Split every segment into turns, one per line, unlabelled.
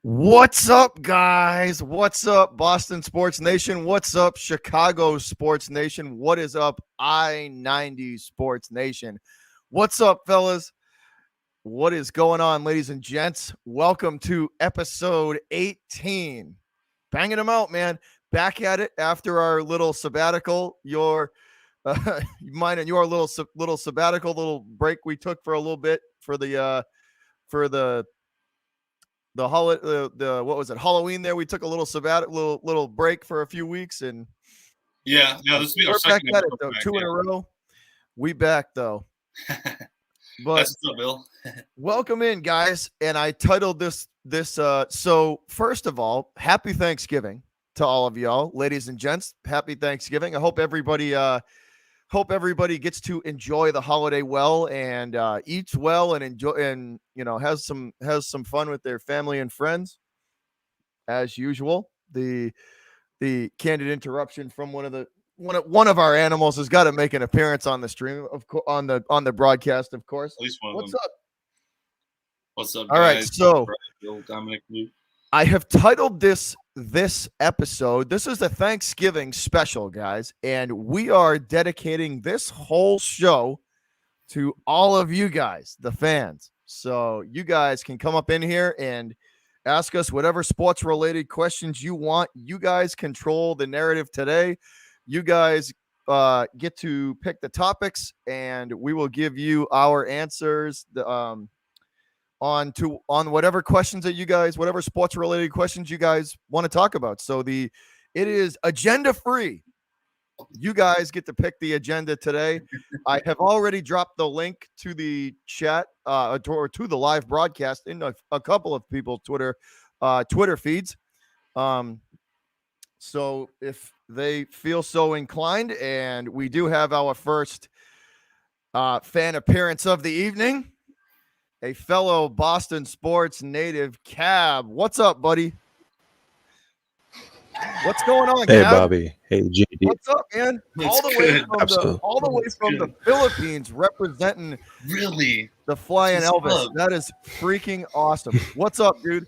What's up, guys? What's up, Boston Sports Nation? What's up, Chicago Sports Nation? What is up, I-90 Sports Nation? What's up, fellas? What is going on, ladies and gents? Welcome to episode 18. Banging them out, man. Back at it after our little sabbatical. Mine and your little sabbatical, little break we took for a little bit for the holiday, the what was it, Halloween? There, we took a little sabbatical, little break for a few weeks, and
Yeah, this will be our
we're back
second
at it
episode
though.
back,
Two in a row. We back though. But
That's what's up, Bill.
welcome in, guys. And I titled this. So first of all, happy Thanksgiving to all of y'all, ladies and gents. Happy Thanksgiving. I hope everybody gets to enjoy the holiday well and eats well and enjoy and has some fun with their family and friends as usual. The candid interruption from one of our animals has got to make an appearance on the stream, on the broadcast, of course.
At least one of
What's
them.
up?
What's up,
All
guys?
right, so
Bill, Dominic, Luke.
I have titled this episode. This is a Thanksgiving special, guys, and we are dedicating this whole show to all of you guys, the fans. So you guys can come up in here and ask us whatever sports related questions you want. You guys control the narrative today. You guys get to pick the topics, and we will give you our answers on whatever questions that you guys, whatever sports related questions you guys want to talk about. So it is agenda free. You guys get to pick the agenda today. I have already dropped the link to the chat or to the live broadcast in a couple of people's Twitter feeds. So if they feel so inclined, and we do have our first fan appearance of the evening, a fellow Boston sports native, Cab. What's up, buddy? What's going on,
Hey,
Cab?
Bobby. Hey, JD.
What's up, man? All the way from the Philippines, representing
Really?
the Flying
What's
Elvis.
up?
That is freaking awesome. What's up, dude?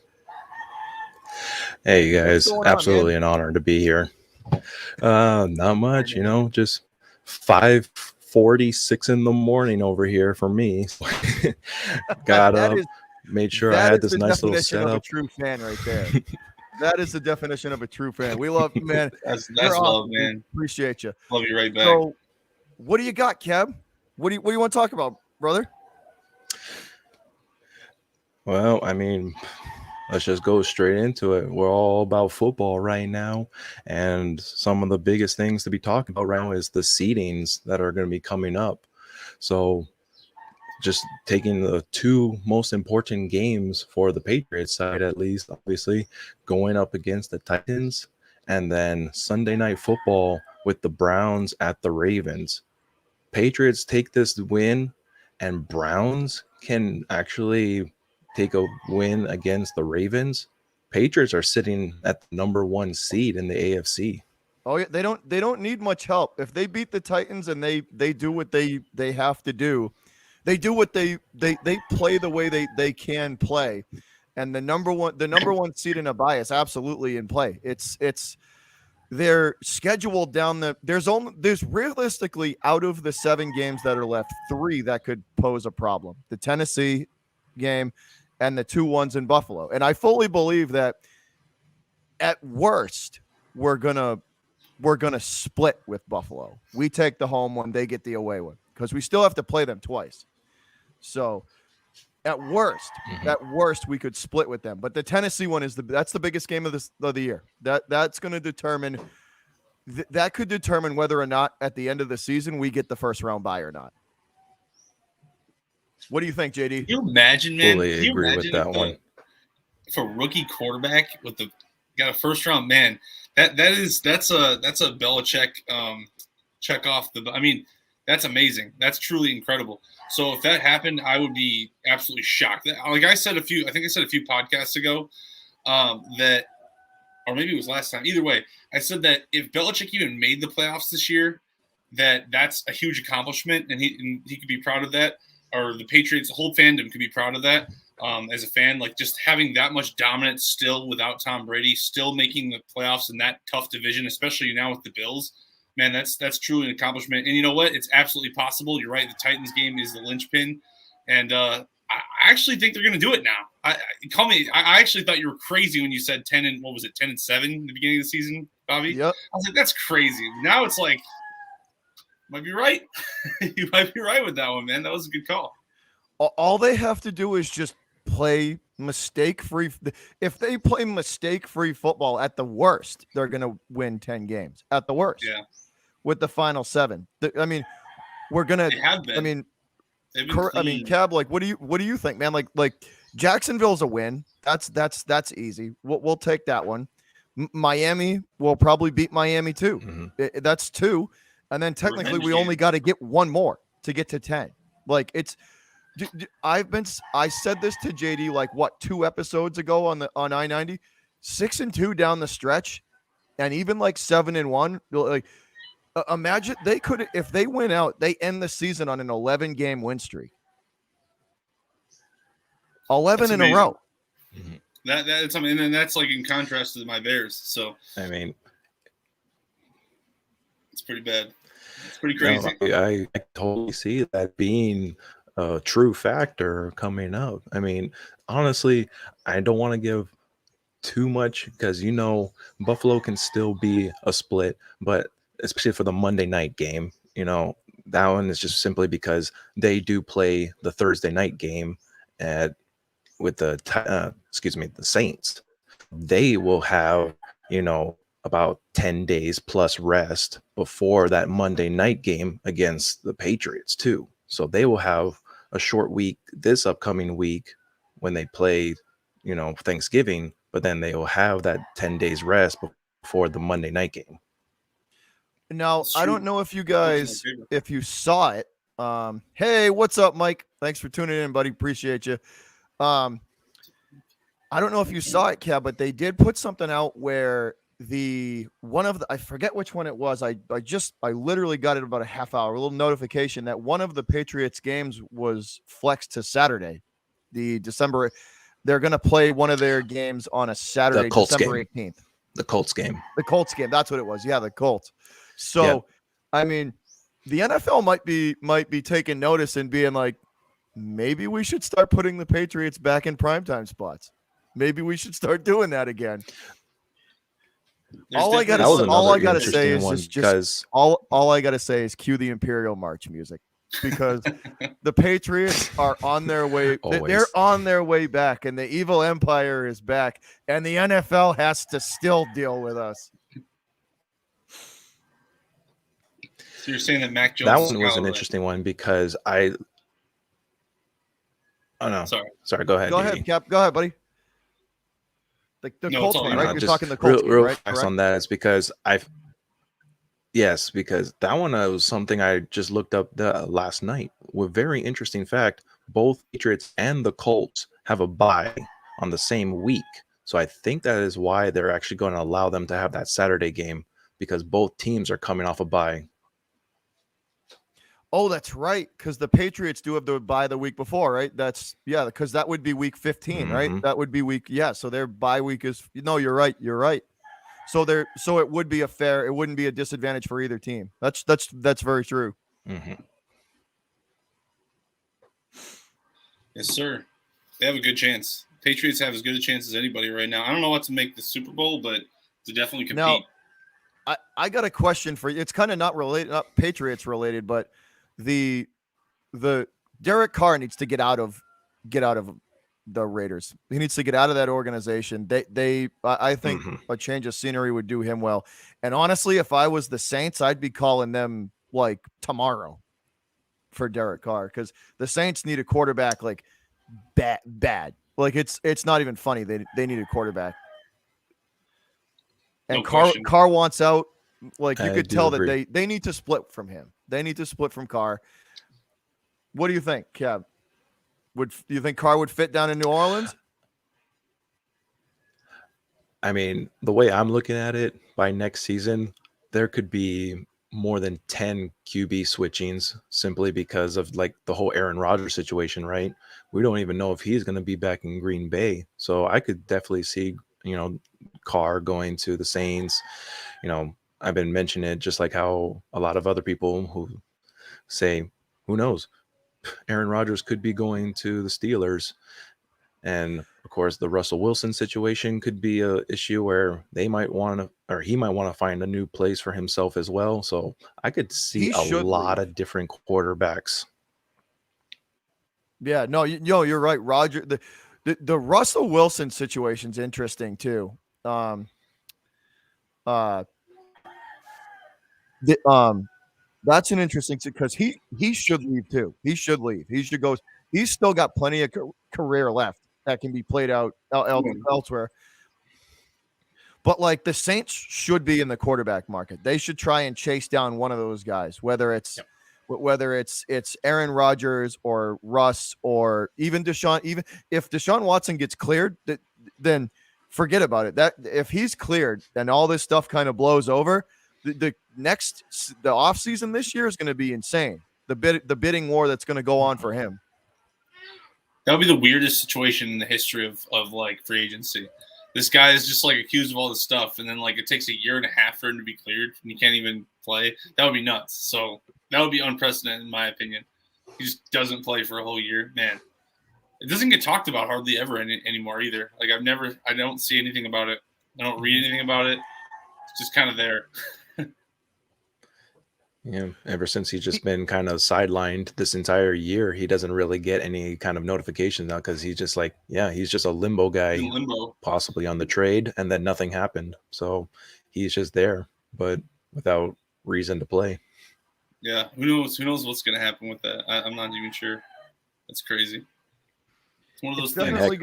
Hey, guys.
going on,
Absolutely an honor to be here. Not much, just 5:46 in the morning over here for me. Got up, made sure I had this nice little
setup. Of a
setup.
true fan right there. That is the definition of a true fan. We love you, man.
That's
You're
love,
awesome.
man.
Appreciate you.
Love you right back.
So, what do you got, Kev? What do you want to talk about, brother?
Well, I mean, let's just go straight into it. We're all about football right now, and some of the biggest things to be talking about right now is the seedings that are going to be coming up. So just taking the two most important games for the Patriots side, at least, obviously, going up against the Titans, and then Sunday Night Football with the Browns at the Ravens. Patriots take this win, and Browns can actually take a win against the Ravens. Patriots are sitting at the number 1 seed in the AFC.
Oh yeah, they don't need much help. If they beat the Titans and they do what they have to do, they do what they play the way they can play, and the number one seed in a bye is absolutely in play. It's they're scheduled down there's realistically, out of the 7 games that are left, 3 that could pose a problem: the Tennessee game and the 2 ones in Buffalo. And I fully believe that at worst we're gonna split with Buffalo. We take the home one, they get the away one, because we still have to play them twice. So at worst, we could split with them. But the Tennessee one that's the biggest game of the year. That's going to determine that could determine whether or not at the end of the season we get the first round bye or not. What do you think, JD?
Can you imagine, man?
Fully agree with that one.
If a rookie quarterback got a first round, man, that's a Belichick check off the. I mean, that's amazing. That's truly incredible. So if that happened, I would be absolutely shocked. Like I said I think I said a few podcasts ago, that, or maybe it was last time. Either way, I said that if Belichick even made the playoffs this year, that's a huge accomplishment, and he could be proud of that. Or the Patriots, the whole fandom could be proud of that. as a fan, like just having that much dominance still without Tom Brady, still making the playoffs in that tough division, especially now with the Bills. Man, that's truly an accomplishment. And you know what? It's absolutely possible. You're right. The Titans game is the linchpin. And I actually think they're going to do it now. I actually thought you were crazy when you said 10 and what was it, 10 and 7 in the beginning of the season, Bobby?
Yep.
I was like, that's crazy. Now it's like, might be right. You might be right with that one, man. That was a good call.
All they have to do is just play mistake-free. If they play mistake-free football, at the worst, they're going to win 10 games. At the worst.
Yeah.
With the final 7. I mean, we're going to
They have been.
I mean, Cab, like, what do you think, man? Like Jacksonville's a win. That's easy. We'll take that one. Miami will probably beat Miami too.
Mm-hmm.
That's 2. And then technically we only got to get one more to get to 10. Like it's, I said this to JD like 2 episodes ago on I-90, 6-2 down the stretch, and even like 7-1. Like imagine they could, if they win out, they end the season on an 11-game win streak. 11 in a row.
Mm-hmm. That's I mean, and that's like in contrast to my Bears. So
I mean,
it's pretty bad. It's pretty crazy.
I totally see that being a true factor coming up. I mean, honestly, I don't want to give too much because Buffalo can still be a split, but especially for the Monday night game, that one is just simply because they do play the Thursday night game with the Saints. They will have about 10 days plus rest before that Monday night game against the Patriots too. So they will have a short week this upcoming week when they play, Thanksgiving, but then they will have that 10 days rest before the Monday night game.
Now, I don't know if you guys, if you saw it. Hey, what's up, Mike? Thanks for tuning in, buddy. Appreciate you. I don't know if you saw it, Kev, but they did put something out where I forget which one it was. I literally got it about a half hour, a little notification that one of the Patriots games was flexed to Saturday. They're going to play one of their games on a Saturday, December 18th.
The Colts game.
The Colts game. That's what it was. Yeah, the Colts. So, yeah. I mean, the NFL might be taking notice and being like, maybe we should start putting the Patriots back in primetime spots. Maybe we should start doing that again. All I gotta say is cue the Imperial March music, because the Patriots are on their way. They're on their way back, and the evil empire is back, and the NFL has to still deal with us.
So you're saying that Mac Jones?
That one was an interesting one because Oh no, sorry. Go ahead.
Go ahead, Cap. Go ahead, buddy. The Colts one, right? You're talking the Colts game,
real
right?
Fast on that is because because that one was something I just looked up last night. With very interesting fact, both Patriots and the Colts have a bye on the same week. So I think that is why they're actually going to allow them to have that Saturday game, because both teams are coming off a bye.
Oh, that's right, because the Patriots do have the bye the week before, right? Because that would be week 15, right? That would be so their bye week is you're right. So it would be it wouldn't be a disadvantage for either team. That's very true.
Mm-hmm.
Yes, sir. They have a good chance. Patriots have as good a chance as anybody right now. I don't know what to make the Super Bowl, but to definitely compete.
Now, I got a question for you. It's kind of not Patriots related, but the Derek Carr needs to get out of the Raiders. He needs to get out of that organization. I think a change of scenery would do him well. And honestly, if I was the Saints, I'd be calling them like tomorrow for Derek Carr, because the Saints need a quarterback like bad. Like it's not even funny. They need a quarterback. And Carr wants out. Like you could tell that they need to split from him. They need to split from Carr. What do you think, Kev? Do you think Carr would fit down in New Orleans?
I mean, the way I'm looking at it, by next season, there could be more than 10 QB switchings simply because of like the whole Aaron Rodgers situation, right? We don't even know if he's going to be back in Green Bay. So I could definitely see, Carr going to the Saints. I've been mentioning it just like how a lot of other people who say, who knows? Aaron Rodgers could be going to the Steelers. And of course, the Russell Wilson situation could be a issue where they might want to, or he might want to find a new place for himself as well. So I could see
He
a
should
lot
leave.
of different quarterbacks.
Yeah, no, you're right, Roger. The Russell Wilson situation's interesting too. Uh, the, that's an interesting because he should leave too. He should leave. He should go. He's still got plenty of career left that can be played out elsewhere. But like the Saints should be in the quarterback market. They should try and chase down one of those guys, whether it's Aaron Rodgers or Russ or even Deshaun. Even if Deshaun Watson gets cleared, then forget about it. That if he's cleared and all this stuff kind of blows over, the offseason this year is going to be insane. The bidding war that's going to go on for him.
That would be the weirdest situation in the history of like free agency. This guy is just like accused of all this stuff, and then like it takes a year and a half for him to be cleared, and he can't even play. That would be nuts. So that would be unprecedented in my opinion. He just doesn't play for a whole year, man. It doesn't get talked about hardly ever anymore either. Like I don't see anything about it. I don't read anything about it. It's just kind of there.
Yeah, ever since he's just been kind of sidelined this entire year, he doesn't really get any kind of notifications now because he's just like, he's just a limbo guy, possibly on the trade, and then nothing happened. So he's just there, but without reason to play.
Yeah, who knows? Who knows what's going to happen with that? I'm not even sure. That's crazy. It's one of those things.
Definitely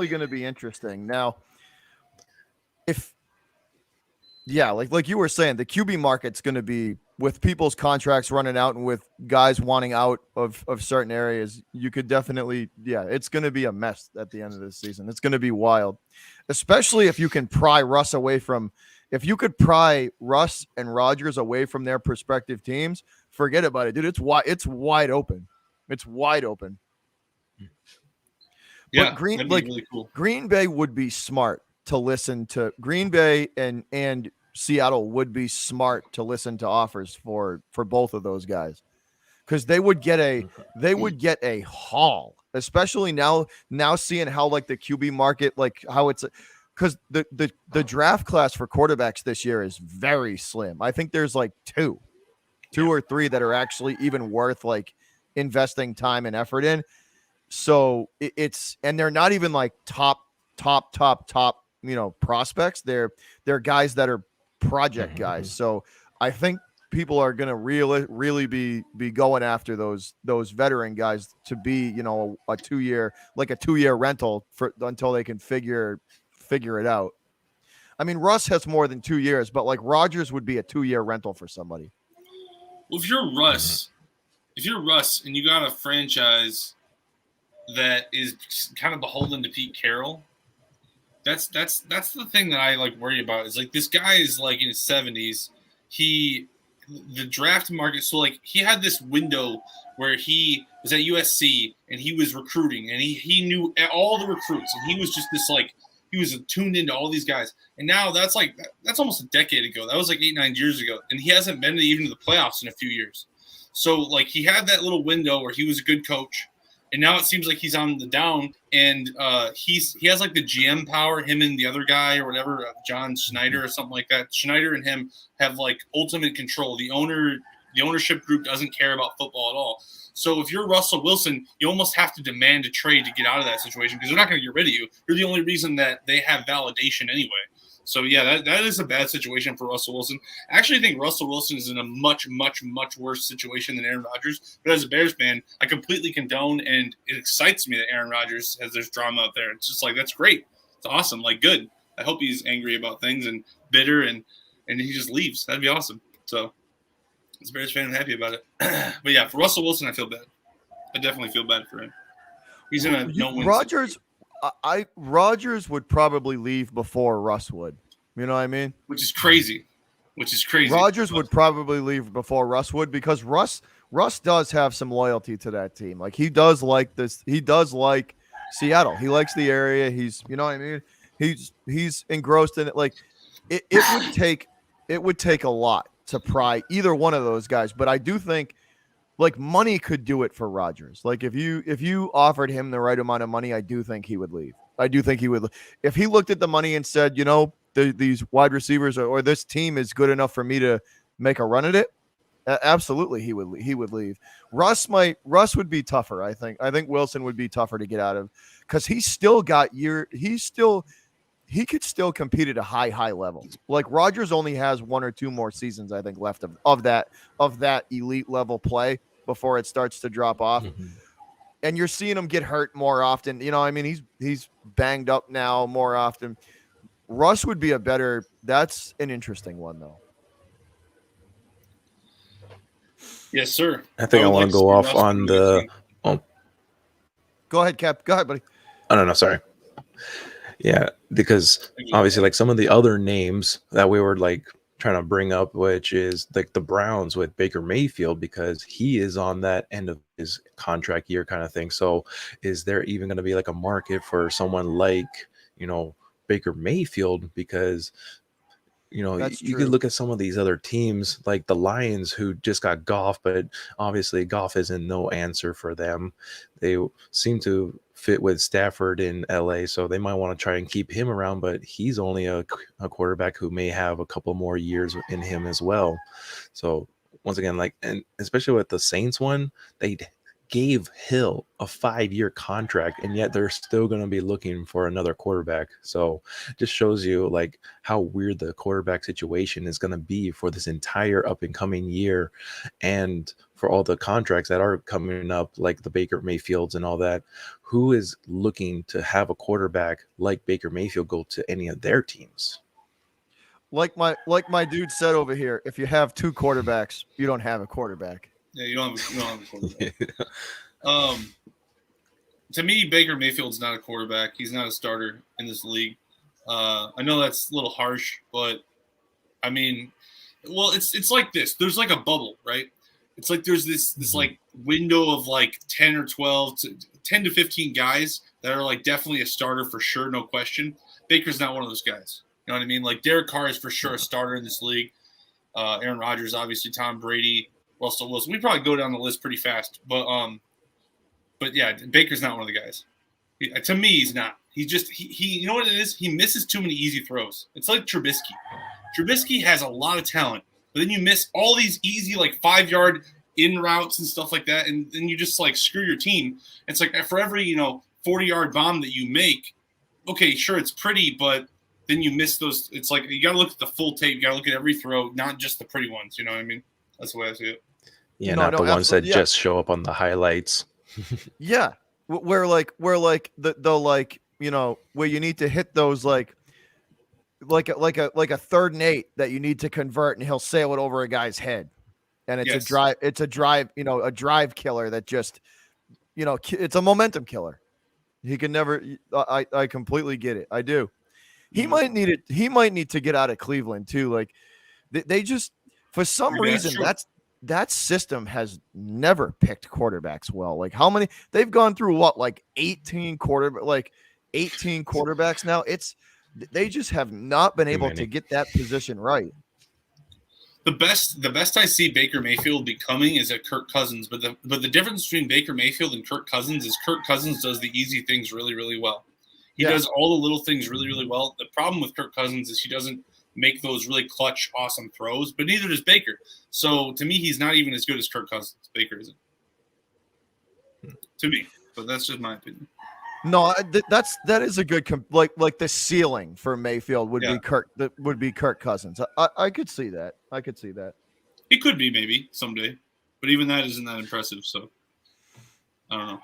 going to be interesting. Now, like you were saying, the QB market's going to be, with people's contracts running out and with guys wanting out of certain areas, you could definitely, it's going to be a mess at the end of this season. It's going to be wild, especially if you can pry Russ and Rodgers away from their prospective teams. Forget about it, dude. It's wide open. It's wide open.
Yeah,
but
really cool.
Green Bay would be smart to listen to Green Bay and Seattle would be smart to listen to offers for both of those guys, because they would get a haul, especially now seeing how like the QB market, like how it's, because the draft class for quarterbacks this year is very slim. I think there's like two or three that are actually even worth like investing time and effort in. So and they're not even like top prospects. They're guys that are project guys. So I think people are going to really be going after those veteran guys to be, a 2-year rental until they can figure it out. I mean, Russ has more than 2 years, but like Rodgers would be a 2-year rental for somebody.
Well, if you're Russ and you got a franchise that is kind of beholden to Pete Carroll, that's the thing that I like worry about. Is like this guy is like in his 70s. The draft market. So like he had this window where he was at USC and he was recruiting and he knew all the recruits and he was just this like he was tuned into all these guys. And now that's almost a decade ago. That was like 8-9 years ago, and he hasn't been even to the playoffs in a few years. So like he had that little window where he was a good coach. And now it seems like he's on the down, and he has like the GM power. Him and the other guy or whatever, John Schneider or something like that. Schneider and him have like ultimate control. The ownership group doesn't care about football at all. So if you're Russell Wilson, you almost have to demand a trade to get out of that situation because they're not going to get rid of you. You're the only reason that they have validation anyway. So, yeah, that is a bad situation for Russell Wilson. I actually think Russell Wilson is in a much, much, much worse situation than Aaron Rodgers. But as a Bears fan, I completely condone, and it excites me that Aaron Rodgers has this drama out there. It's just like, that's great. It's awesome. Like, good. I hope he's angry about things and bitter, and he just leaves. That'd be awesome. So, as a Bears fan, I'm happy about it. But, yeah, for Russell Wilson, I feel bad. I definitely feel bad for him. He's in a no-win situation.
Rodgers would probably leave before Russ would. You know what I mean?
Which is crazy. which is crazy.
Rodgers would probably leave before Russ would, because Russ does have some loyalty to that team. Like, he does like this. He does like Seattle. He likes the area. He's, you know what I mean? He's engrossed in it. Like, it would take a lot to pry either one of those guys. But I do think, like, money could do it for Rodgers. Like, if you offered him the right amount of money, I do think he would leave. I do think he would. If he looked at the money and said, you know, these wide receivers or this team is good enough for me to make a run at it, absolutely he would leave. Russ would be tougher. I think Wilson would be tougher to get out of, because he's still got he could still compete at a high level. Like, Rodgers only has 1 or 2 more seasons, I think, left of that elite level play before it starts to drop off.
Mhm.
And you're seeing him get hurt more often. You know, I mean, he's banged up now more often. Russ would be that's an interesting one, though.
Yes, sir.
I think I want to go off on the. Oh,
Go ahead, Cap. Go ahead, buddy.
oh no, sorry. Yeah, because obviously, like, some of the other names that we were like trying to bring up, which is like the Browns with Baker Mayfield, because he is on that end of his contract year kind of thing. So is there even going to be like a market for someone like, you know, Baker Mayfield? Because, you know,
That's
you
true.
could look at some of these other teams like the Lions, who just got Goff, but obviously Goff isn't no answer for them. They seem to fit with Stafford in LA, so they might want to try and keep him around, but he's only a quarterback who may have a couple more years in him as well. So once again, like, and especially with the Saints one, they gave Hill a 5-year contract, and yet they're still going to be looking for another quarterback. So it just shows you like how weird the quarterback situation is going to be for this entire up and coming year, and for all the contracts that are coming up, like the Baker Mayfields and all that. Who is looking to have a quarterback like Baker Mayfield go to any of their teams?
Like my dude said over here, if you have 2 quarterbacks, you don't have a quarterback.
Yeah, you don't have a quarterback. To me, Baker Mayfield's not a quarterback. He's not a starter in this league. I know that's a little harsh, but I mean, well, it's like this. There's like a bubble, right? It's like there's this like window of like 10 or 12 to 10 to 15 guys that are like definitely a starter for sure, no question. Baker's not one of those guys. You know what I mean? Like, Derek Carr is for sure a starter in this league. Aaron Rodgers, obviously, Tom Brady, Russell Wilson. We probably go down the list pretty fast, but yeah, Baker's not one of the guys. To me, he's not. He's just he. You know what it is? He misses too many easy throws. It's like Trubisky. Trubisky has a lot of talent, but then you miss all these easy, like, 5-yard in routes and stuff like that, and then you just like screw your team. It's like for every 40-yard bomb that you make, okay, sure, it's pretty, but then you miss those. It's like you got to look at the full tape. You got to look at every throw, not just the pretty ones. You know what I mean? That's the way I see it.
Yeah, not the ones that just show up on the highlights.
Yeah, where the like, where you need to hit those like a 3rd and 8 that you need to convert, and he'll sail it over a guy's head, and it's a drive killer that just it's a momentum killer. He can never. I completely get it. I do. He might need it. He might need to get out of Cleveland too. Like, they just, for some reason, that system has never picked quarterbacks well. Like, how many they've gone through? What, like 18 quarterbacks now? They just have not been able to get that position right.
The best I see Baker Mayfield becoming is a Kirk Cousins, but the difference between Baker Mayfield and Kirk Cousins is Kirk Cousins does the easy things really, really well. He does all the little things really, really well. The problem with Kirk Cousins is he doesn't make those really clutch, awesome throws, but neither does Baker. So to me, he's not even as good as Kirk Cousins. Baker isn't. To me, but that's just my opinion.
No, that is a good like the ceiling for Mayfield would be Kirk Cousins. I could see that. I could see that.
He could be maybe someday, but even that isn't that impressive. So I don't know.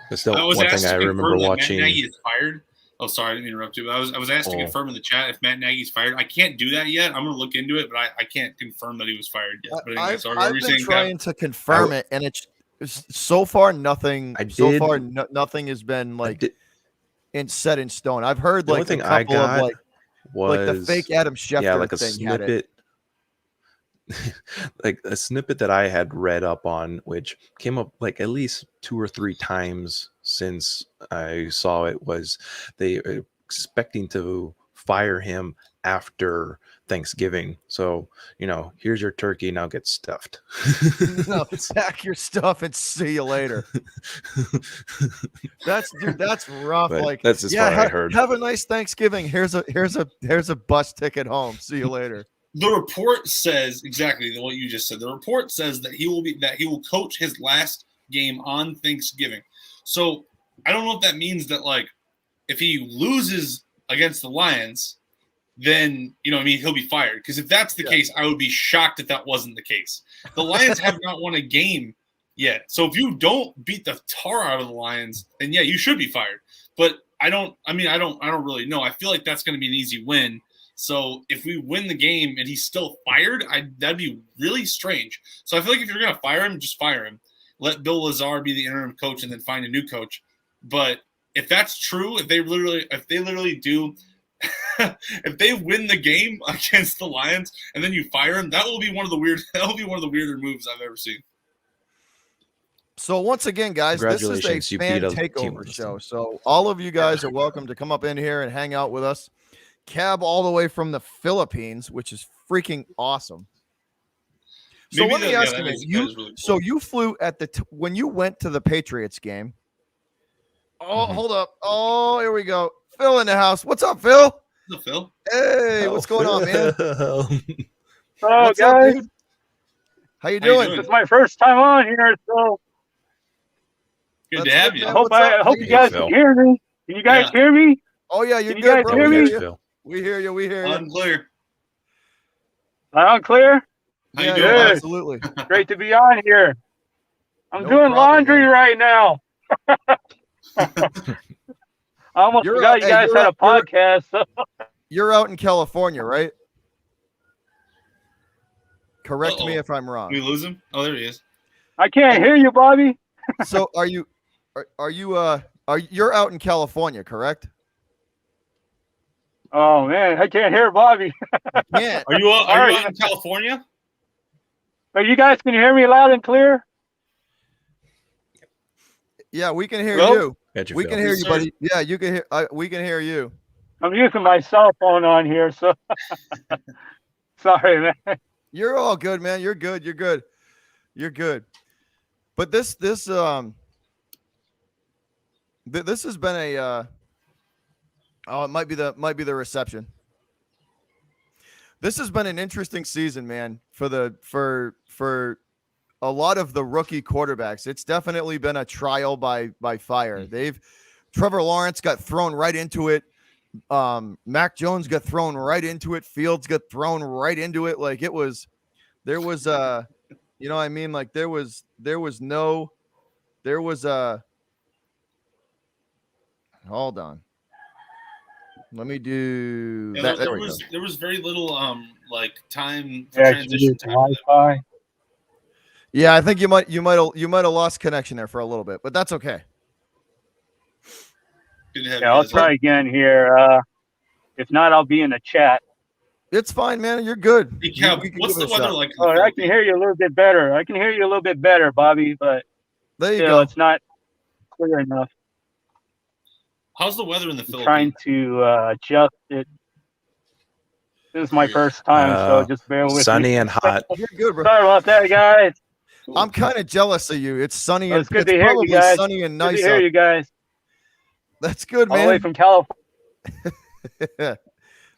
There's still one thing I remember watching.
Matt Nagy is fired. Oh, sorry, I didn't interrupt you. But I was asked to confirm in the chat if Matt Nagy's fired. I can't do that yet. I'm going to look into it, but I can't confirm that he was fired yet. But anyway,
I've been trying to confirm it, and it's so far nothing. Nothing has been like set in stone. I've heard like a couple of like the fake Adam Schefter
like a
thing
snippet like a snippet that I had read up on, which came up like at least 2 or 3 times since I saw it, was they are expecting to fire him after Thanksgiving. So, here's your turkey, now get stuffed.
No, pack your stuff and see you later. That's rough.
But
like,
that's as far I heard.
Have a nice Thanksgiving. Here's a bus ticket home. See you later.
The report says exactly what you just said. The report says that he will coach his last game on Thanksgiving. So I don't know if that means that, like, if he loses against the Lions, then he'll be fired. Because if that's the case, I would be shocked if that wasn't the case. The Lions have not won a game yet. So if you don't beat the tar out of the Lions, then yeah, you should be fired. But I don't really know. I feel like that's going to be an easy win. So if we win the game and he's still fired, that'd be really strange. So I feel like if you're going to fire him, just fire him. Let Bill Lazar be the interim coach and then find a new coach. But if that's true, if they literally do, if they win the game against the Lions and then you fire him, that will be one of the weirder moves I've ever seen.
So once again, guys, this is a fan takeover show. So all of you guys are welcome to come up in here and hang out with us. Cab all the way from the Philippines, which is freaking awesome. So let me ask you, so you flew at when you went to the Patriots game. Oh, hold up. Oh, here we go. Phil in the house. What's up, Phil?
What's up, Phil?
Hey, what's going on, man?
Oh, guys.
Up, How you doing?
It's my first time on here, so
good to have you.
I hope you guys can hear me. Can you guys hear me?
Oh yeah, you're
good,
you guys
bro.
hear me?
Phil.
We hear you. We hear you.
Unclear.
Loud clear?
How you doing?
Yeah, absolutely.
Great to be on here. I'm
No
doing
problem,
laundry
man.
right now. I almost forgot you guys had a podcast. So.
You're out in California, right? Correct me if I'm wrong.
We lose him? Oh, there he is.
I can't hear you, Bobby.
So you're out in California, correct?
Oh man, I can't hear Bobby.
Yeah.
Are you out in California?
Are you guys can hear me loud and clear?
Yeah, we can hear
Hello?
you. We can hear you, buddy. Yeah, you can hear. We can hear you.
I'm using my cell phone on here, so sorry, man.
You're all good, man. You're good. You're good. You're good. But this has been a it might be the reception. This has been an interesting season, man, for a lot of the rookie quarterbacks. It's definitely been a trial by fire. Trevor Lawrence got thrown right into it. Mac Jones got thrown right into it. Fields got thrown right into it. Like there was you know what I mean? Like there was hold on. Let me do
yeah,
that.
There was very little time for
Yeah,
transition time.
Wi-Fi.
Yeah, I think you might have lost connection there for a little bit, but that's okay.
Good to have
Yeah, I'll try again here. If not, I'll be in the chat.
It's fine, man. You're good.
Hey, Cal, what's the weather like?
Oh, I can hear you a little bit better. I can hear you a little bit better, Bobby, but
there you
still,
go.
it's not clear enough.
How's the weather in the Philippines?
Trying to adjust it. This is my first time, so just bear with me.
Sunny and hot.
You're good, bro.
Sorry about that, guys.
I'm kind of jealous of you. It's sunny and
It's good to hear you guys.
Sunny and nice.
Good to hear you guys.
That's good, man.
All the way from California.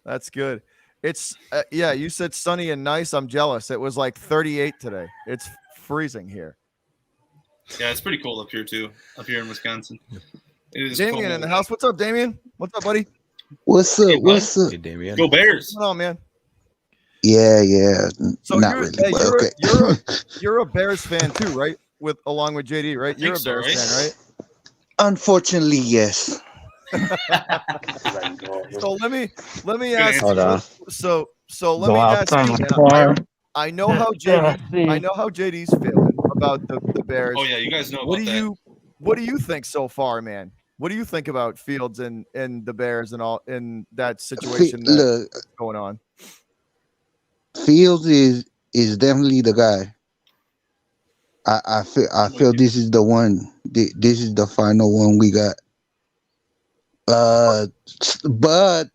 That's good. It's yeah. You said sunny and nice. I'm jealous. It was like 38 today. It's freezing here.
Yeah, it's pretty cold up here too. Up here in Wisconsin. It is
Damien
cold.
in the house. What's up, Damien? What's up, buddy?
What's up? What's up?
Hey, Damien.
Go Bears.
What's going on, man?
Yeah.
So
Not really, but okay.
You're a Bears fan too, right? Along with JD, right? You're a Bears fan, right?
Unfortunately, yes.
So let me ask
Hold
you.
on.
So let me ask you. Man, I know how JD's feeling about the Bears.
Oh yeah, you guys know about that.
What do you think so far, man? What do you think about Fields and the Bears and all in that situation that's going on?
Fields is is definitely the guy. I feel this is the one. This is the final one we got. But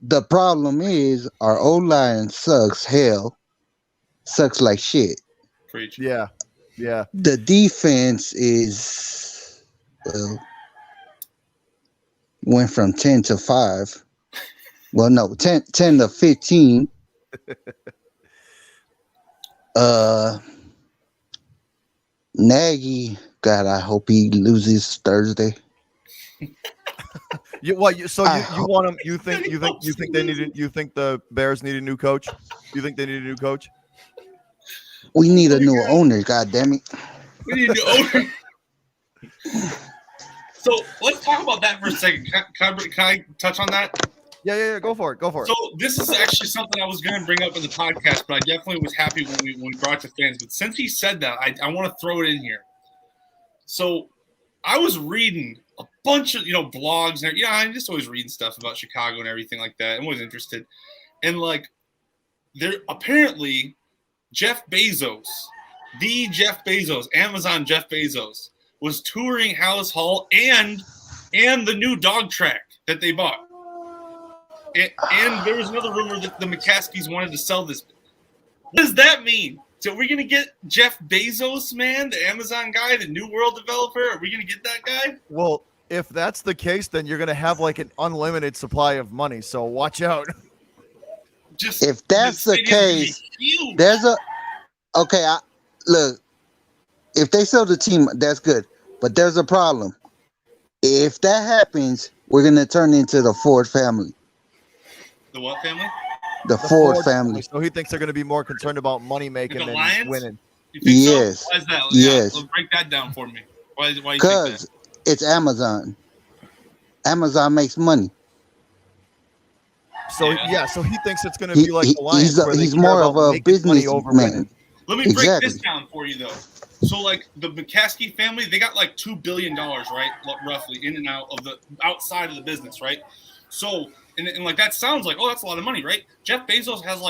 the problem is our O-line sucks like shit.
Preach.
Yeah.
The defense is went from 10 to 5. Well, no, 10 to 15. Nagy, God, I hope he loses Thursday.
You want him? You think they need? You think the Bears need a new coach? You think they need a new coach?
We need a new owner. God damn it!
We need a new owner. So let's talk about that for a second. Can I touch on that?
Yeah. Go for it.
So this is actually something I was going to bring up in the podcast, but I definitely was happy when we brought it to fans. But since he said that, I want to throw it in here. So I was reading a bunch of blogs and I'm just always reading stuff about Chicago and everything like that. I'm always interested, and like there apparently Jeff Bezos, Amazon Jeff Bezos, was touring Hallis Hall and the new dog track that they bought. And there was another rumor that the McCaskies wanted to sell this. What does that mean? So we're going to get Jeff Bezos, man, the Amazon guy, the New World developer? Are we going to get that guy?
Well, if that's the case, then you're going to have like an unlimited supply of money. So watch out.
If that's the case, there's a okay. Look, if they sell the team, that's good. But there's a problem. If that happens, we're going to turn into the Ford family.
The what family?
The Ford family.
So he thinks they're going to be more concerned about money making than winning.
You think
yes.
So? Why is that?
Yes.
Yeah, break that down for me. Why you think
because it's Amazon. Amazon makes money.
So so he thinks it's going to be like the Lions.
He's more of a businessman.
Let me break this down for you though. So like the McCaskey family, they got like $2 billion, right? Roughly in and out of the outside of the business, right? So and like that sounds like, oh, that's a lot of money, right? Jeff Bezos has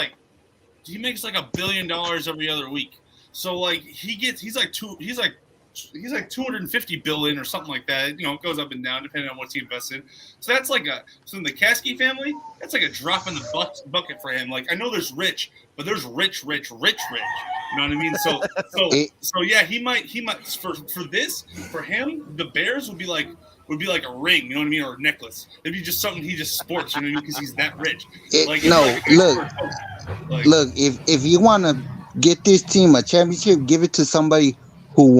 he makes like $1 billion every other week. So like he's like 250 billion or something like that. It goes up and down depending on what he invests in. So that's like so in the Caskey family, that's like a drop in the bucket for him. Like I know there's rich, but there's rich. You know what I mean? So yeah, he might for him, the Bears would be like a ring, you know what I mean, or a necklace. It'd be just something he just sports, you know what I mean, because he's that rich.
Look, if you want to get this team a championship, give it to somebody who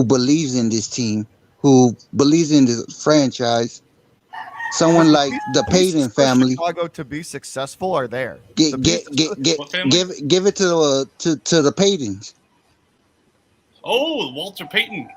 believes in this team, who believes in the franchise. Someone like the Payton family.
Chicago to be successful are there.
Give it to the Paytons.
Oh, Walter Payton.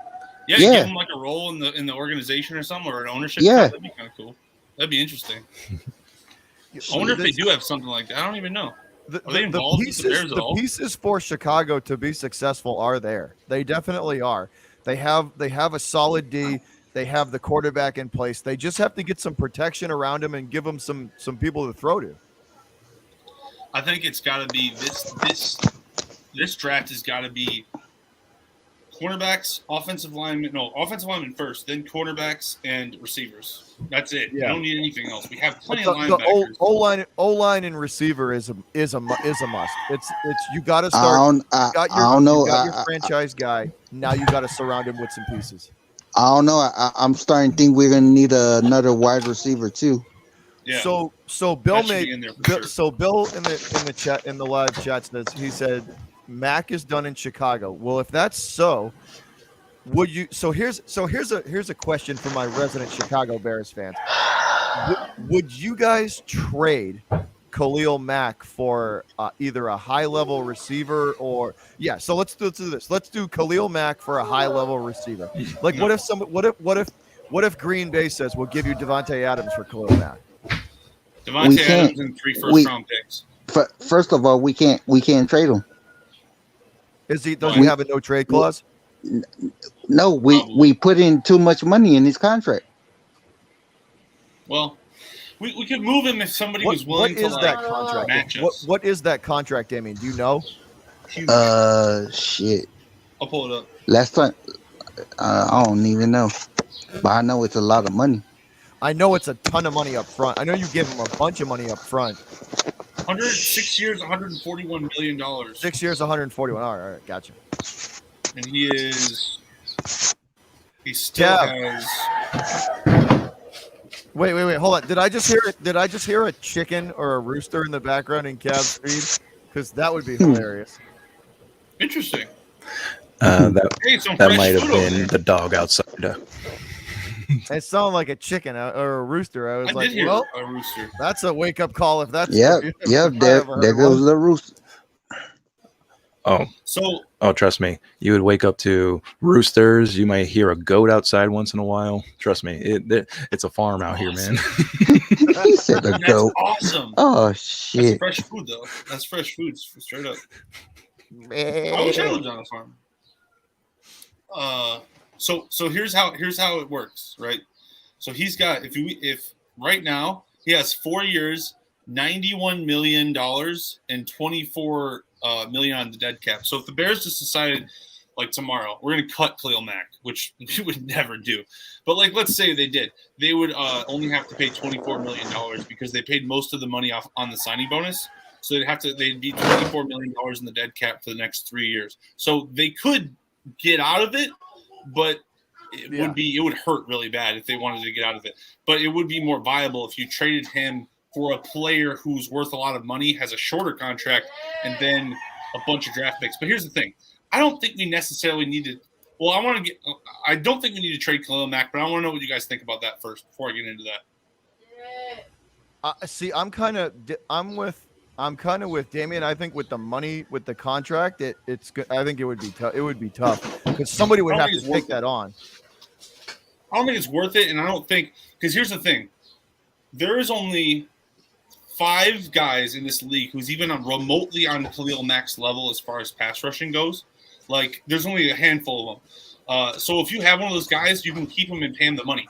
Yeah, give him like a role in the organization or something, or an ownership.
Yeah,
that'd be kind of cool. That'd be interesting. I wonder if they do have something like that. I don't even know. Are they involved with the Bears at all?
The pieces for Chicago to be successful are there. They definitely are. They have a solid D. They have the quarterback in place. They just have to get some protection around him and give him some people to throw to.
I think it's got to be this draft has got to be cornerbacks, offensive linemen first, then quarterbacks and receivers. That's it. Yeah. We don't need anything else. We have plenty of linebackers.
The O-line and receiver is a must. It's you got to start. You got your franchise guy. Now you got to surround him with some pieces.
I don't know. I'm starting to think we're gonna need another wide receiver too.
Yeah.
So Bill Bill in the chat, in the live chat, he said Mac is done in Chicago. Well, if that's so, would you? So here's a question for my resident Chicago Bears fans. Would you guys trade Khalil Mack for either a high-level receiver or So let's do this. Let's do Khalil Mack for a high-level receiver. Like what if Green Bay says we'll give you Devontae Adams for Khalil Mack?
Devontae Adams and 3 first-round picks.
First of all, we can't trade him.
Does he have a no trade clause?
No, we put in too much money in his contract.
Well, We could move him if somebody was willing to
that contract?
match us.
What is that contract, Damien? Do you know?
Shit.
I'll pull it up.
Last time, I don't even know, but I know it's a lot of money.
I know it's a ton of money up front. I know you give him a bunch of money up front.
6 years, $141 million.
6 years, 141. All right, gotcha.
And he still has.
Wait, hold on. Did I just hear a chicken or a rooster in the background in Cavs feed? Because that would be hilarious.
Interesting.
That might have been the dog outside.
It sounded like a chicken or a rooster. I was like,
did hear
well,
a rooster.
that's a wake up call. If that's
Yep. There goes the rooster.
Trust me. You would wake up to roosters. You might hear a goat outside once in a while. Trust me, it's a farm out here, man.
He said a goat.
Awesome.
Oh shit.
That's fresh food, though. That's fresh food, straight up. I wish I lived on a farm. So here's how it works, right? So he's got if right now he has 4 years, $91 million and 24 million on the dead cap. So if the Bears just decided, like tomorrow, we're going to cut Khalil Mack, which we would never do, but like let's say they did, they would only have to pay $24 million because they paid most of the money off on the signing bonus. So they'd be $24 million in the dead cap for the next 3 years. So they could get out of it, but it would hurt really bad if they wanted to get out of it. But it would be more viable if you traded him for a player who's worth a lot of money, has a shorter contract, and then a bunch of draft picks. But here's the thing. I don't think we necessarily need to – well, I don't think we need to trade Khalil Mack, but I want to know what you guys think about that first before I get into that.
See, I'm kind of with Damien. I think with the money, with the contract, it's good. I think it would be tough. It would be tough because somebody would have to take that on.
I don't think it's worth it, and I don't think – because here's the thing. There is only 5 guys in this league who's even remotely on Khalil Mack's level as far as pass rushing goes. Like, there's only a handful of them. So if you have one of those guys, you can keep him and pay him the money.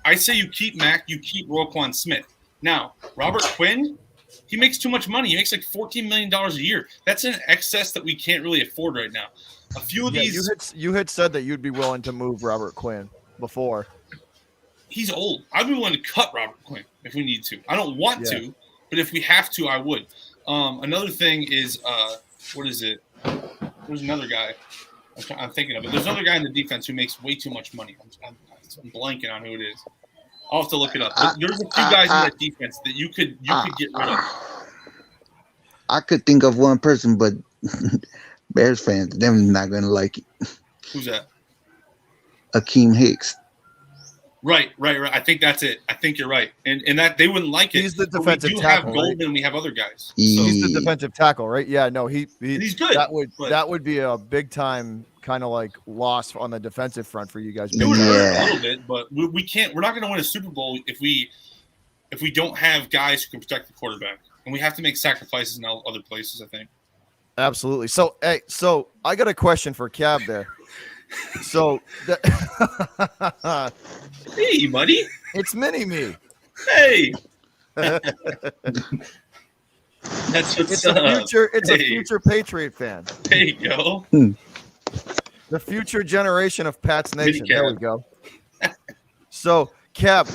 I say you keep Mack, you keep Roquan Smith. Now, Robert Quinn, he makes too much money. He makes like $14 million a year. That's an excess that we can't really afford right now. A few of these –
you had said that you'd be willing to move Robert Quinn before.
He's old. I'd be willing to cut Robert Quinn if we need to. I don't want to, but if we have to, I would. Another thing is, what is it? There's another guy I'm thinking of it. There's another guy in the defense who makes way too much money. I'm blanking on who it is. I'll have to look it up. But there's a few guys in that defense that you could get rid of.
I could think of one person, but Bears fans, they're not going to like it.
Who's that?
Akeem Hicks.
Right. I think that's it. I think you're right. And that they wouldn't like it.
He's the defensive tackle.
We have Goldman, right? And we have other guys. So.
He's the defensive tackle, right? Yeah, no, he's
good.
That would be a big time kind of like loss on the defensive front for you guys.
It would hurt a little bit, but we can't. We're not going to win a Super Bowl if we don't have guys who can protect the quarterback, and we have to make sacrifices in other places. I think.
Absolutely. So, so I got a question for Cab there. So,
hey, buddy,
it's Mini-Me.
Hey, that's what's up.
It's a future Patriot fan.
There you go.
The future generation of Pat's Nation. There we go. So, Cab,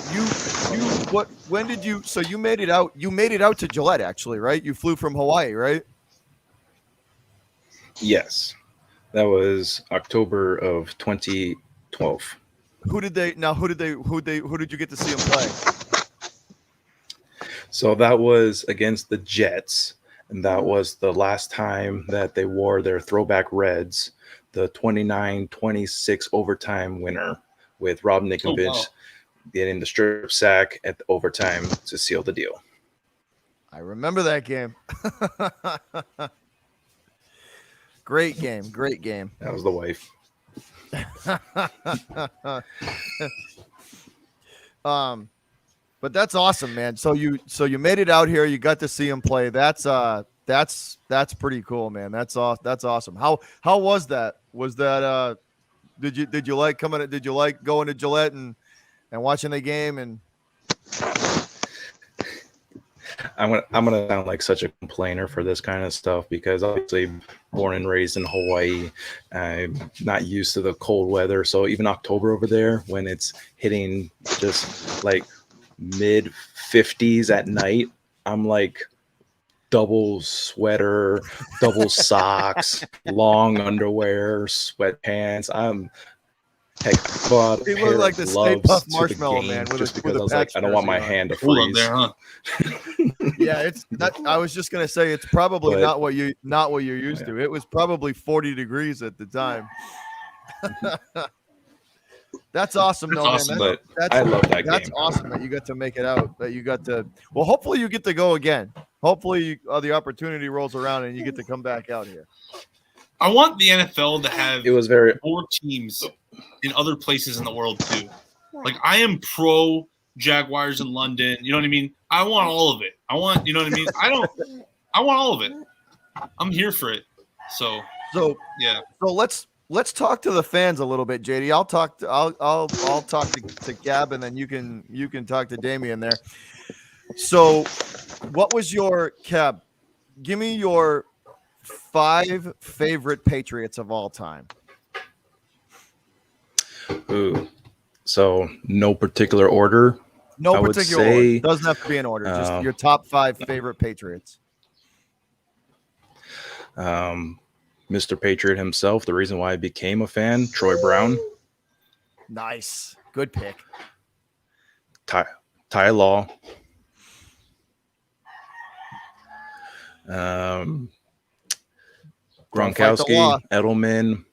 when did you? So you made it out. You made it out to Gillette, actually, right? You flew from Hawaii, right?
Yes. That was October of 2012.
Who did you get to see him play?
So that was against the Jets, and that was the last time that they wore their throwback reds, the 29-26 overtime winner with Rob Ninkovich getting the strip sack at the overtime to seal the deal.
I remember that game. Great game.
That was the wife.
But that's awesome, man. So you made it out here. You got to see him play. That's pretty cool, man. That's awesome. How was that? Was that did you like coming? Did you like going to Gillette and watching the game? And
I'm gonna sound like such a complainer for this kind of stuff because obviously born and raised in Hawaii, I'm not used to the cold weather. So even October over there, when it's hitting just like mid 50s at night, I'm like double sweater, double socks, long underwear, sweatpants. Heck, I bought a
He
pair
looked like
of
the Stay
gloves
Puft
to the
Marshmallow
game
Man with
just
a
because I was like,
patch
I don't want my
jersey on.
hand to
Cold up
freeze.
there, huh?
Yeah, it's not. I was just gonna say it's probably
But-
not what you're used to. It was probably 40 degrees at the time. That's awesome,
That's
though,
awesome,
man.
But I love that
That's
game.
awesome that you got to make it out. That you got to. Well, hopefully you get to go again. Hopefully the opportunity rolls around and you get to come back out here.
I want the NFL to have
It was very
4 teams in other places in the world too. Like I am pro Jaguars in London. You know what I mean? I want all of it. I want, you know what I mean? I want all of it. I'm here for it. So yeah.
So let's talk to the fans a little bit, JD. I'll talk to Gab, and then you can talk to Damian there. So, what was your Cab? Give me your 5 favorite Patriots of all time.
Ooh. So no particular order.
No
I would
particular
say,
order. Doesn't have to be in order. Just your top 5 favorite Patriots.
Mr. Patriot himself, the reason why I became a fan, Troy Brown.
Nice. Good pick.
Ty Law. Gronkowski, Edelman.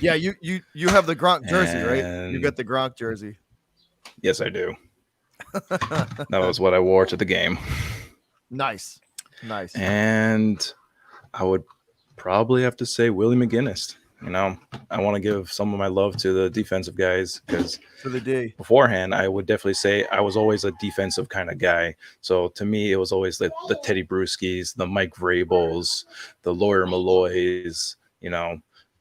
Yeah, you have the Gronk jersey, right? You
And-
got the Gronk jersey.
Yes, I do. That was what I wore to the game.
Nice.
And I would probably have to say Willie McGinnis. You know, I want to give some of my love to the defensive guys because
For the D.
beforehand, I would definitely say I was always a defensive kind of guy. So to me, it was always the Teddy Bruschi's, the Mike Vrabels, the Lawyer Malloys, you know,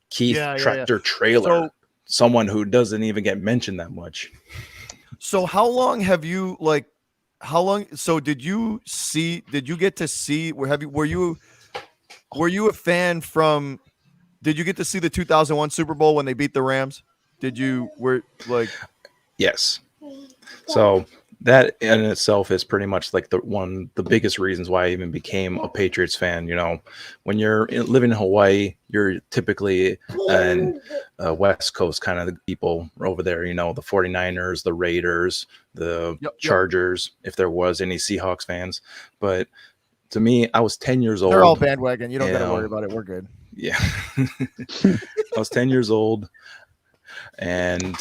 Keith Tractor Trailer, someone who doesn't even get mentioned that much.
So how long have you so did you get to see were you a fan from did you get to see the 2001 Super Bowl when they beat the Rams?
Yes. So that in itself is pretty much like the biggest reasons why I even became a Patriots fan. You know, when you're living in Hawaii, you're typically an West Coast kind of people over there, you know, the 49ers, the Raiders, the Chargers, if there was any Seahawks fans. But to me, I was 10 years old.
They're all bandwagon. You don't got to worry about it. We're good.
Yeah. I was 10 years old and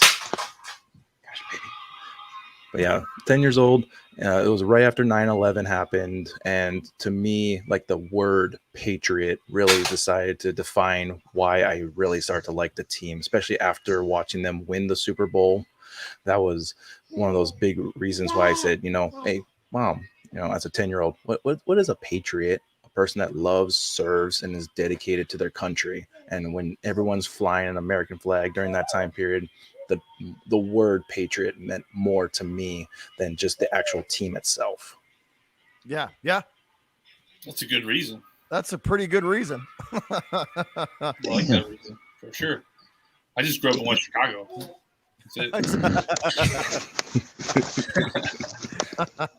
but yeah, 10 years old. It was right after 9/11 happened. And to me, like the word Patriot really decided to define why I really started to like the team, especially after watching them win the Super Bowl. That was one of those big reasons why I said, you know, hey, Mom, you know, as a 10-year-old, what is a Patriot? A person that loves, serves, and is dedicated to their country. And when everyone's flying an American flag during that time period, the word Patriot meant more to me than just the actual team itself.
Yeah.
That's a good reason.
That's a pretty good reason.
I like that reason for sure. I just grew up in West Chicago. That's it.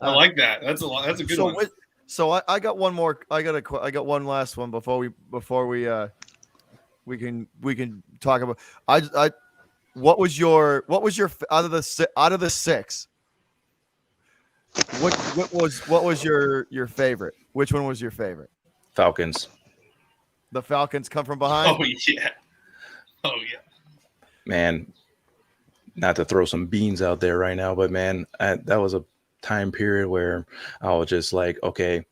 I like that. That's a good one.
So I got one more. I got one last one before we can talk about. What was your out of the 6? What was your favorite? Which one was your favorite?
Falcons.
The Falcons come from behind.
Oh yeah.
Man, not to throw some beans out there right now, but man, that was a time period where I was just like, okay,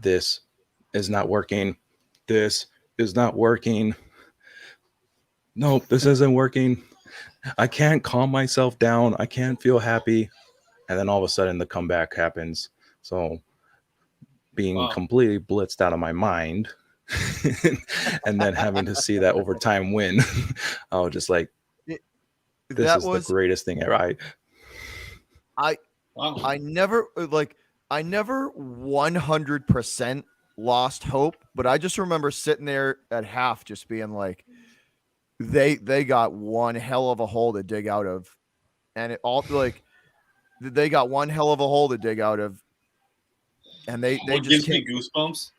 this is not working. This is not working. Nope, this isn't working. I can't calm myself down. I can't feel happy. And then all of a sudden the comeback happens. So being completely blitzed out of my mind and then having to see that overtime win, I was just like, this is the greatest thing ever.
I never I never 100% lost hope, but I just remember sitting there at half just being like, they got one hell of a hole to dig out of. And it all like they got one hell of a hole to dig out of. And they
what
just
gives me goosebumps.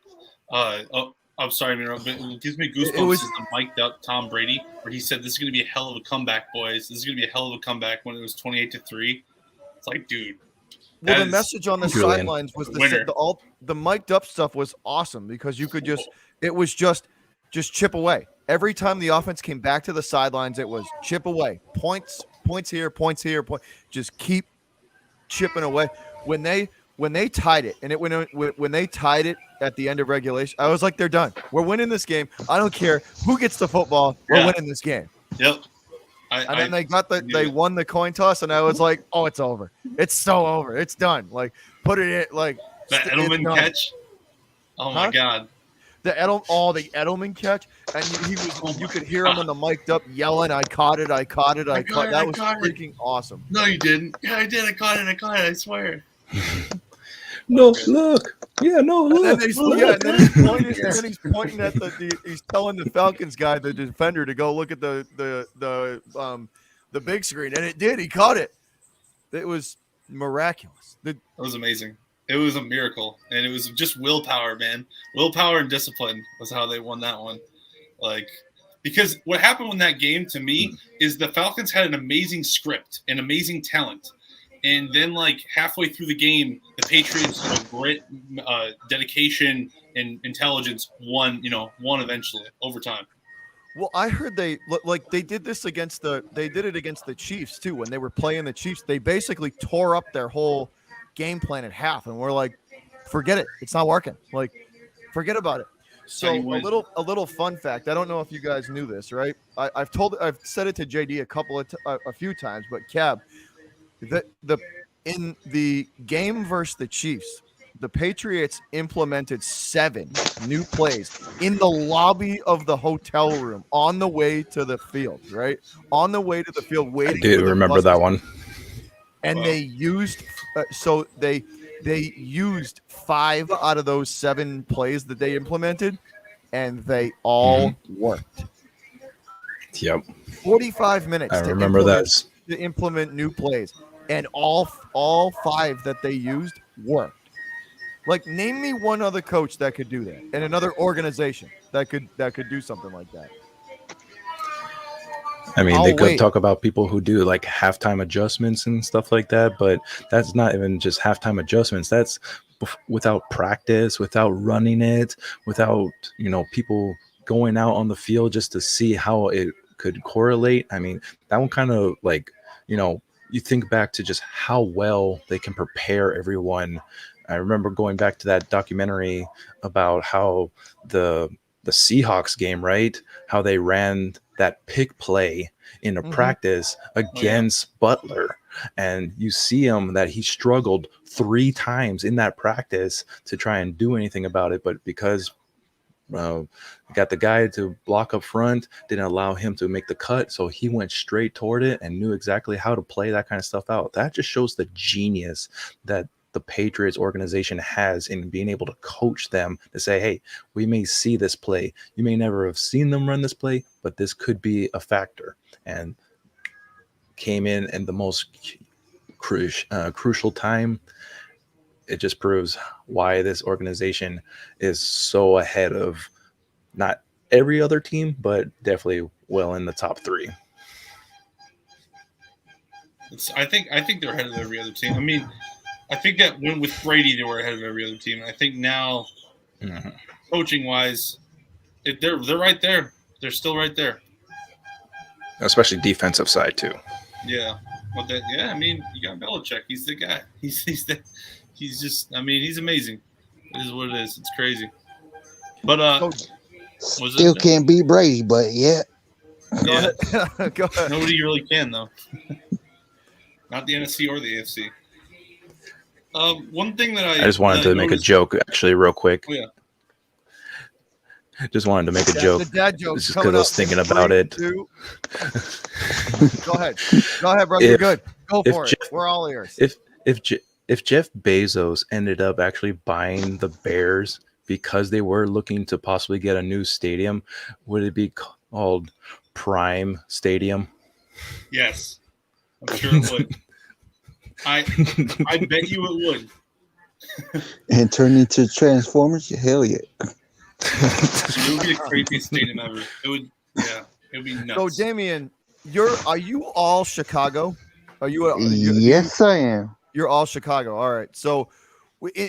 I'm sorry, but what gives me goosebumps
was
is the mic'd up Tom Brady, where he said, "This is going to be a hell of a comeback, boys. This is going to be a hell of a comeback." When it was 28-3, it's like, dude.
Well, the message on the
Julian.
sidelines was the mic'd up stuff was awesome because you could it was just chip away. Every time the offense came back to the sidelines, it was chip away. Points here, just keep chipping away. When they tied it, and when they tied it at the end of regulation, I was like, they're done. We're winning this game. I don't care who gets the football. We're winning this game.
Yep.
And then they won the coin toss, and I was like, oh, it's over. It's so over. It's done. Like, put it in. Like
that Edelman catch. Oh my God.
The Edelman catch, and you could hear him on the mic'd up yelling, "I caught it! I caught it! I caught it!" That was freaking awesome.
No, you didn't. Yeah, I did. I caught it! I swear.
No, look. Yeah, no, look.
And then he's pointing at he's telling the Falcons guy, the defender, to go look at the big screen, and it did. He caught it. It was miraculous.
That was amazing. It was a miracle, and it was just willpower, man. Willpower and discipline was how they won that one. Like, because what happened in that game to me is the Falcons had an amazing script and amazing talent. And then, like, halfway through the game, the Patriots, grit, dedication, and intelligence won eventually, overtime.
Well, I heard they did this against the Chiefs, too. When they were playing the Chiefs, they basically tore up their whole game plan at half. And we're like, forget it. It's not working. Like, forget about it. So a little fun fact. I don't know if you guys knew this, right? I've said it to JD a few times, but Cab, in the game versus the Chiefs, the Patriots implemented 7 new plays in the lobby of the hotel room on the way to the field, right? On the way to the field, waiting.
I do remember that one.
And they used they used 5 out of those 7 plays that they implemented, and they all worked.
Yep.
45 minutes.
I remember that.
To implement new plays, and all 5 that they used worked. Like, name me one other coach that could do that, and another organization that could do something like that.
I mean, they could talk about people who do like halftime adjustments and stuff like that, but that's not even just halftime adjustments. That's without practice, without running it, without, people going out on the field just to see how it could correlate. I mean, that one kind of like, you think back to just how well they can prepare everyone. I remember going back to that documentary about how the Seahawks game, right? How they ran that pick play in a practice against Butler. And you see him that he struggled 3 times in that practice to try and do anything about it. But because got the guy to block up front, didn't allow him to make the cut. So he went straight toward it and knew exactly how to play that kind of stuff out. That just shows the genius that the Patriots organization has in being able to coach them to say, hey, we may see this play. You may never have seen them run this play, but this could be a factor. And came in the most crucial time. It just proves why this organization is so ahead of not every other team, but definitely well in the top 3.
I think they're ahead of every other team. I mean, I think that when with Brady, they were ahead of every other team. I think now, coaching wise, they're right there. They're still right there.
Especially defensive side too.
Yeah, but I mean, you got Belichick. He's the guy. He's just. I mean, he's amazing. It is what it is. It's crazy. But
still can't beat Brady, but yeah.
Go ahead.
Nobody really can though. Not the NFC or the AFC. One thing that I
just wanted to make a joke, actually, real quick.
Oh, yeah.
Just wanted to make a joke.
The dad joke.
Just because I was thinking about it.
Go ahead, brother. You're good. Go for it. We're all ears.
If if Jeff Bezos ended up actually buying the Bears because they were looking to possibly get a new stadium, would it be called Prime Stadium?
Yes, I'm sure it would. I bet you it would.
And turn into Transformers? Hell yeah.
It would be the craziest stadium ever. It would be nuts.
So Damien, are you all Chicago?
Yes, I am.
You're all Chicago. All right. So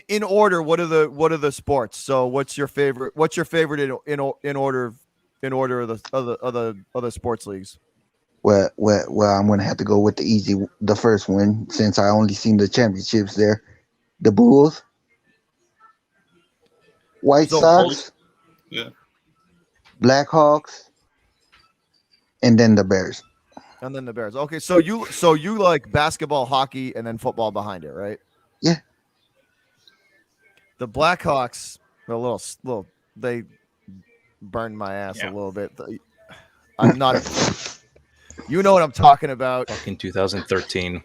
in order, what are the sports? So what's your favorite in order of the other sports leagues?
Well, I'm gonna have to go with the first one, since I only seen the championships there. The Bulls, White Sox,
yeah,
Blackhawks, and then the Bears.
And then the Bears. Okay, so you like basketball, hockey, and then football behind it, right?
Yeah.
The Blackhawks, a little, they burned my ass a little bit. I'm not. You know what I'm talking about.
Fucking 2013.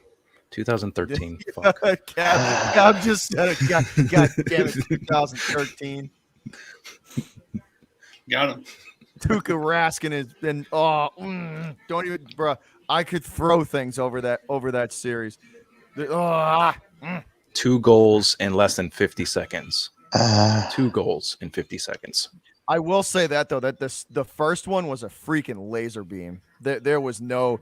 2013. Fuck.
Cab just said it. God damn it, 2013.
Got him.
Tuukka Rask don't even, bro. I could throw things over that series.
2 goals in less than 50 seconds. 2 goals in 50 seconds.
I will say that though, that the first one was a freaking laser beam. There was no.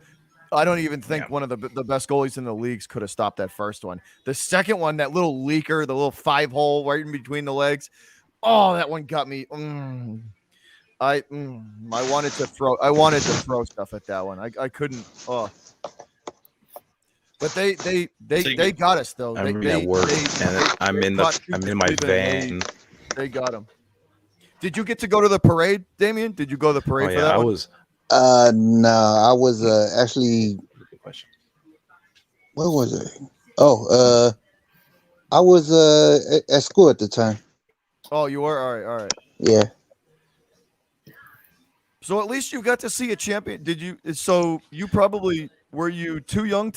I don't even think one of the best goalies in the leagues could have stopped that first one. The second one, that little leaker, the little 5-hole right in between the legs. Oh, that one got me. I wanted to throw stuff at that one. I couldn't. Oh, but they got us though.
I'm at work and I'm in my van.
They got him. Did you get to go to the parade, Damien? Did you go to the parade for that?
I
one?
was.
No, I was actually. What was it? Oh, I was at school at the time.
Oh, you were? All right.
Yeah.
So at least you got to see a champion. Did you? So you probably were you too young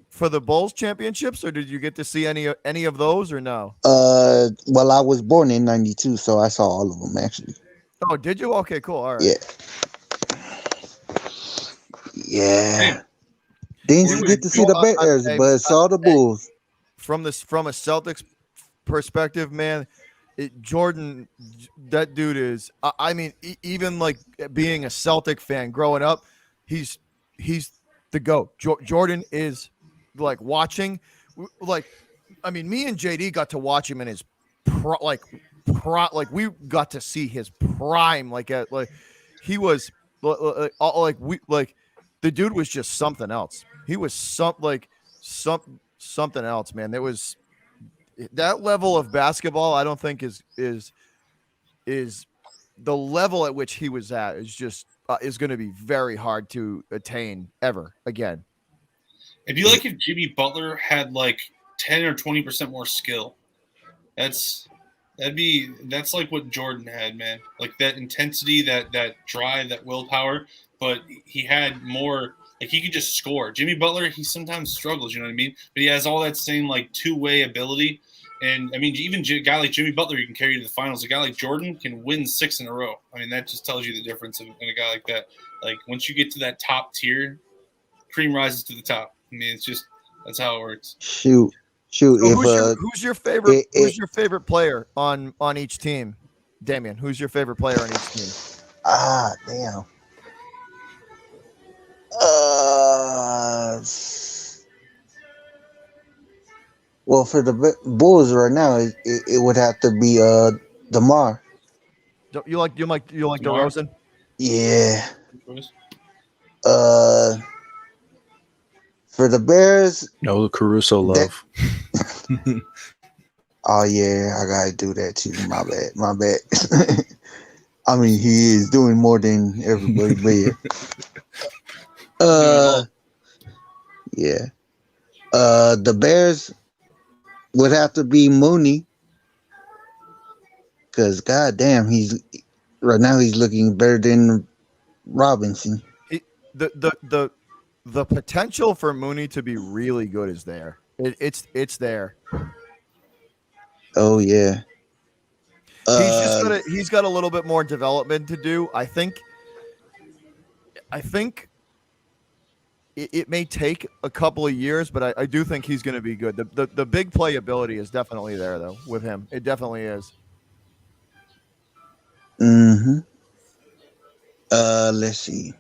for the Bulls championships, or did you get to see any of those, or no?
Well, I was born in '92, so I saw all of them actually.
Oh, did you? Okay, cool. All right.
Yeah. Yeah. Didn't get to see the Bears, but saw the Bulls.
From a Celtics perspective, man, Jordan, that dude is. I mean, even like being a Celtic fan growing up, he's the GOAT. Jordan is like watching, like, I mean, me and JD got to watch him in his we got to see his prime, he was the dude was just something else. He was something else, man. There was that level of basketball. I don't think is the level at which he was at is just is going to be very hard to attain ever again.
It'd be like if Jimmy Butler had like 10 or 20% more skill. That's like what Jordan had, man. Like that intensity, that drive, that willpower. But he had more, like he could just score. Jimmy Butler, he sometimes struggles, you know what I mean? But he has all that same like two-way ability. And I mean, even a guy like Jimmy Butler, you can carry you to the finals. A guy like Jordan can win 6 in a row. I mean, that just tells you the difference in a guy like that. Like once you get to that top tier, cream rises to the top. I mean, it's just that's how it works.
Shoot.
So who's your favorite? Who's your favorite player on each team, Damien? Who's your favorite player on each team?
Damn. Well, for the Bulls right now, it would have to be DeMar.
You like DeRozan?
Yeah. For the Bears,
no Caruso love.
Oh yeah, I gotta do that too. My bad. I mean, he is doing more than everybody there. Yeah. The Bears would have to be Mooney, because goddamn, he's looking better than Robinson.
The potential for Mooney to be really good is there. It's there.
Oh yeah.
He's got a little bit more development to do. I think it may take a couple of years, but I do think he's going to be good. The big playability is definitely there though with him. It definitely is.
Mm-hmm. Let's see.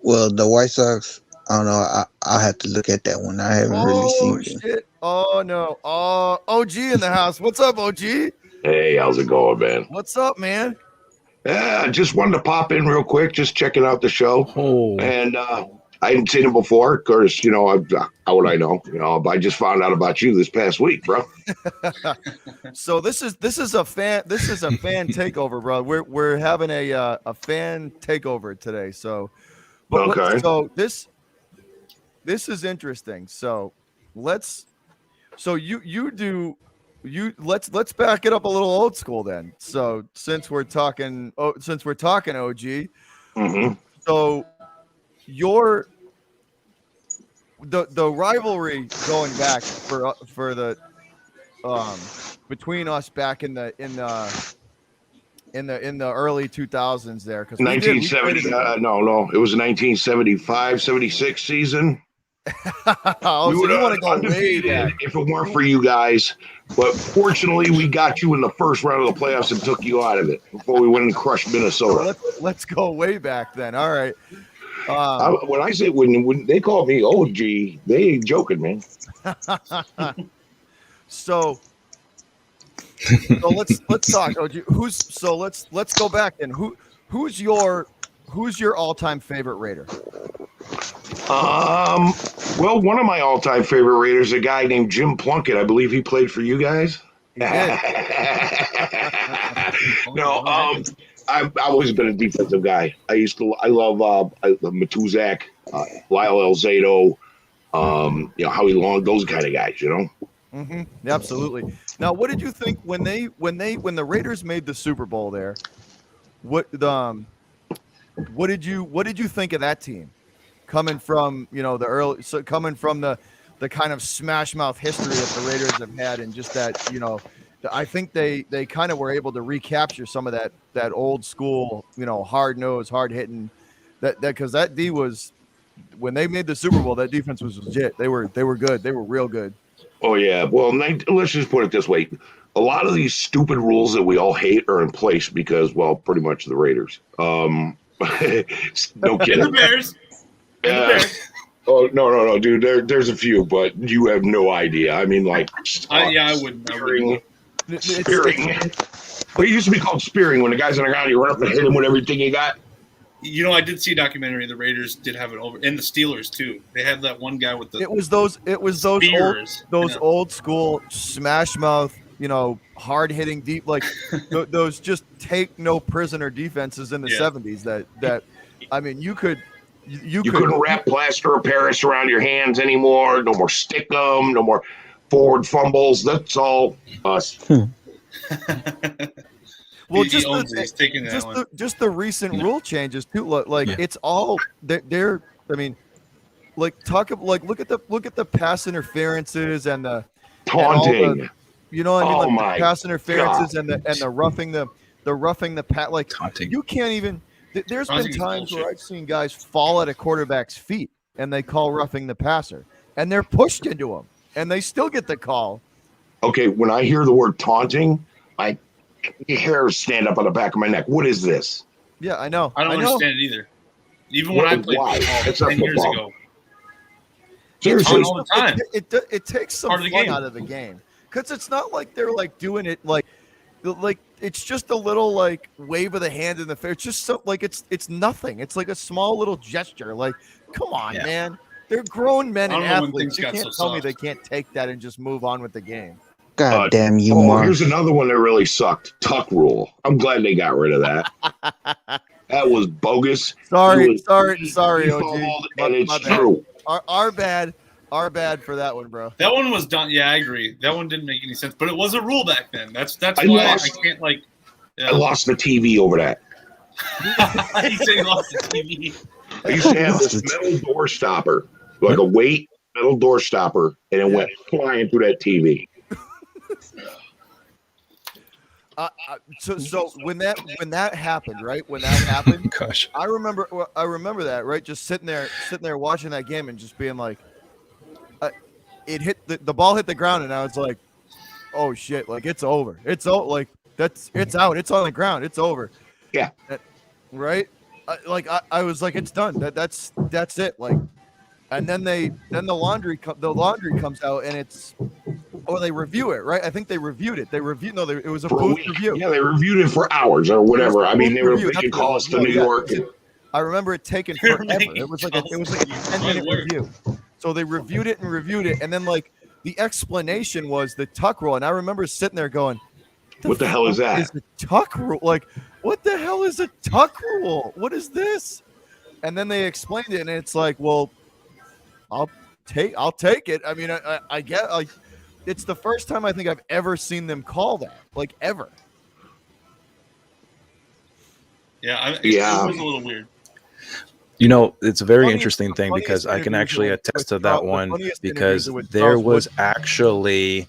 Well, the White Sox, I don't know. I'll have to look at that one. I haven't really seen them.
Shit. Oh no. Oh, OG in the house. What's up, OG?
Hey, how's it going, man?
What's up, man?
Yeah, just wanted to pop in real quick, just checking out the show.
Oh,
And I hadn't seen him before, because, you know, how would I know? You know, I just found out about you this past week, bro.
So this is a fan takeover, bro. We're having a fan takeover today. So,
Okay.
So this is interesting. So let's back it up a little old school then. So since we're talking OG,
Mm-hmm.
so the rivalry going back for the between us back in the early 2000s there, because
1970. No, it was 1975, 76 season.
Oh,
We
so
would
you
have
want to go way
undefeated
back.
if it weren't for you guys. But fortunately, we got you in the first round of the playoffs and took you out of it before we went and crushed Minnesota.
Let's go way back then. All right.
When I say when they call me OG, they ain't joking, man.
So let's talk. OG. Let's go back and who's your all-time favorite Raider?
Well, one of my all-time favorite Raiders, a guy named Jim Plunkett. I believe he played for you guys.
He did.
No, I've always been a defensive guy. I love Matuzak, Lyle Elzado, Howie Long, those kind of guys, you know.
Mm-hmm. Absolutely. Now, what did you think when the Raiders made the Super Bowl there? What did you think of that team? Coming from coming from the kind of smash mouth history that the Raiders have had, and just that, I think they kind of were able to recapture some of that old school, hard nosed, hard hitting, that because that D was, when they made the Super Bowl, that defense was legit. They were good. They were real good.
Oh yeah. Well, let's just put it this way: a lot of these stupid rules that we all hate are in place because, well, pretty much the Raiders. No kidding.
And the Bears.
Oh no, dude. There's a few, but you have no idea. I mean, like,
I wouldn't.
spearing. Well, it used to be called spearing. When the guy's on the ground, you run up and hit him with everything you got.
I did see a documentary. The Raiders did have it over, and the Steelers too. They had that one guy with the.
It was those
spears,
old school smash mouth, hard hitting deep, like those just take no prisoner defenses in the 70s. That I mean, you couldn't
wrap plaster of Paris around your hands anymore. No more stick 'em. No more forward fumbles. That's all us.
Well,
just
the recent rule changes too. Like it's all they're. I mean, like look at the pass interferences and the
taunting.
And all the, you know what I mean?
Oh
like the pass interferences
God.
and the roughing the pat. Like
taunting.
You can't even. There's been
Taunting
times
bullshit.
where I've seen guys fall at a quarterback's feet and they call roughing the passer, and they're pushed into him, and they still get the call.
Okay, when I hear the word taunting, your hairs stand up on the back of my neck. What is this?
Yeah, I know.
I don't understand it either. Even when I played football 10 years ago.
Seriously,
all the time.
It takes some
Part of
fun
the game.
out of the game, because it's not like they're like doing it like it's just a little like wave of the hand in the face. It's just so like it's nothing. It's like a small little gesture. Like, come on, man. They're grown men and athletes. You can't tell me they can't take that and just move on with the game.
God damn you,
Oh,
Mark.
here's another one that really sucked. Tuck rule. I'm glad they got rid of that. That was bogus.
Sorry, OG.
And it's
My bad.
true.
Our bad for that one, bro.
That one was done. Yeah, I agree. That one didn't make any sense, but it was a rule back then. That's
I
why
lost-
I can't like. Yeah.
I lost the TV over that.
He said he lost the TV.
I used to have this metal door stopper, like a weight, metal door stopper, and it went flying through that TV.
So when that happened, right? When that happened,
Gosh,
I remember that, right? Just sitting there watching that game and just being like, it hit the ball hit the ground, and I was like, oh shit, like it's over. It's like it's out. It's on the ground. It's over.
Yeah.
Right. I was like, it's done. That's it. Like, and then the laundry comes out, and they review it, right? I think they reviewed it. It was a booth review.
Yeah, they reviewed it for hours or whatever. I mean, they could call us to New York.
I remember it taking forever. It was like a 10-minute review. So they reviewed it, and then like the explanation was the tuck rule, and I remember sitting there going,
"What the hell is that?
Is the tuck rule? Like, what the hell is a tuck rule? What is this?" And then they explained it, and it's like, well, I'll take it. I mean, I get like, it's the first time I think I've ever seen them call that, like ever.
Yeah, it was a little weird.
You know, it's a very interesting thing because I can actually attest to that one because there was actually.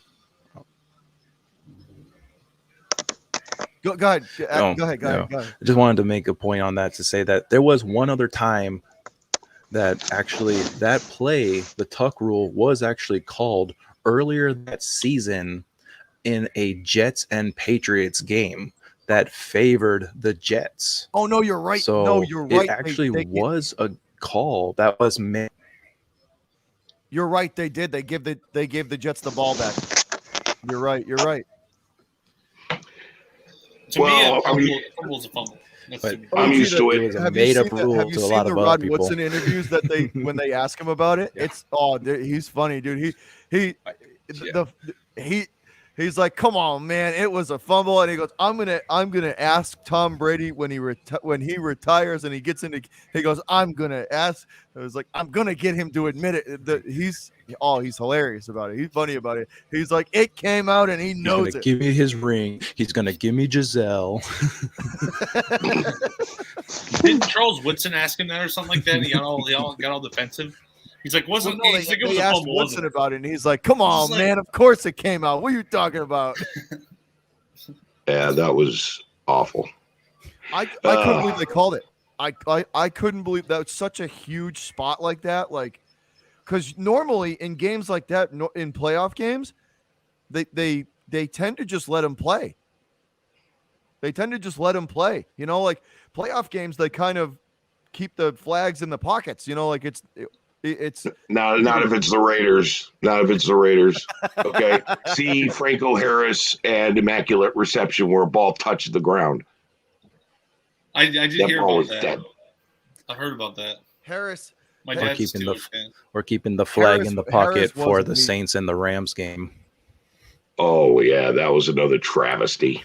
Go ahead. Go ahead.
I just wanted to make a point on that to say that there was one other time that actually that play, the tuck rule, was actually called earlier that season in a Jets and Patriots game that favored the Jets.
Oh no, you're right.
So
no, you're right.
It actually was a call that was made.
You're right. They did. They gave the Jets the ball back. You're right.
To me, a fumble's a fumble.
But I'm used to it.
It was a made-up rule to a lot of other people.
Woodson interviews that when they ask him about it, it's he's funny, dude. He's like, come on, man, it was a fumble, and he goes, I'm gonna ask Tom Brady when he retires and he gets into. He goes, I'm gonna ask. It was like, I'm gonna get him to admit it. He's hilarious about it. He's funny about it. He's like, it came out and he knows it.
Give me his ring. He's gonna give me Giselle.
Didn't Charles Woodson ask him that or something like that? And he got all defensive. He's like,
they asked Woodson about it, and he's like, come on, man, of course it came out. What are you talking about?
Yeah, that was awful.
I couldn't believe they called it. I couldn't believe that was such a huge spot like that. Like, because normally in games like that, in playoff games, they tend to just let him play. They tend to just let him play. You know, like playoff games, they kind of keep the flags in the pockets. You know, like it's
not if it's the Raiders. Not if it's the Raiders. Okay. See Franco Harris and immaculate reception where a ball touched the ground.
I did hear about that. Dead. I heard about that.
Harris.
My dad's
we're keeping the flag in the pocket for the Saints and the Rams game.
Oh yeah, that was another travesty.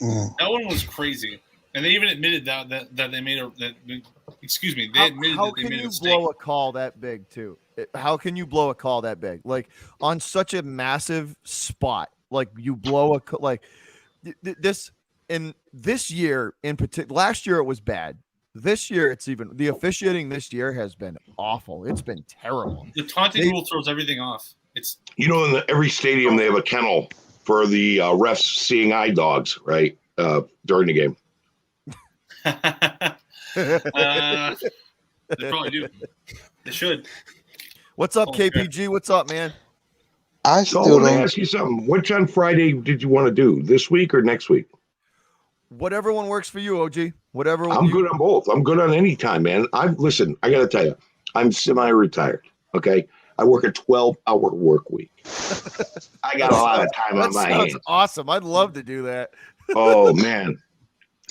That one was crazy. And they even admitted that they made excuse me. They admitted that they made a mistake.
How can you blow a call that big too? How can you blow a call that big? Like on such a massive spot, like you blow this year in particular. Last year it was bad. This year it's even the officiating this year has been awful. It's been terrible.
The taunting rule throws everything off. It's
in every stadium they have a kennel for the refs seeing eye dogs, right? During the game.
They probably do. They should.
What's up, KPG? What's up, man?
I
want to ask you something. Which on Friday did you want to do? This week or next week?
Whatever one works for you, OG. Whatever.
I'm good on both. I'm good on any time, man. Listen, I got to tell you, I'm semi-retired. Okay. I work a 12-hour work week. I got a lot of time on my hands.
Awesome. I'd love to do that.
Oh man.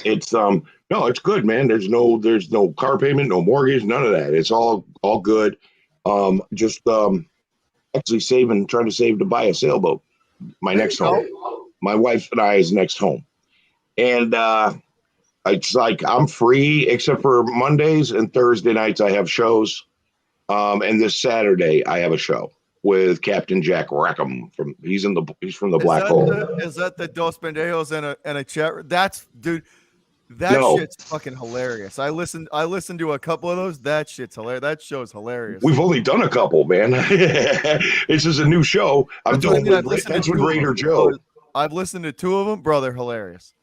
It's no, it's good, man. There's no car payment, no mortgage, none of that. It's all good. Just actually trying to save to buy a sailboat. My next home. My wife and I's next home. And it's like I'm free except for Mondays and Thursday nights I have shows. And this Saturday I have a show with Captain Jack Rackham he's from the Black Hole.
Is that the Dos Pendejos and a chat? That's dude. That shit's fucking hilarious. I listened to a couple of those. That shit's hilarious. That show's hilarious.
We've only done a couple, man. This is a new show. I'm doing that's with Raider Joe.
I've listened to 2 of them, bro. They're hilarious.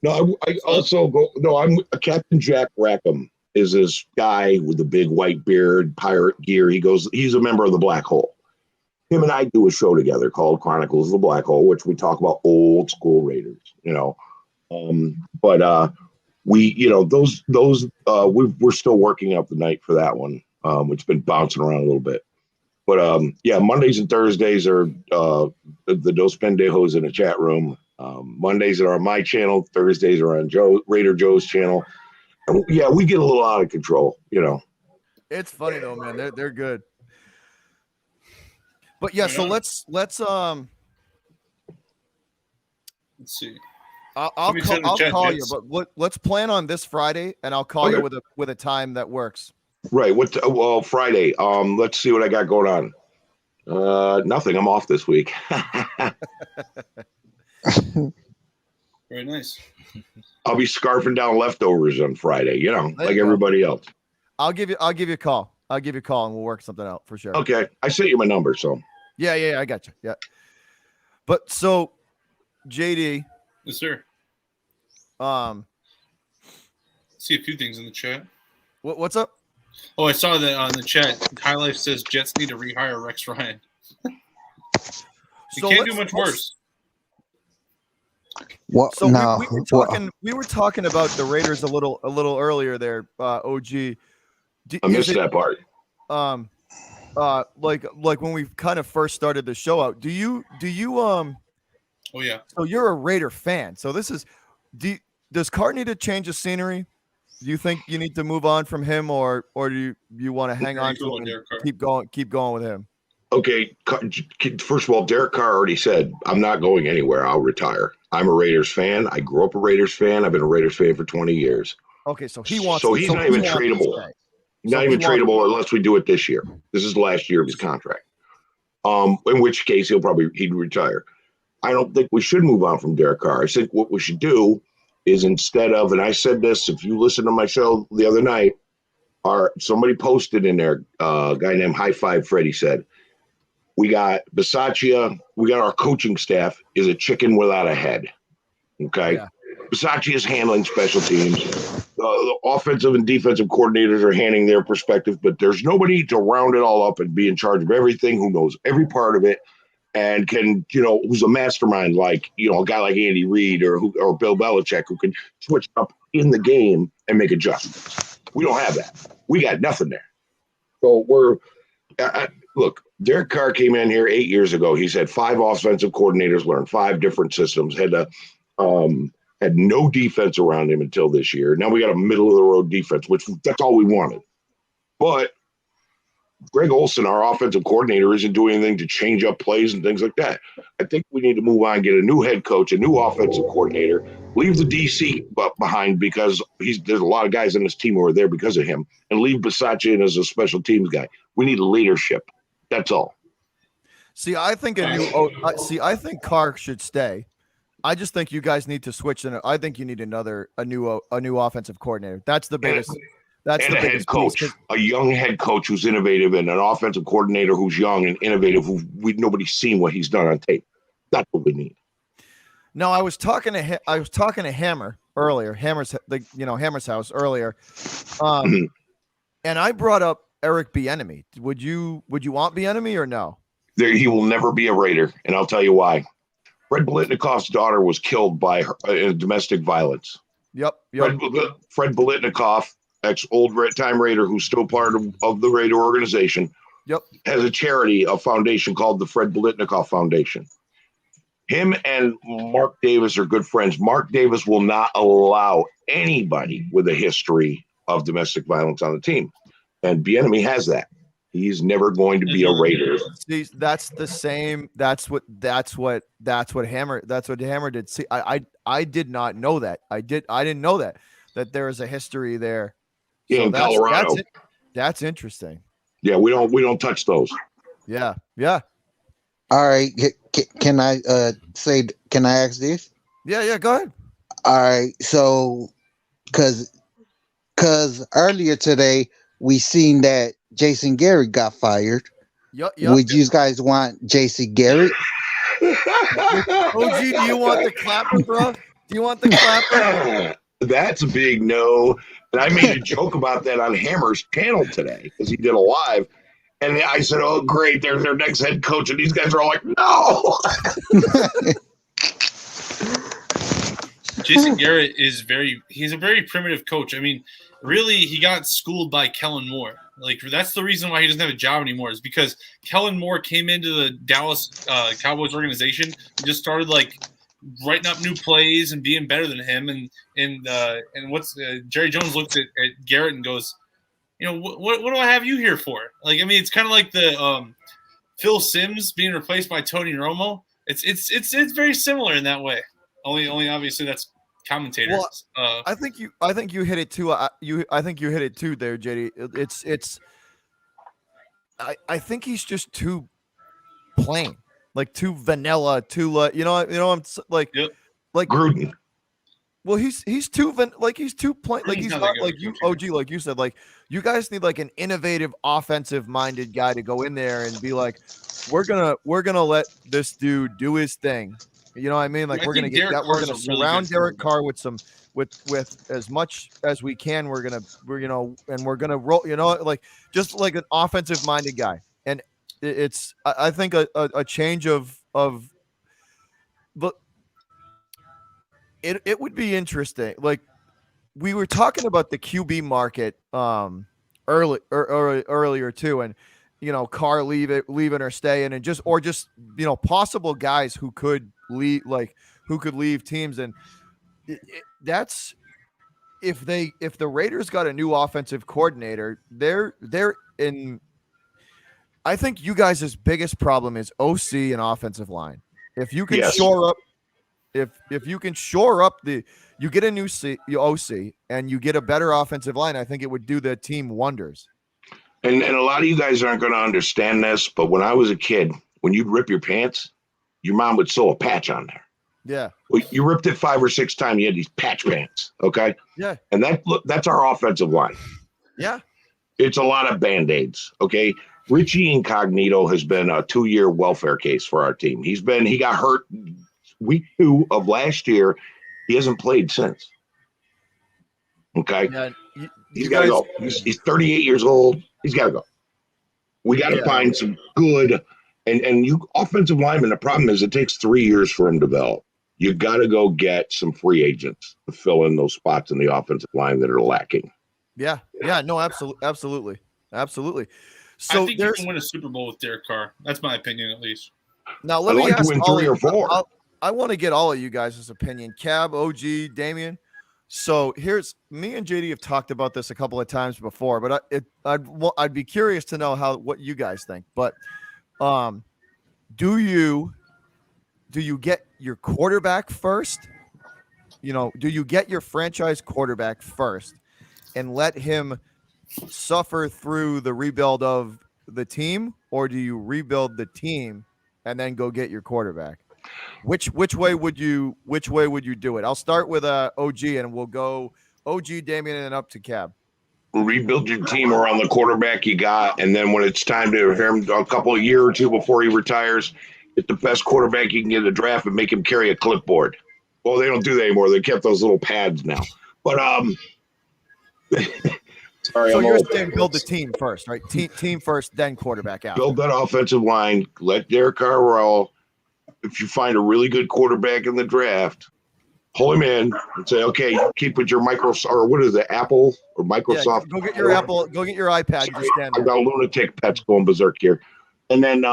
No, I also go. No, I'm Captain Jack Rackham is this guy with the big white beard, pirate gear. He's a member of the Black Hole. Him and I do a show together called Chronicles of the Black Hole, which we talk about old school Raiders, but we're still working up the night for that one. It's been bouncing around a little bit, but Mondays and Thursdays are the Dos Pendejos in the chat room. Mondays are on my channel. Thursdays are on Raider Joe's channel. And we get a little out of control,
It's funny though, man. They're good. But so let's
see.
I'll call you, but let's plan on this Friday, and I'll call you with a time that works.
Right. Friday. Let's see what I got going on. Nothing. I'm off this week.
Very nice.
I'll be scarfing down leftovers on Friday. Like everybody else.
I'll give you a call. I'll give you a call, and we'll work something out for sure.
Okay. I sent you my number, so.
Yeah, I got you. Yeah. But so, JD.
Yes, sir. See a few things in the chat.
What's up?
Oh, I saw that on the chat. High Life says Jets need to rehire Rex Ryan. Can't do much worse.
Well,
so we were talking about the Raiders a little earlier there, OG.
I missed that part.
Like when we kind of first started the show out. Do you
Oh yeah.
So you're a Raider fan. So does Carr need to change the scenery? Do you think you need to move on from him, or do you want to hang on to him and keep going with him?
Okay, first of all, Derek Carr already said, I'm not going anywhere. I'll retire. I'm a Raiders fan. I grew up a Raiders fan. I've been a Raiders fan for 20 years.
Okay, so he wants.
So he's not even tradable. Not even tradable unless we do it this year. This is the last year of his contract. In which case he'd retire. I don't think we should move on from Derek Carr. I think what we should do is instead of, and I said this, if you listen to my show the other night, somebody posted in there, a guy named High Five Freddy said, we got Bisaccia, we got our coaching staff is a chicken without a head. Okay. Yeah. Bisaccia is handling special teams. The offensive and defensive coordinators are handling their perspective, but there's nobody to round it all up and be in charge of everything, who knows every part of it and can, who's a mastermind, like, a guy like Andy Reid or Bill Belichick, who can switch up in the game and make adjustments. We don't have that. We got nothing there. So look, Derek Carr came in here 8 years ago. He's had 5 offensive coordinators, learned 5 different systems, had no defense around him until this year. Now we got a middle of the road defense, which that's all we wanted. But Greg Olson, our offensive coordinator, isn't doing anything to change up plays and things like that. I think we need to move on, get a new head coach, a new offensive coordinator, leave the DC behind because there's a lot of guys on this team who are there because of him, and leave Bisaccia in as a special teams guy. We need leadership. That's all.
See, I think I think Carr should stay. I just think you guys need to switch. I think you need a new offensive coordinator. That's the biggest. That's the biggest
head coach, a young head coach who's innovative, and an offensive coordinator who's young and innovative. Nobody's seen what he's done on tape. That's what we need.
No, I was talking to Hammer earlier. Hammer's house earlier, and I brought up Eric Bieniemy. Would you want Bieniemy or no?
He will never be a Raider, and I'll tell you why. Fred Biletnikoff's daughter was killed by domestic violence.
Yep.
Fred Biletnikoff, ex-old-time Raider who's still part of the Raider organization, has a charity, a foundation called the Fred Biletnikoff Foundation. Him and Mark Davis are good friends. Mark Davis will not allow anybody with a history of domestic violence on the team. And Bieniemy has that. He's never going to be a Raider.
See, that's the same. That's what Hammer did. See, I did not know that. I didn't know that there is a history there.
Yeah, in Colorado.
That's interesting.
Yeah, we don't touch those.
Yeah.
All right. Can I ask this?
Yeah. Go ahead.
All right. So Cause earlier today we seen that Jason Garrett got fired.
Yep.
Would you guys want Jason Garrett?
OG, do you want the clapper, bro? Do you want the clapper?
That's a big no. And I made a joke about that on Hammer's channel today because he did a live. And I said, "Oh, great! There's their next head coach." And these guys are all like, "No."
Jason Garrett he's a very primitive coach. I mean, really, he got schooled by Kellen Moore. Like, that's the reason why he doesn't have a job anymore, is because Kellen Moore came into the Dallas Cowboys organization and just started like writing up new plays and being better than him. And what's Jerry Jones looks at Garrett and goes, you know, what do I have you here for? Like, I mean, it's kind of like the Phil Simms being replaced by Tony Romo. It's very similar in that way. Only obviously that's commentators.
Well, I think you hit it too. I think you hit it too there, JD. I think he's just too plain, like too vanilla, too I'm like
Yep.
like
Gruden.
Well, he's too he's too plain. Like he's not like you, OG, like you said. Like you guys need like an innovative, offensive-minded guy to go in there and be like, we're gonna let this dude do his thing. You know what I mean? Like we're gonna surround Derek Carr with as much as we can. We're gonna roll. You know, like just like an offensive-minded guy. And I think a change of but. It would be interesting. Like we were talking about the QB market earlier too, and Carr leaving or staying, and just possible guys who could leave teams, and that's if the Raiders got a new offensive coordinator, they're in. I think you guys' biggest problem is OC and offensive line. If you can shore up. If you can shore up you get a new OC and you get a better offensive line, I think it would do the team wonders.
And a lot of you guys aren't going to understand this, but when I was a kid, when you'd rip your pants, your mom would sew a patch on there.
Yeah.
Well, you ripped it 5 or 6 times. You had these patch pants. Okay.
Yeah.
And that's our offensive line.
Yeah.
It's a lot of Band-Aids. Okay. Richie Incognito has been a 2-year welfare case for our team. He got hurt week 2 of last year. He hasn't played since. Okay.
Yeah,
he's got to go. He's 38 years old. He's got to go. We got to find some good and you offensive linemen. The problem is it takes 3 years for him to develop. You got to go get some free agents to fill in those spots in the offensive line that are lacking.
Yeah. Yeah. No, absolutely. So
I think you can win a Super Bowl with Derek Carr. That's my opinion, at least.
Now let me ask
to win 3 or 4.
I want to get all of you guys' opinion. Cab, OG, Damien. So here's me and JD have talked about this a couple of times before, but I'd be curious to know what you guys think. But do you get your quarterback first? Do you get your franchise quarterback first and let him suffer through the rebuild of the team, or do you rebuild the team and then go get your quarterback? Which way would you do it? I'll start with OG and we'll go OG, Damien, and up to Cab.
Rebuild your team around the quarterback you got, and then when it's time to him a couple of year or two before he retires, get the best quarterback you can get in the draft and make him carry a clipboard. Well, they don't do that anymore. They kept those little pads now. But sorry.
So you're saying build the team first, right? Team first, then quarterback out.
Build that offensive line. Let Derek Carr roll. If you find a really good quarterback in the draft, pull him in and say, okay, keep with your Microsoft, or what is it, Apple or Microsoft?
Yeah, go get your Apple, go get your iPad.
Sorry, I've got lunatic pets going berserk here. And then,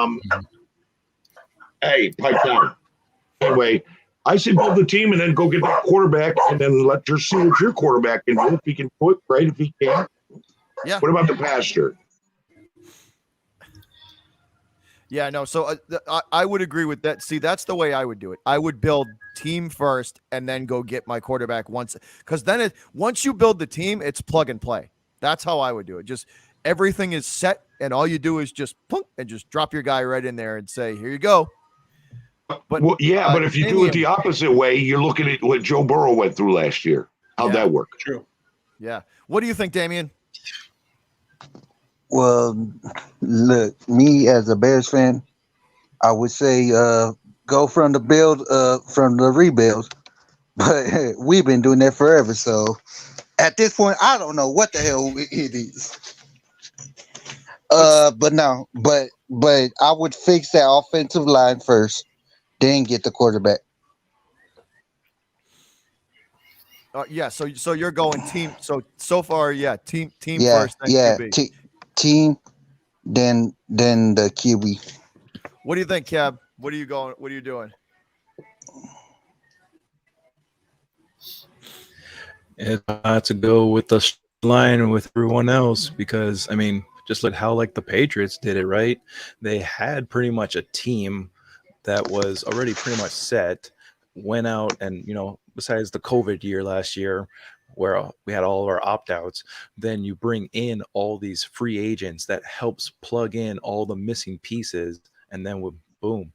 hey, pipe down. Anyway, I say build the team and then go get that quarterback and then see what your quarterback can do. If he can do it, great. If he can't,
yeah.
What about the pasture?
Yeah, no. So I would agree with that. See, that's the way I would do it. I would build team first and then go get my quarterback once, because then once you build the team, it's plug and play. That's how I would do it. Just everything is set, and all you do is just plunk and just drop your guy right in there and say, "Here you go." But
but if you do it the opposite way, you're looking at what Joe Burrow went through last year. How'd that work?
True.
Yeah. What do you think, Damian?
Well, look, me as a Bears fan, I would say go from the rebuild. But we've been doing that forever. So at this point, I don't know what the hell it is. But I would fix that offensive line first, then get the quarterback.
Yeah. So you're going team. So far, yeah. Team
Yeah,
first. Then
yeah.
QB.
Team, then the QB.
What do you think, Cab? What are you doing?
It's got to go with the line with everyone else because I mean, just like how like the Patriots did it, right? They had pretty much a team that was already pretty much set. Went out and besides the COVID year last year, where we had all of our opt-outs, then you bring in all these free agents that helps plug in all the missing pieces, and then boom,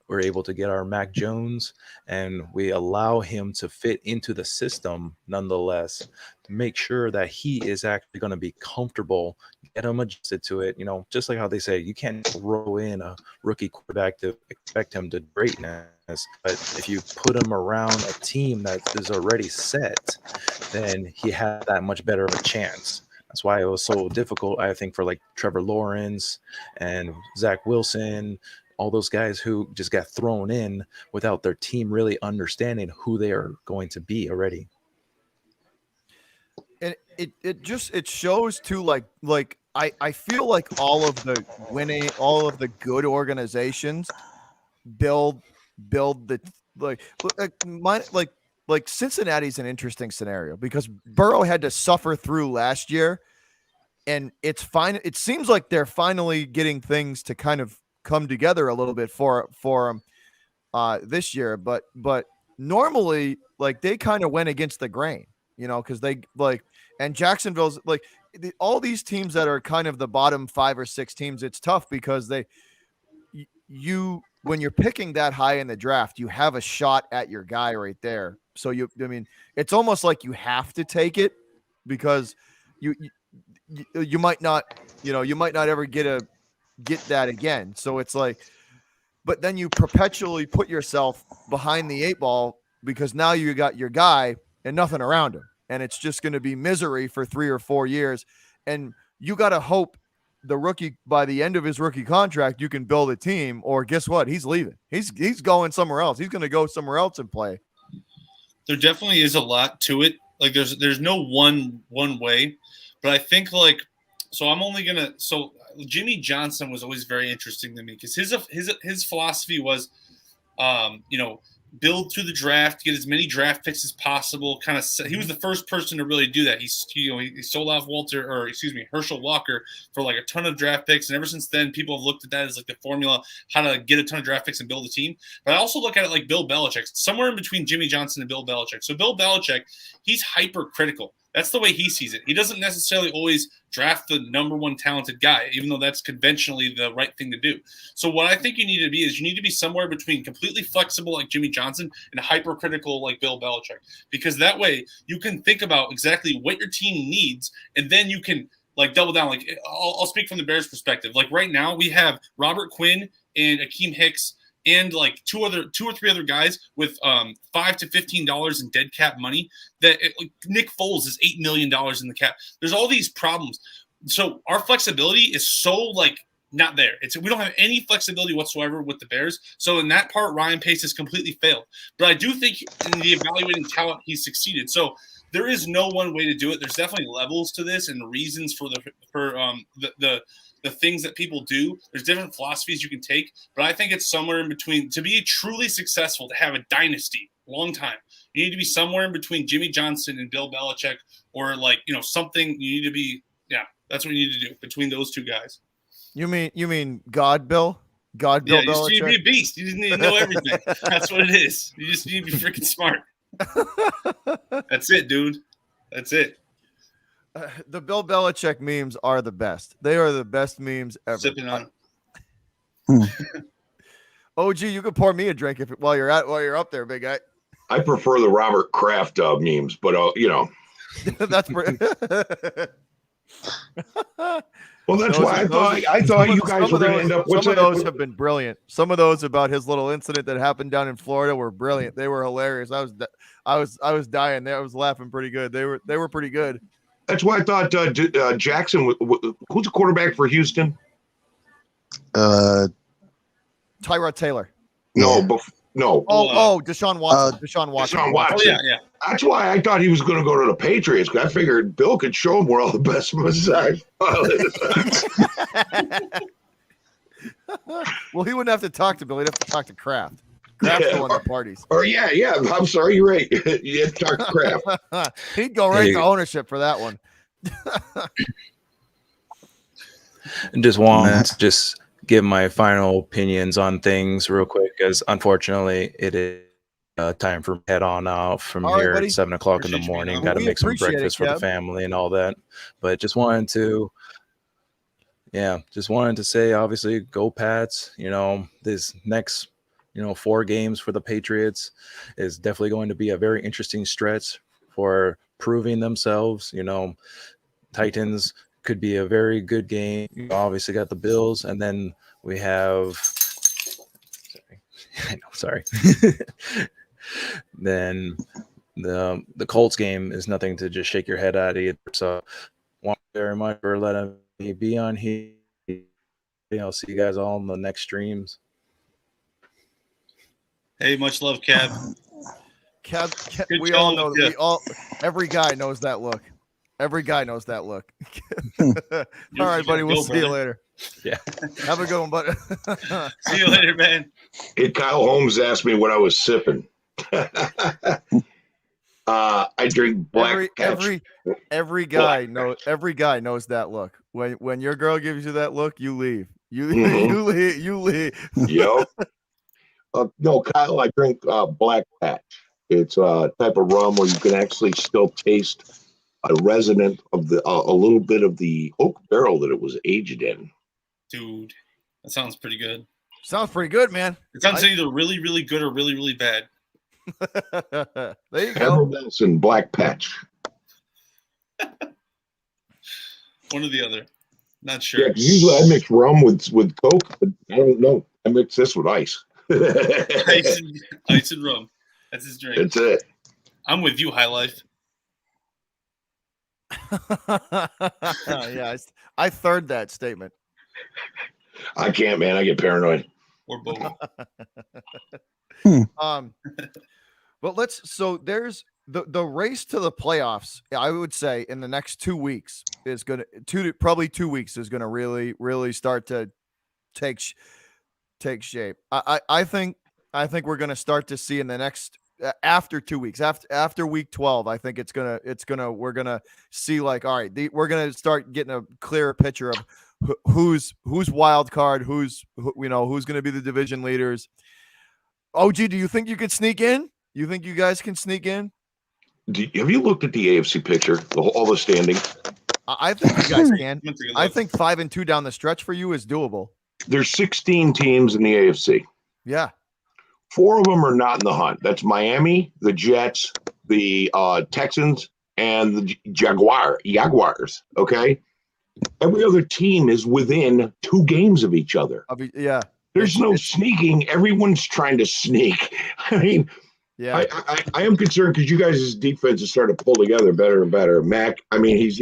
we're able to get our Mac Jones, and we allow him to fit into the system nonetheless to make sure that he is actually going to be comfortable, get him adjusted to it. Just like how they say, you can't throw in a rookie quarterback to expect him to greatness. But if you put him around a team that is already set, then he had that much better of a chance. That's why it was so difficult, I think, for like Trevor Lawrence and Zach Wilson, all those guys who just got thrown in without their team really understanding who they are going to be already.
And it shows too, like I feel like all of the good organizations build the like Cincinnati's an interesting scenario because Burrow had to suffer through last year, and it's fine. It seems like they're finally getting things to kind of come together a little bit for him this year, but normally like they kind of went against the grain, because they and Jacksonville's all these teams that are kind of the bottom 5 or 6 teams. It's tough because when you're picking that high in the draft, you have a shot at your guy right there. So it's almost like you have to take it because you might not ever get that again. So it's like, but then you perpetually put yourself behind the 8 ball because now you got your guy and nothing around him. And it's just going to be misery for 3 or 4 years. And you got to hope the rookie, by the end of his rookie contract, you can build a team, or guess what? He's leaving. He's going somewhere else. He's going to go somewhere else and play.
There definitely is a lot to it. Like there's no one way, but I think so Jimmy Johnson was always very interesting to me because his philosophy was, build through the draft, get as many draft picks as possible. He was the first person to really do that. He sold off Herschel Walker for like a ton of draft picks, and ever since then, people have looked at that as like the formula how to get a ton of draft picks and build a team. But I also look at it like Bill Belichick, somewhere in between Jimmy Johnson and Bill Belichick. So Bill Belichick, he's hypercritical. That's the way he sees it. He doesn't necessarily always draft the number one talented guy, even though that's conventionally the right thing to do. So what I think you need to be somewhere between completely flexible like Jimmy Johnson and hypercritical like Bill Belichick, because that way you can think about exactly what your team needs, and then you can like double down. Like I'll speak from the Bears' perspective. Like right now we have Robert Quinn and Akeem Hicks and like two or three other guys with $5 to $15 in dead cap money. Nick Foles is $8 million in the cap. There's all these problems. So our flexibility is so like not there. We don't have any flexibility whatsoever with the Bears. So in that part, Ryan Pace has completely failed. But I do think in the evaluating talent, he's succeeded. So there is no one way to do it. There's definitely levels to this and reasons for the things that people do. There's different philosophies you can take, but I think it's somewhere in between. To be truly successful, to have a dynasty, long time, you need to be somewhere in between Jimmy Johnson and Bill Belichick, or something. You need to be, that's what you need to do between those two guys.
You mean God, Bill? God, Bill Belichick?
You just need to be a beast. You just need to know everything. That's what it is. You just need to be freaking smart. That's it, dude. That's it.
The Bill Belichick memes are the best. They are the best memes ever.
Sipping on.
OG, you could pour me a drink while you're up there, big guy.
I prefer the Robert Kraft memes, but
That's
well, that's why I thought you guys were going to end up.
Some of those have been brilliant. Some of those about his little incident that happened down in Florida were brilliant. They were hilarious. I was dying there. I was laughing pretty good. They were pretty good.
That's why I thought Jackson. Who's the quarterback for Houston?
Tyrod
Taylor.
No,
Yeah.
no.
Deshaun Watson. Deshaun Watson.
Deshaun Watson.
Oh, yeah.
That's why I thought he was going to go to the Patriots, because I figured Bill could show him where all the best Messiah pilots are.
Well, he wouldn't have to talk to Bill. He'd have to talk to Kraft. Kraft's the one that parties.
Or yeah. I'm sorry, you're right. You had to talk to Kraft.
He'd go right to ownership for that one.
And just want to just give my final opinions on things real quick, because unfortunately it is time for head on out from
All right,
here
buddy.
at 7 o'clock in the
Appreciate you,
morning.
man.
Got to
We
make some
appreciate it,
breakfast for the
Kev.
family and all that. But just wanted to say, obviously, go Pats. This next 4 games for the Patriots is definitely going to be a very interesting stretch for proving themselves. Titans could be a very good game. You obviously got the Bills, and then we have sorry. Then the Colts game is nothing to just shake your head at either. So thank you very much for letting me be on here. I'll see you guys all in the next streams.
Hey, much love, Kev.
Kev,
Good
we all
job,
know.
yeah.
Every guy knows that look. Every guy knows that look. All right, buddy. We'll see you later.
Yeah.
Have a good one, buddy.
See you later, man.
Hey, Kyle Holmes asked me what I was sipping. I drink black.
Every guy knows that look. When your girl gives you that look, you leave. You leave.
Yep. No, Kyle, I drink Black Patch. It's a type of rum where you can actually still taste a resident of a little bit of the oak barrel that it was aged in.
Dude, that sounds pretty good.
Sounds pretty good, man.
It sounds either really, really good or really, really bad.
There you go.
Everlasting Black Patch.
One or the other. Not sure.
Yeah, usually I mix rum with Coke, but I don't know. I mix this with ice.
Ice and rum. That's his drink.
That's it.
I'm with you, High Life.
Yeah, I third that statement.
I can't, man. I get paranoid.
Or both.
But so there's the race to the playoffs. I would say in the next 2 weeks is going to probably 2 weeks is going to really start to take shape. I think we're going to start to see in the next after 2 weeks after week 12. I think we're gonna see like, all right, we're gonna start getting a clearer picture of who's wild card, who's gonna be the division leaders. OG, do you think you can sneak in? You think you guys can sneak in?
Have you looked at the AFC picture, all the standing?
I think you guys can. I think 5-2 down the stretch for you is doable.
There's 16 teams in the AFC.
Yeah.
4 of them are not in the hunt. That's Miami, the Jets, the Texans, and the Jaguars. Okay. Every other team is within 2 games of each other.
Yeah.
There's no sneaking. Everyone's trying to sneak. I mean,
yeah.
I am concerned because you guys' defense has started to pull together better and better. Mac, I mean, he's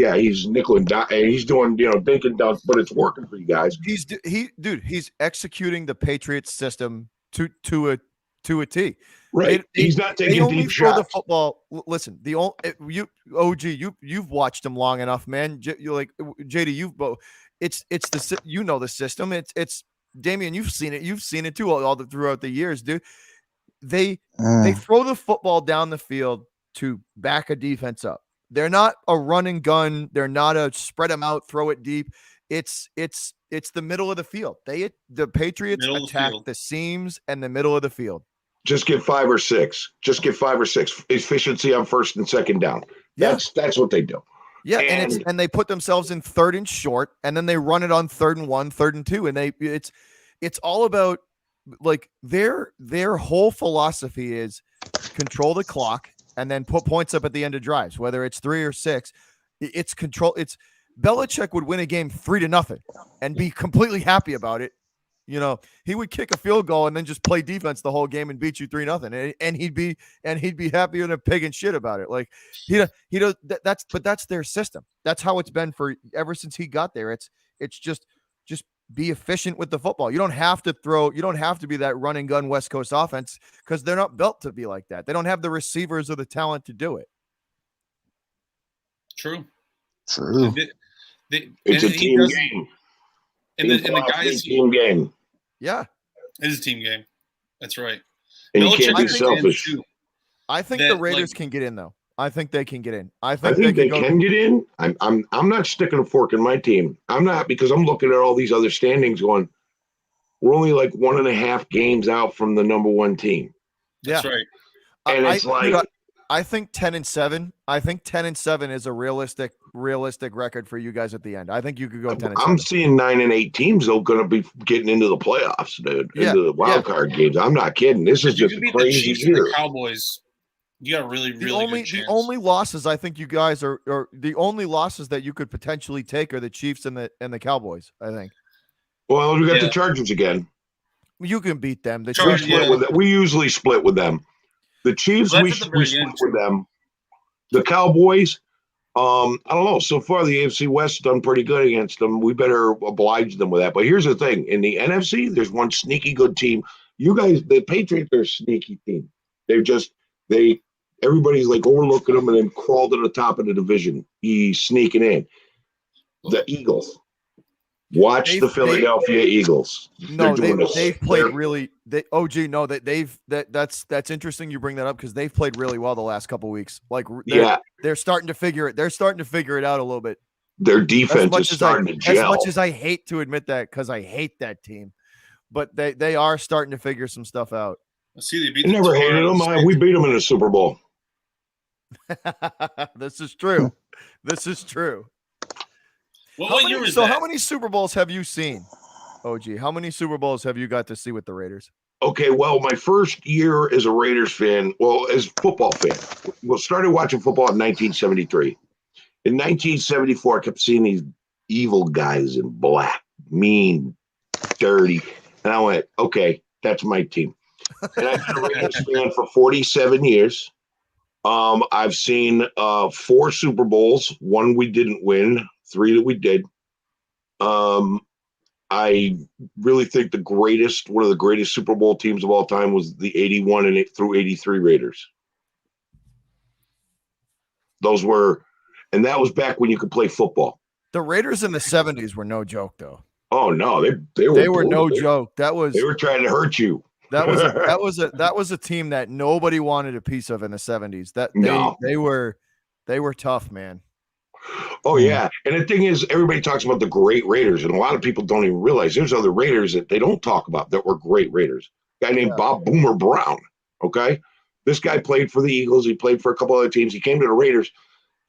nickel and dime, and he's doing dink and dunk, but it's working for you guys.
He's executing the Patriots system to a T.
Right. He's not taking deep shots.
The football. Listen, you've watched him long enough, man. You're like JD. It's the system. It's Damian. You've seen it. You've seen it too throughout the years, dude. They throw the football down the field to back a defense up. They're not a run and gun. They're not a spread them out, throw it deep. It's the middle of the field. The Patriots attack the seams and the middle of the field.
Just get 5 or 6. Just get 5 or 6. Efficiency on first and second down. That's what they do.
Yeah, and they put themselves in 3rd and short, and then they run it on 3rd and 1, 3rd and 2, and it's all about like their whole philosophy is control the clock and then put points up at the end of drives, whether it's 3 or 6. It's control. It's Belichick would win a game 3-0 and be completely happy about it. You know, he would kick a field goal and then just play defense the whole game and beat you 3-0, and he'd be happier than a pig and shit about it. Like he does that's their system. That's how it's been for ever since he got there. It's just be efficient with the football. You don't have to be that run and gun West Coast offense because they're not built to be like that. They don't have the receivers or the talent to do it.
True.
It's a team game.
And the guys,
team game.
Yeah,
it is a team game. That's right.
And you can't be selfish.
I think the Raiders can get in, though. I think they can get in. I think
they can get in. I'm not sticking a fork in my team. I'm not, because I'm looking at all these other standings going, we're only like 1.5 games out from the number 1 team.
That's right.
And it's
I think 10-7. I think 10-7 is a realistic record for you guys at the end. I think you could go 10-7.
I'm seeing 9 and 8 teams though going to be getting into the playoffs, dude. Into the wild card games. I'm not kidding. This is just a crazy year.
The Cowboys, you got really good chance.
The only losses I think you guys are the only losses that you could potentially take are the Chiefs and the Cowboys. I think.
Well, we got the Chargers again.
You can beat them. The
Chargers, we usually split with them. The Chiefs, we split with them. The Cowboys, I don't know. So far, the AFC West has done pretty good against them. We better oblige them with that. But here's the thing. In the NFC, there's one sneaky good team. You guys, the Patriots are a sneaky team. Everybody's like overlooking them and then crawl to the top of the division. He's sneaking in. The Eagles. Watch the Philadelphia Eagles.
No, they've played really. That's interesting. You bring that up because they've played really well the last couple of weeks. Like, they're starting to figure it. They're starting to figure it out a little bit.
Their defense is starting to gel.
As much as I hate to admit that, because I hate that team, but they are starting to figure some stuff out.
I see they beat.
I never hated them. We beat them in the Super Bowl.
This is true. This is true.
How
many Super Bowls have you seen, OG? How many Super Bowls have you got to see with the Raiders?
Okay, well, my first year as a Raiders fan, as a football fan, started watching football in 1973. In 1974, I kept seeing these evil guys in black, mean, dirty, and I went, okay, that's my team. And I've been a Raiders fan for 47 years. I've seen 4 Super Bowls. 1 we didn't win. 3 that we did. I really think one of the greatest Super Bowl teams of all time was the 81 and through 83 Raiders. And that was back when you could play football.
The Raiders in the 70s were no joke, though.
Oh no, they
were no joke. They were
trying to hurt you.
That was a team that nobody wanted a piece of in the 70s. They were tough, man.
Oh yeah, and the thing is, everybody talks about the great Raiders, and a lot of people don't even realize there's other Raiders that they don't talk about that were great Raiders. A guy named Bob Boomer Brown. Okay, this guy played for the Eagles. He played for a couple other teams. He came to the Raiders.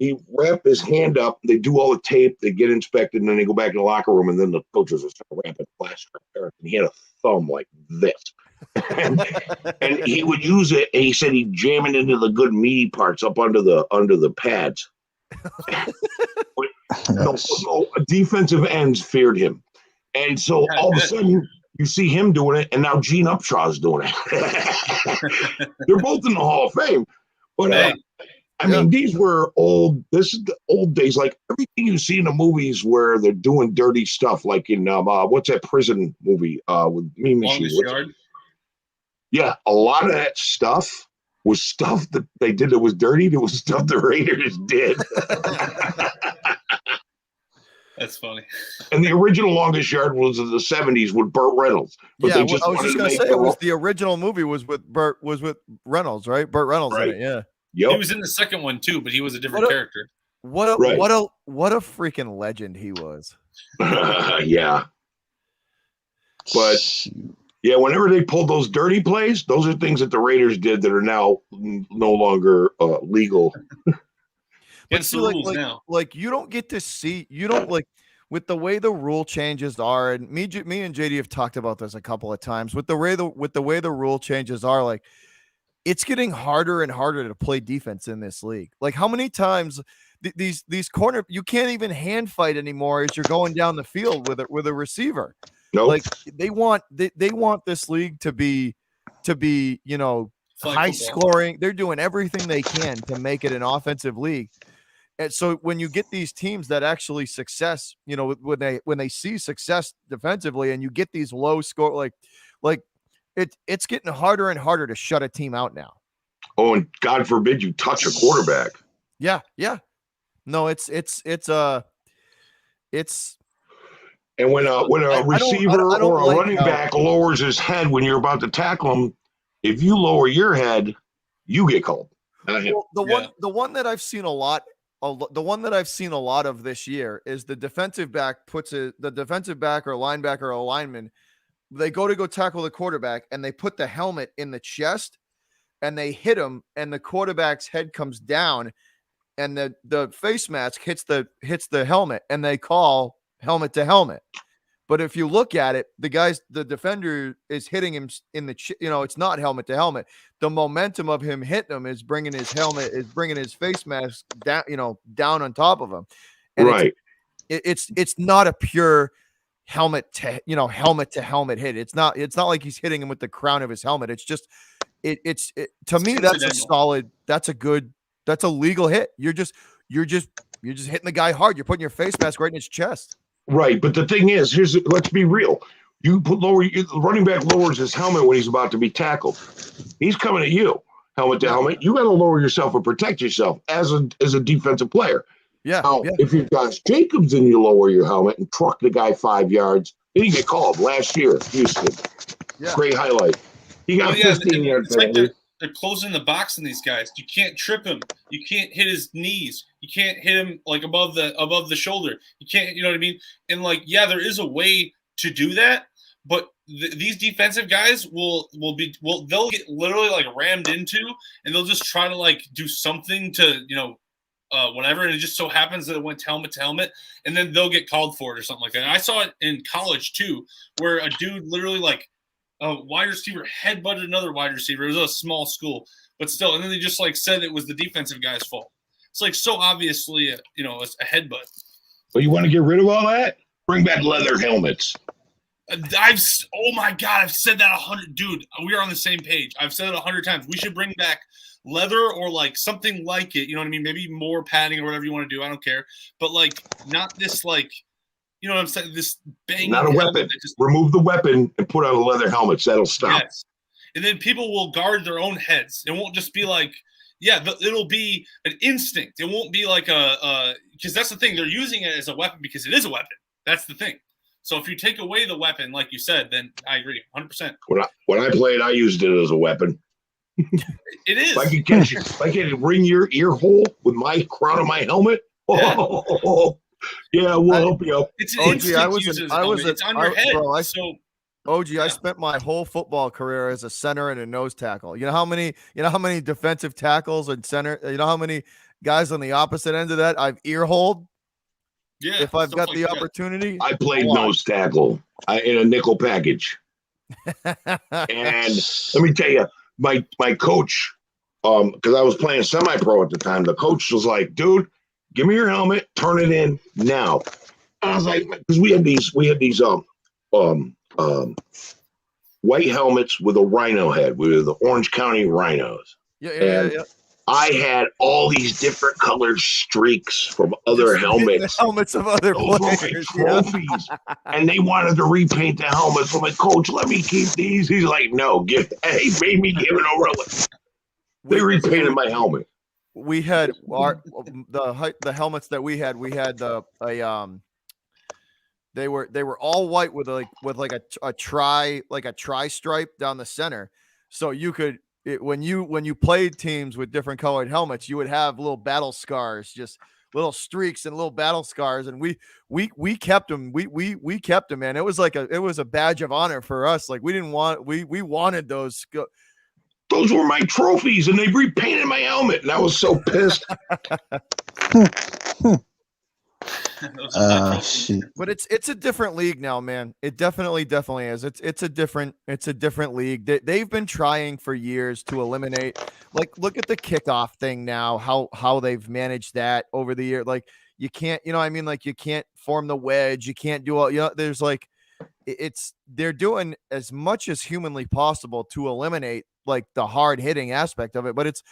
He wrapped his hand up. They do all the tape. They get inspected, and then they go back in the locker room, and then the coaches will start wrapping plaster. And he had a thumb like this. and he would use it, and he said he'd jam it into the good meaty parts up under the pads. No, defensive ends feared him, and so all of a sudden you see him doing it, and now Gene Upshaw's doing it. They're both in the Hall of Fame, but I mean, these were old. This is the old days. Like everything you see in the movies where they're doing dirty stuff, like in what's that prison movie with Mean Machine? Yeah, a lot of that stuff was stuff that they did that was dirty. It was stuff the Raiders did.
That's funny.
And the original Longest Yard was in the 70s with Burt Reynolds. But I was just going to say
it was the original movie was with Reynolds, right? Burt Reynolds in it, yeah.
Yep.
He was in the second one too, but he was a different character.
What a freaking legend he was.
Yeah. But yeah, whenever they pulled those dirty plays, those are things that the Raiders did that are now no longer legal.
But see,
like you don't get to see, with the way the rule changes are, and me and JD have talked about this a couple of times. With the way the rule changes are, like it's getting harder and harder to play defense in this league. Like how many times these corner, you can't even hand fight anymore as you're going down the field with a receiver.
Nope.
Like they want this league to be high scoring. They're doing everything they can to make it an offensive league. And so when you get these teams that actually success, when they see success defensively, and you get these low score, like it's getting harder and harder to shut a team out now.
Oh, and God forbid you touch a quarterback.
Yeah. No, it's
And when a receiver or a running back lowers his head when you're about to tackle him, if you lower your head, you get called.
Well, the one that I've seen a lot. The one that I've seen a lot of this year is the defensive back the defensive back or linebacker or lineman. They go tackle the quarterback and they put the helmet in the chest and they hit him and the quarterback's head comes down and the face mask hits the helmet and they call helmet to helmet. But if you look at it, the defender is hitting him in the, it's not helmet to helmet. The momentum of him hitting him is bringing his face mask down, down on top of him. And
right.
It's not a pure helmet to helmet hit. It's not like he's hitting him with the crown of his helmet. It's just, to me, that's a legal hit. You're just hitting the guy hard. You're putting your face mask right in his chest.
Right, but the thing is, let's be real. The running back lowers his helmet when he's about to be tackled. He's coming at you, helmet to helmet. You got to lower yourself and protect yourself as a defensive player.
Yeah.
Now, if you've got Jacobs and you lower your helmet and truck the guy 5 yards, then you get called last year, Houston. Yeah. Great highlight. He got 15 yards.
They're closing the box on these guys. You can't trip him. You can't hit his knees. You can't hit him like above the shoulder. You can't, you know what I mean? And there is a way to do that, but these defensive guys they'll get literally rammed into, and they'll just try to do something to whatever, and it just so happens that it went helmet to helmet, and then they'll get called for it or something like that. And I saw it in college too, where a dude literally a wide receiver headbutted another wide receiver. It was a small school, but still. And then they just said it was the defensive guy's fault. It's so obviously a headbutt.
Well, you want to get rid of all that? Bring back leather helmets.
Oh my God, I've said that 100. Dude, we are on the same page. I've said it 100 times. We should bring back leather or something like it. You know what I mean? Maybe more padding or whatever you want to do. I don't care. But not this you know what I'm saying? This bang.
Not a weapon. Remove the weapon and put on the leather helmets. That'll stop.
Yes. And then people will guard their own heads. It won't just be it'll be an instinct. It won't be because that's the thing. They're using it as a weapon because it is a weapon. That's the thing. So if you take away the weapon, like you said, then I agree 100%.
When I played, I used it as a weapon.
It is.
If I could ring your ear hole with my crown of my helmet. Yeah, we'll help you out.
It's an instinct. It's on your head. Bro,
I spent my whole football career as a center and a nose tackle. You know how many defensive tackles and center, how many guys on the opposite end of that I've ear-holed? Yeah. If I've got the opportunity.
I played nose tackle in a nickel package. And let me tell you, my coach, because I was playing semi-pro at the time, the coach was like, dude, give me your helmet, turn it in now. I was like, because we had these white helmets with a rhino head. We were the Orange County Rhinos. Yeah. I had all these different colored streaks from other helmets.
Helmets of other players.
Trophies. And they wanted to repaint the helmets. I'm like, Coach, let me keep these. He's like, no, he made me give it over. They repainted my helmet.
We had the helmets that we had they were all white with a tri stripe down the center. So you could when you played teams with different colored helmets, you would have little battle scars, just little streaks and little battle scars, and we kept them. We kept them, man. It was a badge of honor for us. We wanted those.
Those were my trophies, and they repainted my helmet, and I was so pissed.
Shit.
But it's a different league now, man. It definitely is. It's a different league. They've been trying for years to eliminate. Like, look at the kickoff thing now. How they've managed that over the year. Like, you can't, you know what I mean? Like, you can't form the wedge. You can't do all. You know, there's like, they're doing as much as humanly possible to eliminate like the hard hitting aspect of it. But it's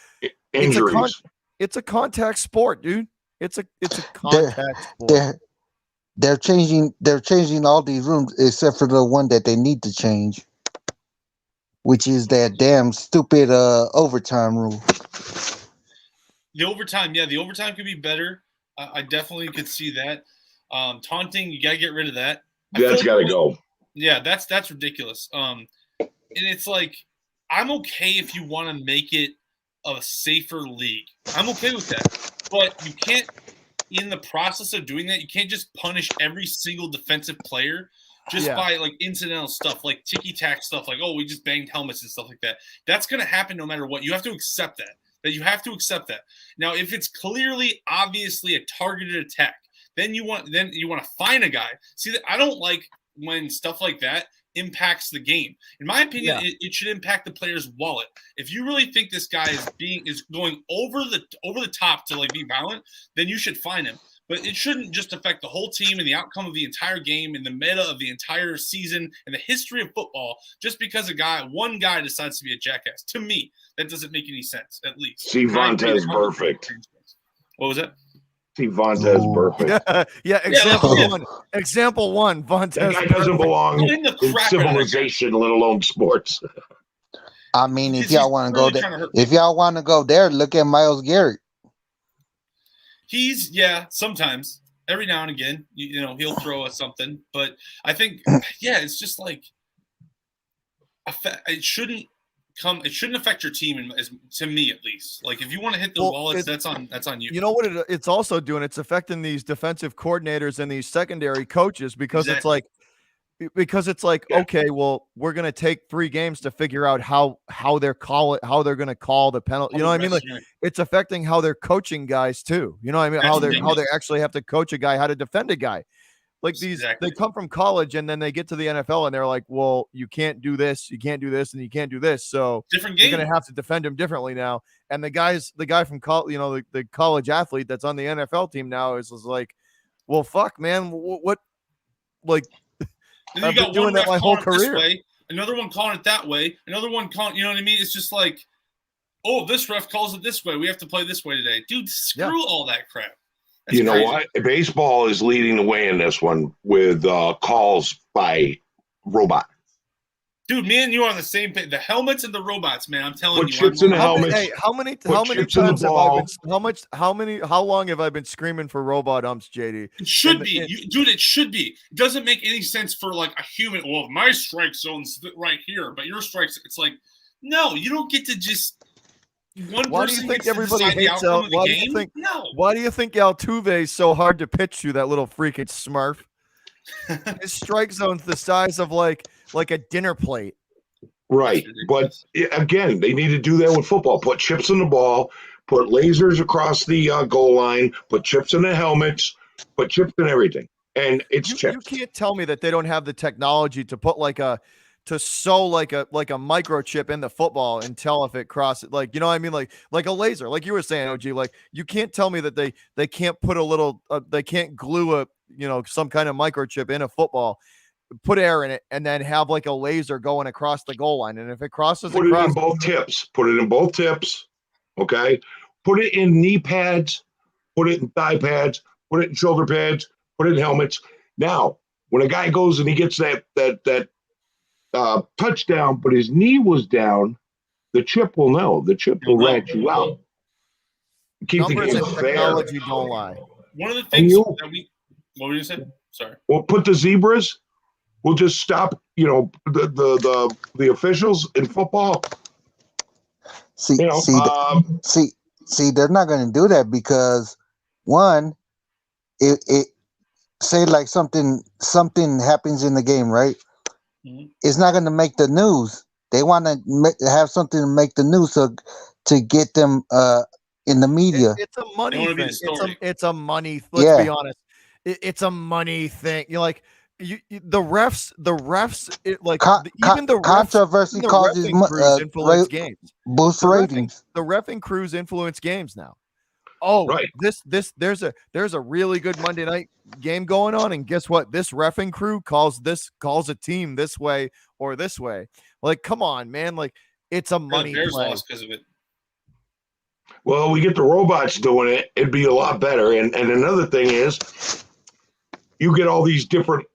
injuries.
It's a contact sport, dude. It's a contact sport.
They're changing all these rooms except for the one that they need to change, which is that damn stupid overtime rule.
The overtime could be better. I definitely could see that. Taunting, you gotta get rid of that.
That's gotta go.
Yeah, that's ridiculous. And it's like, I'm okay if you want to make it a safer league. I'm okay with that. But you can't, in the process of doing that, you can't just punish every single defensive player just by like incidental stuff, like ticky-tack stuff, like, oh, we just banged helmets and stuff like that. That's going to happen no matter what. You have to accept that. You have to accept that. Now, if it's clearly, obviously a targeted attack, then you want to fine a guy. See, I don't like when stuff like that impacts the game. In my opinion, it should impact the player's wallet. If you really think this guy is going over the top to like be violent, then you should fine him. But it shouldn't just affect the whole team and the outcome of the entire game and the meta of the entire season and the history of football just because one guy decides to be a jackass. To me, that doesn't make any sense, at least.
See, Vontae's perfect.
What was that?
See, Vontae's perfect.
Example one. Vontae's
that guy doesn't belong in civilization, let alone sports.
I mean, if y'all want to go there, look at Myles Garrett.
Sometimes, every now and again, you know, he'll throw us something. But I think, it's just like it shouldn't affect your team, to me at least. Like, if you want to hit the wallets, that's on you.
You know what it's also doing? It's affecting these defensive coordinators and these secondary coaches because it's like, okay, well, we're gonna take 3 games to figure out how they're going to call the penalty. You know what I mean? Like, it's affecting how they're coaching guys too. You know what I mean? How they actually have to coach a guy how to defend a guy. Like they come from college and then they get to the NFL and they're like, well, you can't do this, you can't do this, and you can't do this. So
different game.
You're gonna have to defend him differently now. And the guy from college, you know, the college athlete that's on the NFL team now is like, well, fuck, man, what like. I've been doing that my whole career.
Another one calling it that way. Another one calling, you know what I mean? It's just like, oh, this ref calls it this way. We have to play this way today. Dude, screw all that crap. That's
you know
crazy.
what? Baseball is leading the way in this one with calls by robot.
Dude, me and you are on the same page. The helmets and the robots, man. I'm telling you.
Chips in the helmets.
Hey, how many times have I been? How long have I been screaming for robot umps, JD?
It should be, dude. It should be. It doesn't make any sense for like a human. Well, my strike zone's right here, but your strikes. It's like, no, you don't get to just.
Why do you think everybody hates Al? Why do you think Altuve is so hard to pitch to? That little freaking Smurf. His strike zone's the size of like a dinner plate.
Right. But again, they need to do that with football. Put chips in the ball, put lasers across the goal line, put chips in the helmets, put chips in everything. And it's chips.
You can't tell me that they don't have the technology to put sew like a microchip in the football and tell if it crosses, like, you know what I mean? Like a laser, like you were saying, OG, like you can't tell me that they can't put they can't glue some kind of microchip in a football, put air in it, and then have like a laser going across the goal line. And if it crosses,
put it in both tips. Put it in both tips. Okay. Put it in knee pads. Put it in thigh pads. Put it in shoulder pads. Put it in helmets. Now, when a guy goes and he gets that touchdown, but his knee was down, the chip will know. The chip will rat you out. Keep the game fair.
Technology don't lie.
One of the things that we. What were you saying? Sorry.
We'll put the zebras. We'll just stop. The officials in football.
See, they're not going to do that because one, it say like something happens in the game, right? Mm-hmm. It's not going to make the news. They want to have something to make the news to get them in the media.
It's a money thing. It's a money. Let's be honest. it's a money thing. You're like the refs,
even the controversy causes
influence games.
Boost ratings.
The reffing crews influence games now. Oh,
right.
There's a really good Monday night game going on, and guess what? This reffing crew calls a team this way or this way. Like, come on, man! Like, it's a money
Bears
play.
lost because of it.
Well, we get the robots doing it, it'd be a lot better. And another thing is, you get all these different,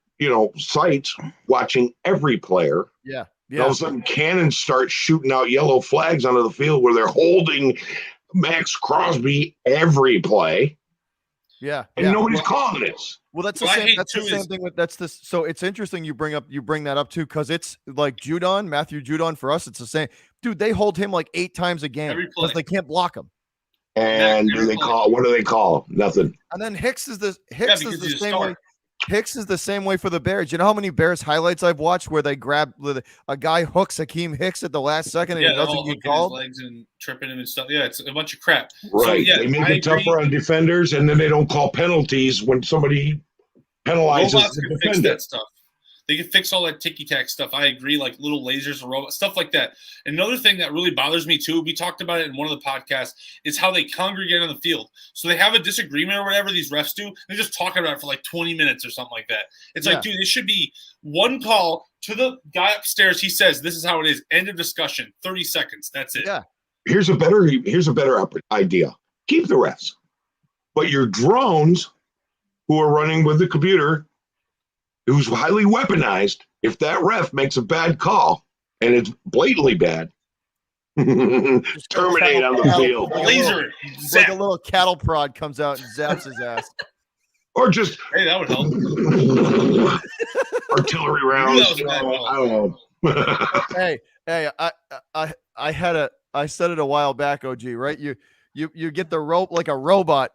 sites watching every player.
Yeah.
And all of a sudden, cannons start shooting out yellow flags onto the field where they're holding Max Crosby every play.
Yeah.
And nobody's calling this.
Well, that's the same. That's the same thing with this. So it's interesting you bring that up too, because it's like Matthew Judon for us. It's the same, dude. They hold him like 8 times a game because they can't block him.
And what do they call? Nothing.
And then Hicks is the same way. Hicks is the same way for the Bears. You know how many Bears highlights I've watched where they grab a guy hooks Hakeem Hicks at the last second and he doesn't get called?
His legs and tripping him and stuff. Yeah, it's a bunch of crap.
Right.
So,
they make it tougher on defenders, and then they don't call penalties when somebody penalizes
robots
the
can
defender.
fix that stuff. They can fix all that ticky-tack stuff. I agree, like little lasers and robots, stuff like that. Another thing that really bothers me, too, we talked about it in one of the podcasts, is how they congregate on the field. So they have a disagreement or whatever these refs do. They're just talking about it for like 20 minutes or something like that. It's like, dude, it should be one call to the guy upstairs. He says, this is how it is. End of discussion. 30 seconds. That's it.
Yeah.
Here's a better idea. Keep the refs. But your drones who are running with the computer, who's highly weaponized, if that ref makes a bad call, and it's blatantly bad, terminate on the field.
Laser.
Like a little cattle prod comes out and zaps his ass.
Or just...
Hey, that would help.
Artillery rounds. I don't know.
Hey, I said it a while back, OG, right? You get the rope like a robot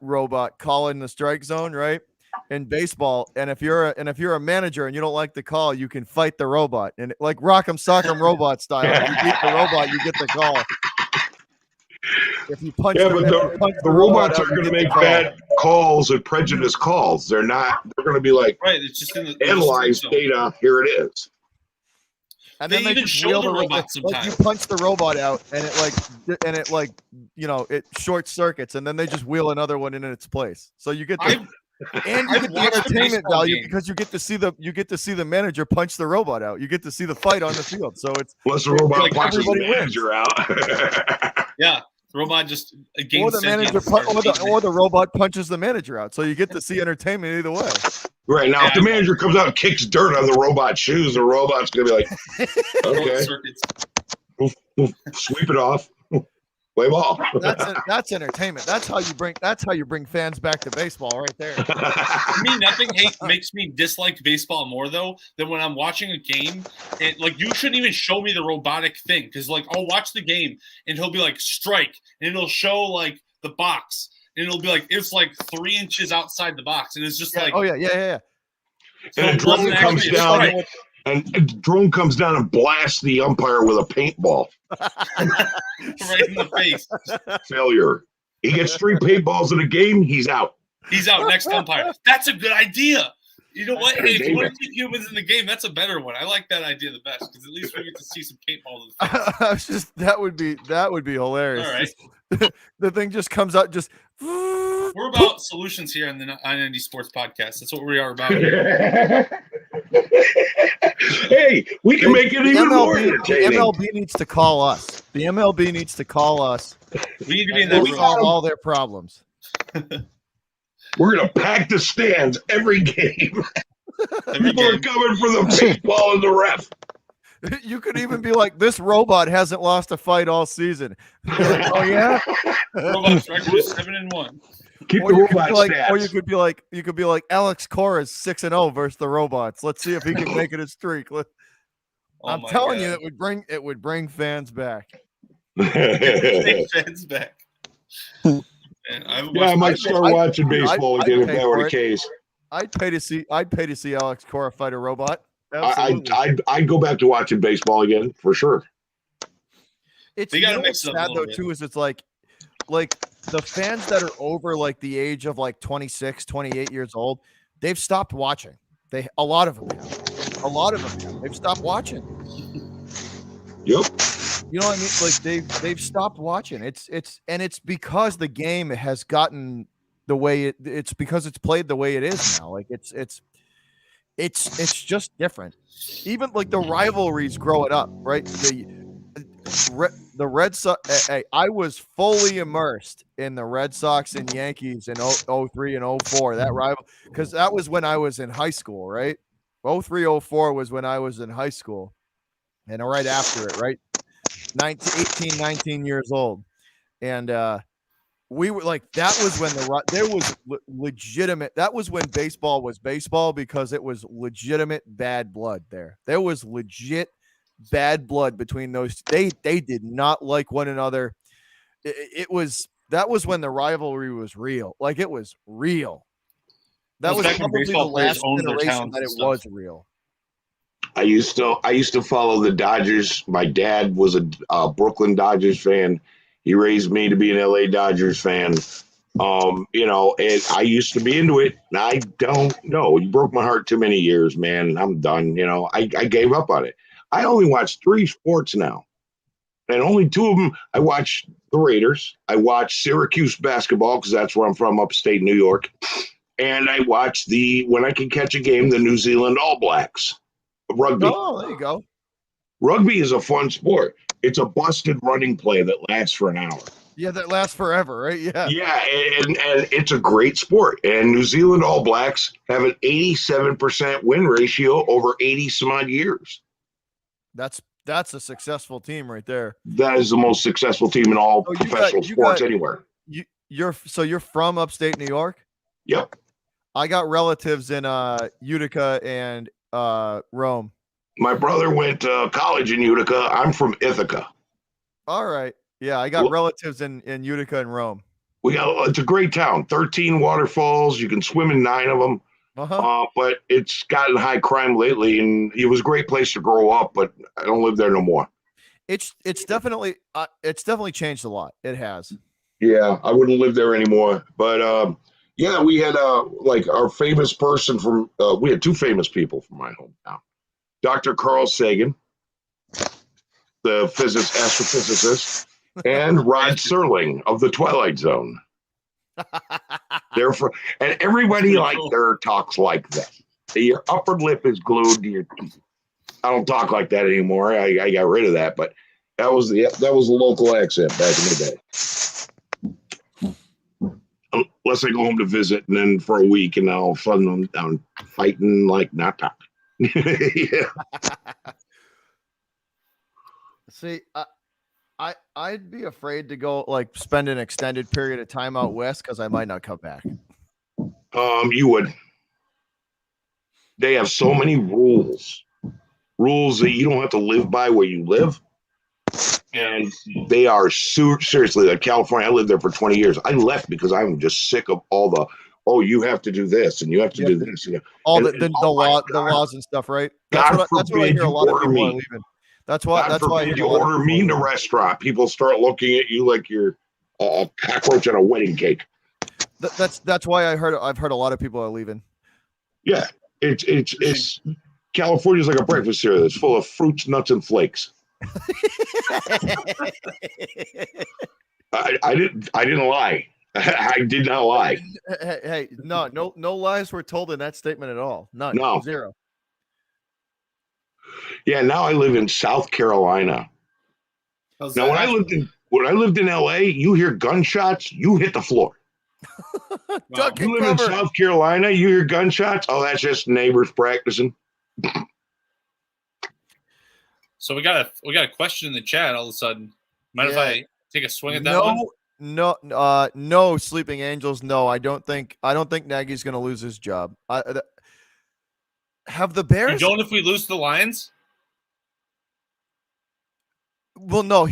calling the strike zone, right? In baseball, and if you're a manager and you don't like the call, you can fight the robot, and like Rock'em Sock'em robot style. If you beat the robot, you get the call. If you punch,
the robots are going to make bad calls and prejudice calls. They're not. They're going to be like,
right. It's just
analyze data. Here it is.
And then they
even
just
show the robot sometimes.
Like you punch the robot out, and it short circuits, and then they just wheel another one in its place. So you get the entertainment value because you get to see the manager punch the robot out. You get to see the fight on the field. So it's
plus the robot punches the manager out.
Yeah. The robot just
or the robot punches the manager out. So you get to see entertainment either way.
Right now, if the manager comes out and kicks dirt on the robot's shoes, the robot's gonna be like, "Okay, sweep it off, play ball."
That's entertainment. That's how you bring fans back to baseball, right there.
For me, nothing makes me dislike baseball more though than when I'm watching a game and like you shouldn't even show me the robotic thing because like I'll watch the game and he'll be like strike and it'll show like the box. And it'll be like it's like 3 inches outside the box, and it's just like
So and a drone comes down, and drone comes down and blasts the umpire with a paintball
right in the face.
Failure. He gets 3 paintballs in a game. He's out.
He's out. Next umpire. That's a good idea. You know what? Hey, if you want to keep humans in the game, that's a better one. I like that idea the best because at least we get to see some paintballs.
That would be hilarious.
All right.
The thing just comes out just.
We're about solutions here on the I-90 Sports Podcast. That's what we are about here.
Hey, we can make it even more entertaining.
The MLB needs to call us. We need to be in that room. Solve all their problems.
We're going to pack the stands every game. People are coming for the baseball and the ref.
You could even be like, this robot hasn't lost a fight all season. Like, oh yeah,
robot's record is 7-1.
Keep the robot stats.
Or you could be like Alex Cora is 6-0 versus the robots. Let's see if he can make it a streak. I'm telling you, it would bring fans back.
Bring fans back.
I might start watching baseball again if that were the case.
I'd pay to see Alex Cora fight a robot.
I'd go back to watching baseball again for sure.
They got to mix it up
sad though too. Is it's like the fans that are over like the age of like 26, 28 years old, they've stopped watching. A lot of them have. They've stopped watching.
Yep.
You know what I mean? Like they've stopped watching. It's because the game has gotten the way it's because it's played the way it is now. Like it's just different. Even like the rivalries growing up, right? The Red Sox. I was fully immersed in the Red Sox and Yankees in 03 and 04. That rival, because that was when I was in high school, right? 03, 04 was when I was in high school, and right after it, right? 19 years old, and we were like, that was when there was legitimate. That was when baseball was baseball, because it was legitimate bad blood there. There was legit bad blood between those. They did not like one another. That was when the rivalry was real. Like, it was real. That was probably the last generation that it was real.
I used to follow the Dodgers. My dad was a Brooklyn Dodgers fan. He raised me to be an LA Dodgers fan. And I used to be into it. I don't know. You broke my heart too many years, man. I'm done. I gave up on it. I only watch 3 sports now, and only 2 of them. I watch the Raiders. I watch Syracuse basketball, because that's where I'm from, upstate New York. And I watch when I can catch a game, the New Zealand All Blacks. Rugby.
Oh, there you go.
Rugby is a fun sport. It's a busted running play that lasts for an hour.
Yeah, that lasts forever, right? Yeah.
Yeah, and it's a great sport. And New Zealand All Blacks have an 87% win ratio over 80 some odd years.
That's a successful team right there.
That is the most successful team in all professional sports anywhere.
You're from upstate New York?
Yep.
I got relatives in Utica and Rome.
My brother went to college in Utica. I'm from Ithaca.
All right. Yeah, I got relatives in Utica and Rome.
It's a great town. 13 waterfalls. You can swim in 9 of them. But it's gotten high crime lately, and it was a great place to grow up, but I don't live there no more.
It's definitely changed a lot. It has.
Yeah, I wouldn't live there anymore. But yeah, we had like our famous person from we had 2 famous people from my hometown. Dr. Carl Sagan, the astrophysicist, and Rod Serling of the Twilight Zone. And everybody there talks like that. Your upper lip is glued to your teeth. I don't talk like that anymore. I got rid of that, but that was the local accent back in the day. Unless I go home to visit, and then for a week, and all of a sudden I'm fighting like not talking. Yeah.
See, I'd be afraid to go spend an extended period of time out west, because I might not come back.
You would. They have so many rules that you don't have to live by where you live, and they are seriously like California. I lived there for 20 years. I left because I'm just sick of all the you have to do this and you have to do this.
All the laws and stuff, right? That's what I hear a lot of people are leaving. That's why
you order me in a restaurant. People start looking at you like you're a cockroach on a wedding cake.
That's why I've heard a lot of people are leaving.
Yeah, it's California's like a breakfast cereal. It's full of fruits, nuts, and flakes. I didn't lie. I did not lie.
Hey, no lies were told in that statement at all. None.
No.
0.
Yeah, now I live in South Carolina. When I lived in LA, you hear gunshots, you hit the floor.
Wow.
You live in South Carolina, you hear gunshots. Oh, that's just neighbors practicing.
So we got a question in the chat all of a sudden. Mind if I take a swing at that one?
No, Sleeping Angels. No, I don't think Nagy's going to lose his job. Have the Bears?
You don't if we lose the Lions?
Well, no.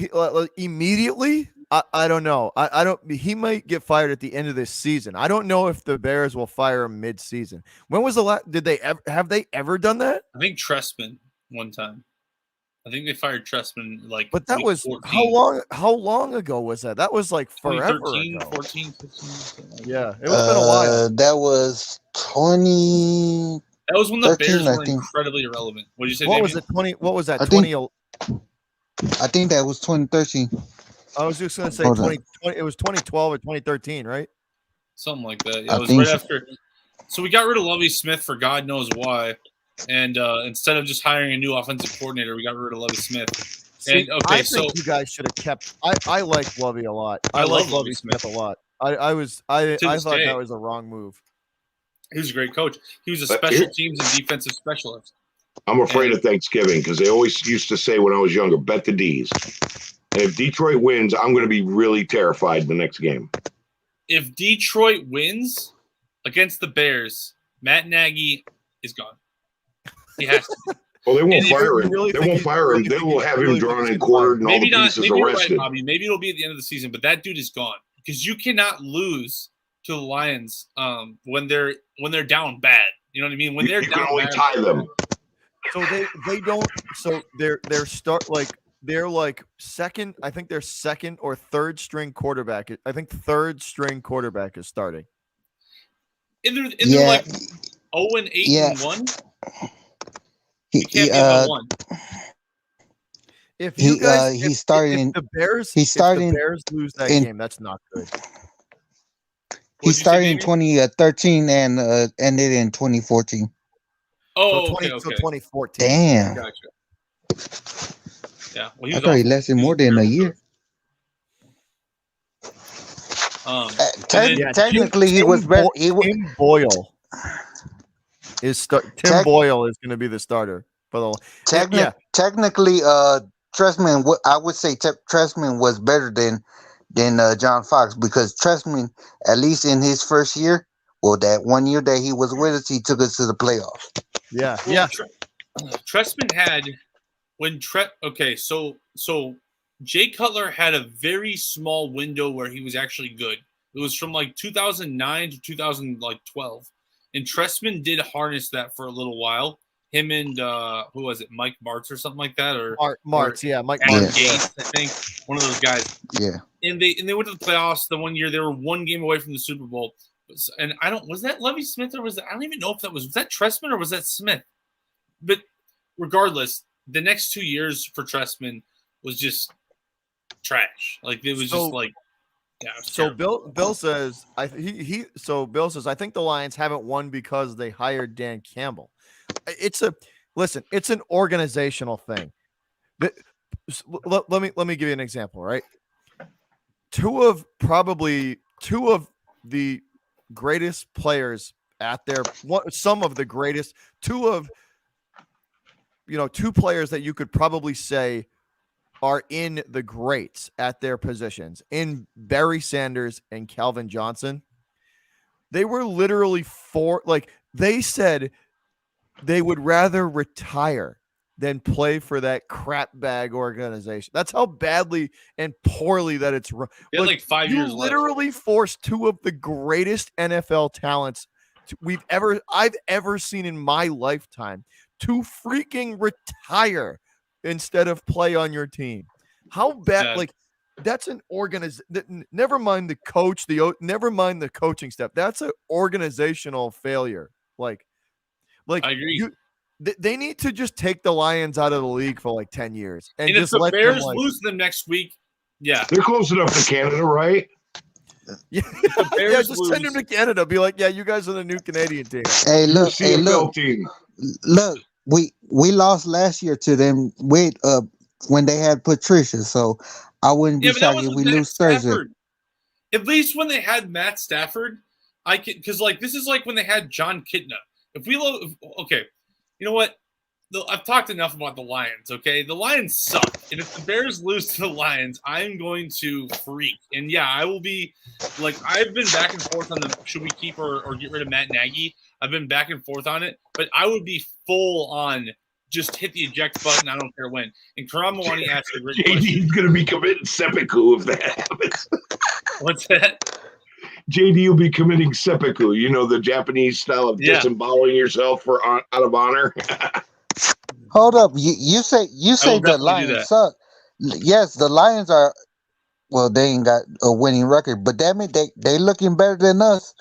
Immediately. I don't know. I don't. He might get fired at the end of this season. I don't know if the Bears will fire him mid-season. When was the last? Did they ever have they ever done that?
I think Trestman one time. I think they fired Trestman like.
But that was
14.
how long ago was that? That was like forever
2013,
ago.
14, 15.
Yeah, it was been a while.
That was 20.
That was when the
13,
Bears
I
were
think.
incredibly irrelevant. What did you say?
What
Damien?
was it? 20? What was that?
I think-
20?
I think that was 2013.
I was just gonna say
Hold on.
20. It was 2012 or 2013, right?
Something like that. Yeah,
I
it was
think
right
so.
after. So we got rid of Lovie Smith for God knows why, and instead of just hiring a new offensive coordinator, we got rid of Lovie Smith.
See,
And okay,
I
so
think you guys should have kept. I like Lovey a lot.
I
I like
love
Lovey
Lovie
Smith
Smith.
a lot. I
this
thought
day.
that was a wrong move.
he was a great coach. He was a
But
special
here-
teams and defensive specialist.
I'm afraid of Thanksgiving because they always used to say when I was younger, bet the D's. And if Detroit wins, I'm going to be really terrified the next game.
If Detroit wins against the Bears, Matt Nagy is gone. He has to.
Well, they won't
And if
fire
you
him.
really
They
think
won't
he-
fire him.
really
They
think
will
he-
have him
really
drawn
think
and
he's
quartered and all
Maybe
the
not.
pieces
Maybe you're right,
arrested.
Bobby. Maybe it'll be at the end of the season, but that dude is gone because you cannot lose to the Lions when they're down bad. You know what I mean? When they're
You can
down
only
bad,
tie them.
So they don't. So they're like second. I think their second or third string quarterback. I think third string quarterback is starting.
And they're
Yeah.
like 0-8
Yeah.
and 1.
He,
You can't
he,
be
uh,
1.
If you
He,
guys,
he's starting-
If the Bears,
he's starting
if the Bears lose that
in-
game, that's not good.
he
What'd you say,
started in
Damien?
2013 and ended in 2014.
Oh,
So
okay.
2014.
Damn.
Gotcha. Yeah. Well, he
I
was
thought he
awful.
lasted more than a year.
Then-
Yeah,
Technically, he
Tim
was better.
Bo- Tim Boyle is Tim
Tec-
Boyle is going to be the starter for the. Yeah,
Technically, Trestman. I would say Trestman was better than John Fox because Trestman, at least in his first year, or that 1 year that he was with us, he took us to the playoffs.
yeah.
Trestman had okay, so Jay Cutler had a very small window where he was actually good. It was from like 2009 to 2012, and Trestman did harness that for a little while. Him and who was it, Mike Martz or something like that, or
Martz, yeah, Mike
Adam
Martz. Yeah.
Gates, I think one of those guys.
Yeah.
And they went to the playoffs the 1 year. They were one game away from the Super Bowl. And was that Lovie Smith or was that, I don't even know if that was that Trestman or was that Smith? But regardless, the next 2 years for Trestman was just trash. Like it was just like, yeah.
So Bill says Bill says I think the Lions haven't won because they hired Dan Campbell. It's an organizational thing. Let me give you an example, right? Two of the greatest players at their some of the greatest two players that you could probably say are in the greats at their positions in Barry Sanders and Calvin Johnson. They were literally they said they would rather retire than play for that crap bag organization. That's how badly and poorly that it's run.
They had like 5 years
You
left.
literally forced two of the greatest NFL talents I've ever seen in my lifetime to freaking retire instead of play on your team. How bad?
Yeah.
That's an organization. Never mind the coach. Never mind the coaching staff. That's an organizational failure.
I agree.
They need to just take the Lions out of the league for like 10 years and
if
just
the
let
Bears
them
lose them next week, yeah,
They're close enough to Canada, right?
Yeah,
the Bears
just send them to Canada. Be like, yeah, you guys are the new Canadian team.
Hey, look,
CFL team.
look. We lost last year to them with when they had Patricia, so I wouldn't be
but that
shocked if
was
we
Matt
lose Thursday.
Stafford. At least when they had Matt Stafford, because this is like when they had John Kitna. Okay, you know what? I've talked enough about the Lions, okay? The Lions suck. And if the Bears lose to the Lions, I'm going to freak. And yeah, I will be like, I've been back and forth on should we keep or get rid of Matt Nagy? I've been back and forth on it, but I would be full on just hit the eject button. I don't care when. And Karam Mawani asked a great question.
JD's going to be committing seppuku if that happens.
What's that?
JD will be committing seppuku, the Japanese style of disemboweling yourself out of honor.
Hold up. You say the
definitely do
Lions
that.
suck. Yes, the Lions are. Well, they ain't got a winning record, but damn it, they looking better than us,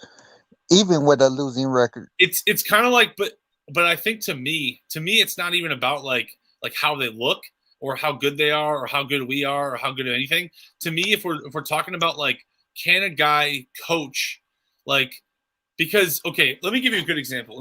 even with a losing record.
It's kind of like, but I think to me, it's not even about like how they look or how good they are or how good we are or how good anything. To me, if we're talking about like, can a guy coach, like, because okay, let me give you a good example.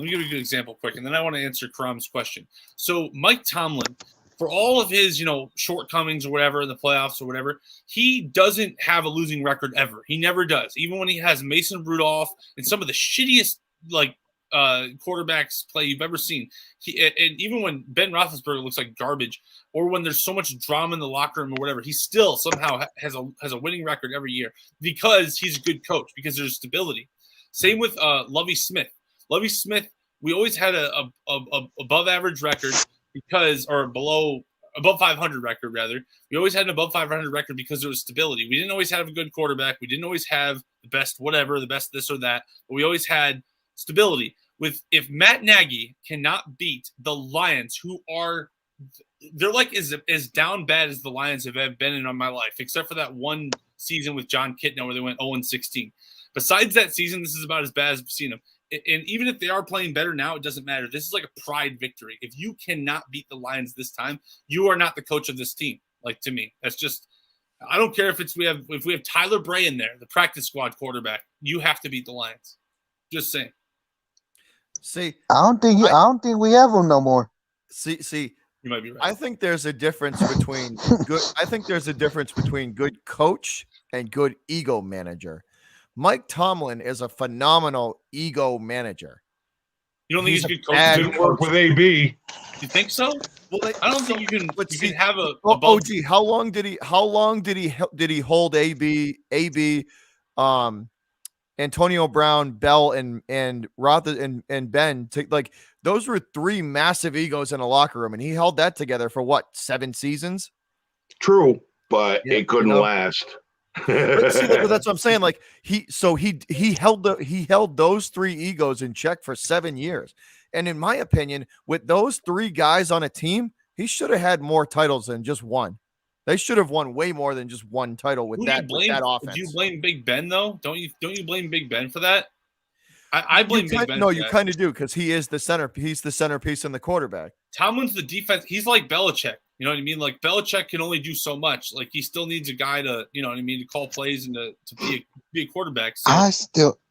Quick, and then I want to answer Crum's question. So Mike Tomlin, for all of his shortcomings or whatever in the playoffs or whatever, he doesn't have a losing record ever. He never does. Even when he has Mason Rudolph and some of the shittiest like quarterbacks play you've ever seen. And even when Ben Roethlisberger looks like garbage, or when there's so much drama in the locker room or whatever, he still somehow has a winning record every year because he's a good coach, because there's stability. Same with Lovie Smith. Lovie Smith, we always had a above average record above 500 record rather. We always had an above 500 record because there was stability. We didn't always have a good quarterback. We didn't always have the best whatever, the best this or that, but we always had stability. If Matt Nagy cannot beat the Lions, they're like as down bad as the Lions have been in my life, except for that one season with John Kitna where they went 0-16. Besides that season, this is about as bad as we've seen them. And even if they are playing better now, it doesn't matter. This is like a pride victory. If you cannot beat the Lions this time, you are not the coach of this team. Like, to me, that's just, I don't care if we have Tyler Bray in there, the practice squad quarterback. You have to beat the Lions. Just saying.
See,
I don't think we have them no more.
See,
you might be right.
I think there's a difference between good. I think there's a difference between good coach and good ego manager. Mike Tomlin is a phenomenal ego manager.
You don't think he's a good coach?
Didn't work with AB.
You think so? Well, I don't think you can. You can have a.
OG, how long did he hold AB, Antonio Brown, Bell, and Roth and Ben to, like, those were three massive egos in a locker room, and he held that together for what, 7 seasons?
True, but it couldn't last.
But see, that's what I'm saying. Like, he held those three egos in check for 7 years, and in my opinion, with those three guys on a team, he should have had more titles than just one. They should have won way more than just one title with that offense.
Do you blame Big Ben though? Don't you blame Big Ben for that? I blame Big Ben.
No, you kind of do, because he is the center. He's the centerpiece in the quarterback.
Tomlin's the defense. He's like Belichick. You know what I mean? Like, Belichick can only do so much. Like, he still needs a guy to, you know what I mean, to call plays and to be a quarterback. So.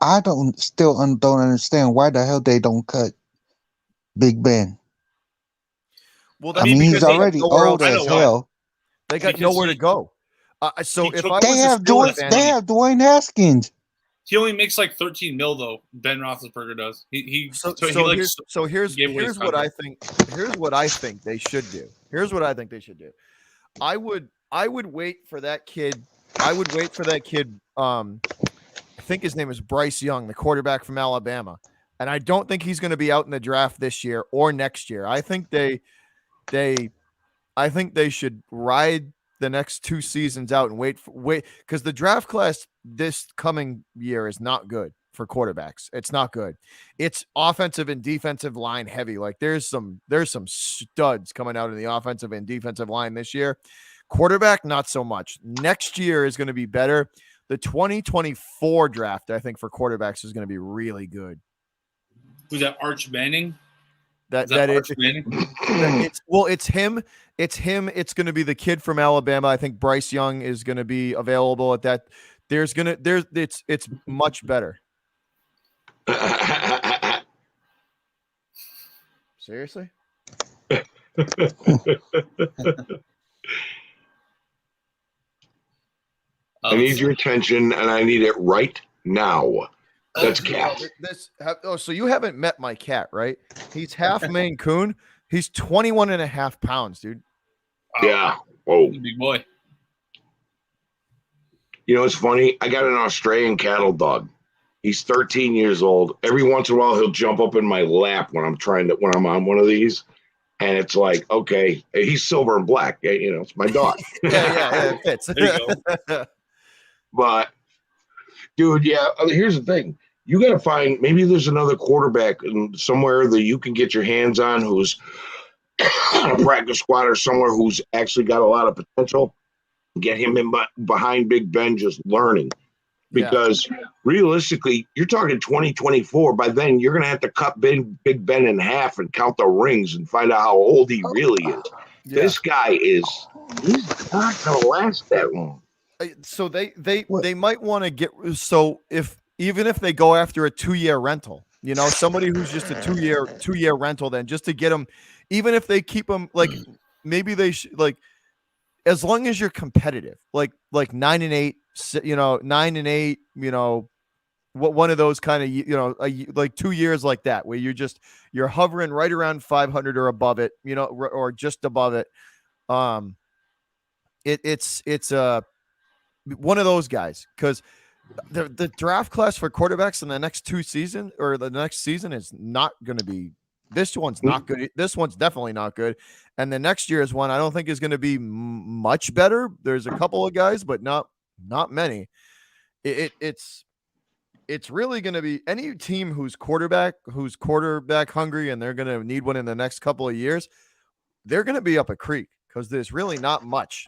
I don't understand why the hell they don't cut Big Ben.
Well,
I mean, he's already old as hell.
They got nowhere to go. So if
they have Dwayne Haskins.
He only makes like 13 mil though. Ben Roethlisberger does. Here's what I think. Here's what I think they should do. I would wait for that kid. I think his name is Bryce Young, the quarterback from Alabama, and I don't think he's going to be out in the draft this year or next year. I think they should ride the next 2 seasons out and wait because the draft class this coming year is not good for quarterbacks. It's not good. It's offensive and defensive line heavy. Like, there's some studs coming out in the offensive and defensive line this year. Quarterback, not so much. Next year is going to be better. The 2024 draft, I think, for quarterbacks is going to be really good. Who's that? Arch Manning?
It's him. It's going to be the kid from Alabama. I think Bryce Young is going to be available at that. It's much better. Seriously?
I need your attention, and I need it right now. That's Cat.
So you haven't met my cat, right? He's half Maine Coon. He's 21 and a half pounds, dude.
Yeah. Whoa.
Big boy.
You know, it's funny. I got an Australian cattle dog. He's 13 years old. Every once in a while, he'll jump up in my lap when I'm on one of these. And it's like, okay, he's silver and black. You know, it's my dog.
yeah, it fits.
There you go.
But, dude, yeah, here's the thing. You got to find, maybe there's another quarterback somewhere that you can get your hands on who's on a practice squad or somewhere who's actually got a lot of potential. Get him in behind Big Ben, just learning. Because realistically, you're talking 2024. By then, you're going to have to cut Big Ben in half and count the rings and find out how old he really is. Yeah. This guy he's not going to last that long.
So they might want to get, so even if they go after a 2-year rental, you know, somebody who's just a two-year rental, then just to get them, even if they keep them, like maybe they should, like, as long as you're competitive, like 9-8, you know, 9-8, you know, one of those kind of, you know, like 2 years like that, where you're hovering right around 500 or above it, you know, or just above it. It's one of those guys, because the draft class for quarterbacks in the next the next season is not going to be. This one's not good. This one's definitely not good. And the next year's one, I don't think is going to be much better. There's a couple of guys, but not many. It's really going to be any team who's quarterback hungry, and they're going to need one in the next couple of years. They're going to be up a creek, because there's really not much.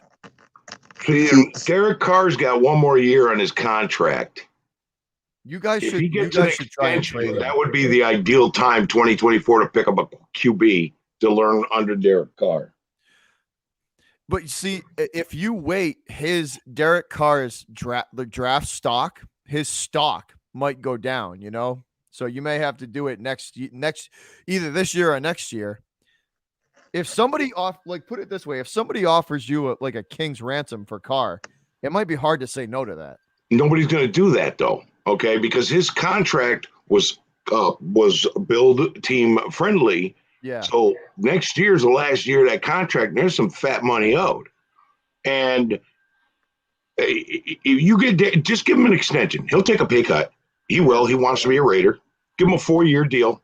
See, Derek Carr's got one more year on his contract.
You guys should
try and trade him. That would be the ideal time, 2024, to pick up a QB to learn under Derek Carr.
But you see, if you wait, Derek Carr's draft stock, his stock might go down, you know? So you may have to do it next either this year or next year. If somebody put it this way, if somebody offers you a king's ransom for Carr, it might be hard to say no to that.
Nobody's going to do that, though. Okay, because his contract was build team friendly.
Yeah.
So next year's the last year of that contract. And there's some fat money owed, and if you just give him an extension, he'll take a pay cut. He will. He wants to be a Raider. Give him a 4-year deal.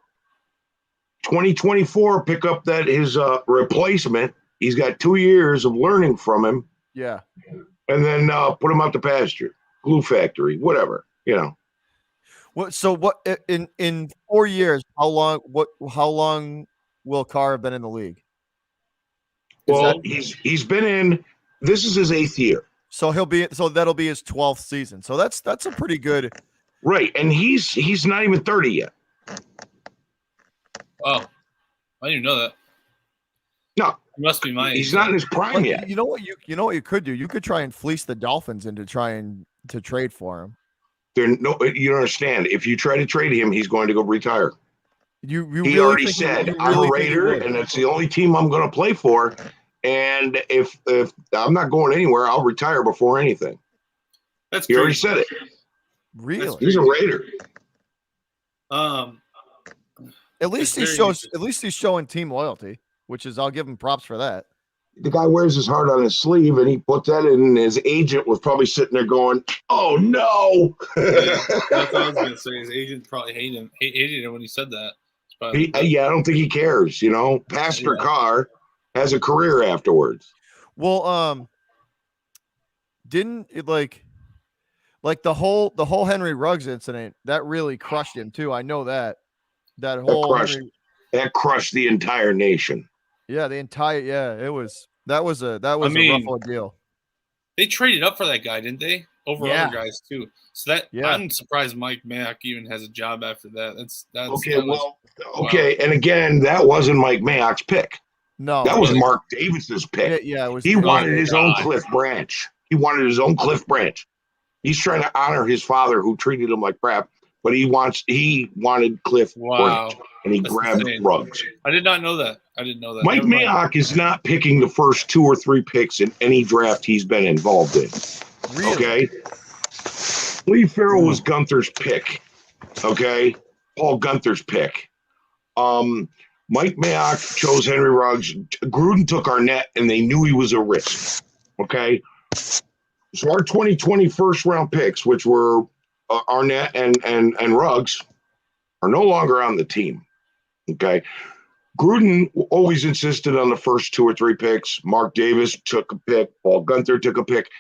2024, pick up his replacement. He's got 2 years of learning from him.
Yeah.
And then put him out to pasture, glue factory, whatever. You know.
What in 4 years? How long will Carr have been in the league?
He's been in. This is his 8th year.
So that'll be his 12th season. So that's a pretty good.
Right, and he's not even 30 yet.
Oh, I didn't even know that.
No,
it must be mine.
He's not in his prime yet.
You know what you could do? You could try and fleece the Dolphins into trying to trade for him.
You don't understand. If you try to trade him, he's going to go retire.
He
really already said, "I'm a Raider, and it's the only team I'm going to play for. And if I'm not going anywhere, I'll retire before anything." He already said it.
Really?
He's a Raider.
At least he's showing team loyalty, which is, I'll give him props for that.
The guy wears his heart on his sleeve, and he put that in, and his agent was probably sitting there going, "Oh no!"
That's what I was going to say. His agent probably hated him when he said that.
I don't think he cares. You know, Pastor Carr has a career afterwards.
Well, didn't it like the whole Henry Ruggs incident that really crushed him too? I know that
crushed the entire nation.
Yeah, it was a rough ordeal.
They traded up for that guy, didn't they? Over other guys too. So I'm surprised Mike Mack even has a job after that. That's
okay. Okay, and again, that wasn't Mike Mack's pick.
No,
that was Mark Davis's pick.
Yeah, it was.
He wanted his own Cliff Branch. He's trying to honor his father, who treated him like crap. But he wanted Cliff Branch, and he grabbed Ruggs.
I did not know that.
Mike Mayock is not picking the first 2 or 3 picks in any draft he's been involved in.
Really?
Okay. Lee Farrell was Gunther's pick. Okay. Paul Gunther's pick. Mike Mayock chose Henry Ruggs. Gruden took Arnett, and they knew he was a risk. Okay. So our 2020 first round picks, which were Arnett and Ruggs, are no longer on the team. Okay. Gruden always insisted on the first 2 or 3 picks. Mark Davis took a pick. Paul Gunther took a pick.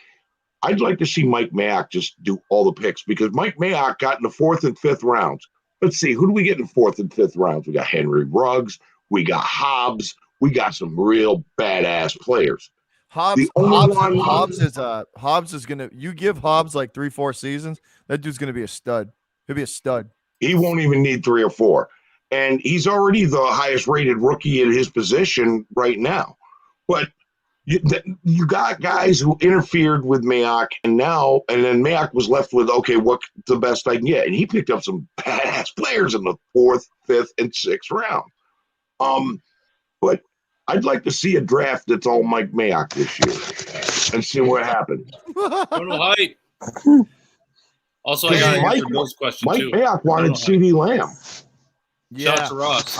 I'd like to see Mike Mayock just do all the picks, because Mike Mayock got in the 4th and 5th rounds. Let's see, who do we get in 4th and 5th rounds? We got Henry Ruggs. We got Hobbs. we got some real badass players.
Hobbs is gonna. You give Hobbs like 3-4 seasons, that dude's gonna be a stud. He'll be a stud.
He won't even need 3 or 4, and he's already the highest rated rookie in his position right now. But you got guys who interfered with Mayock, and then Mayock was left with, okay, what's the best I can get? And he picked up some badass players in the 4th, 5th, and 6th round. But I'd like to see a draft that's all Mike Mayock this year and see what happens.
Total hype. Also, I got to answer Bill's question
Mike
too.
Mayock wanted CeeDee Lamb.
Shout out to Ross.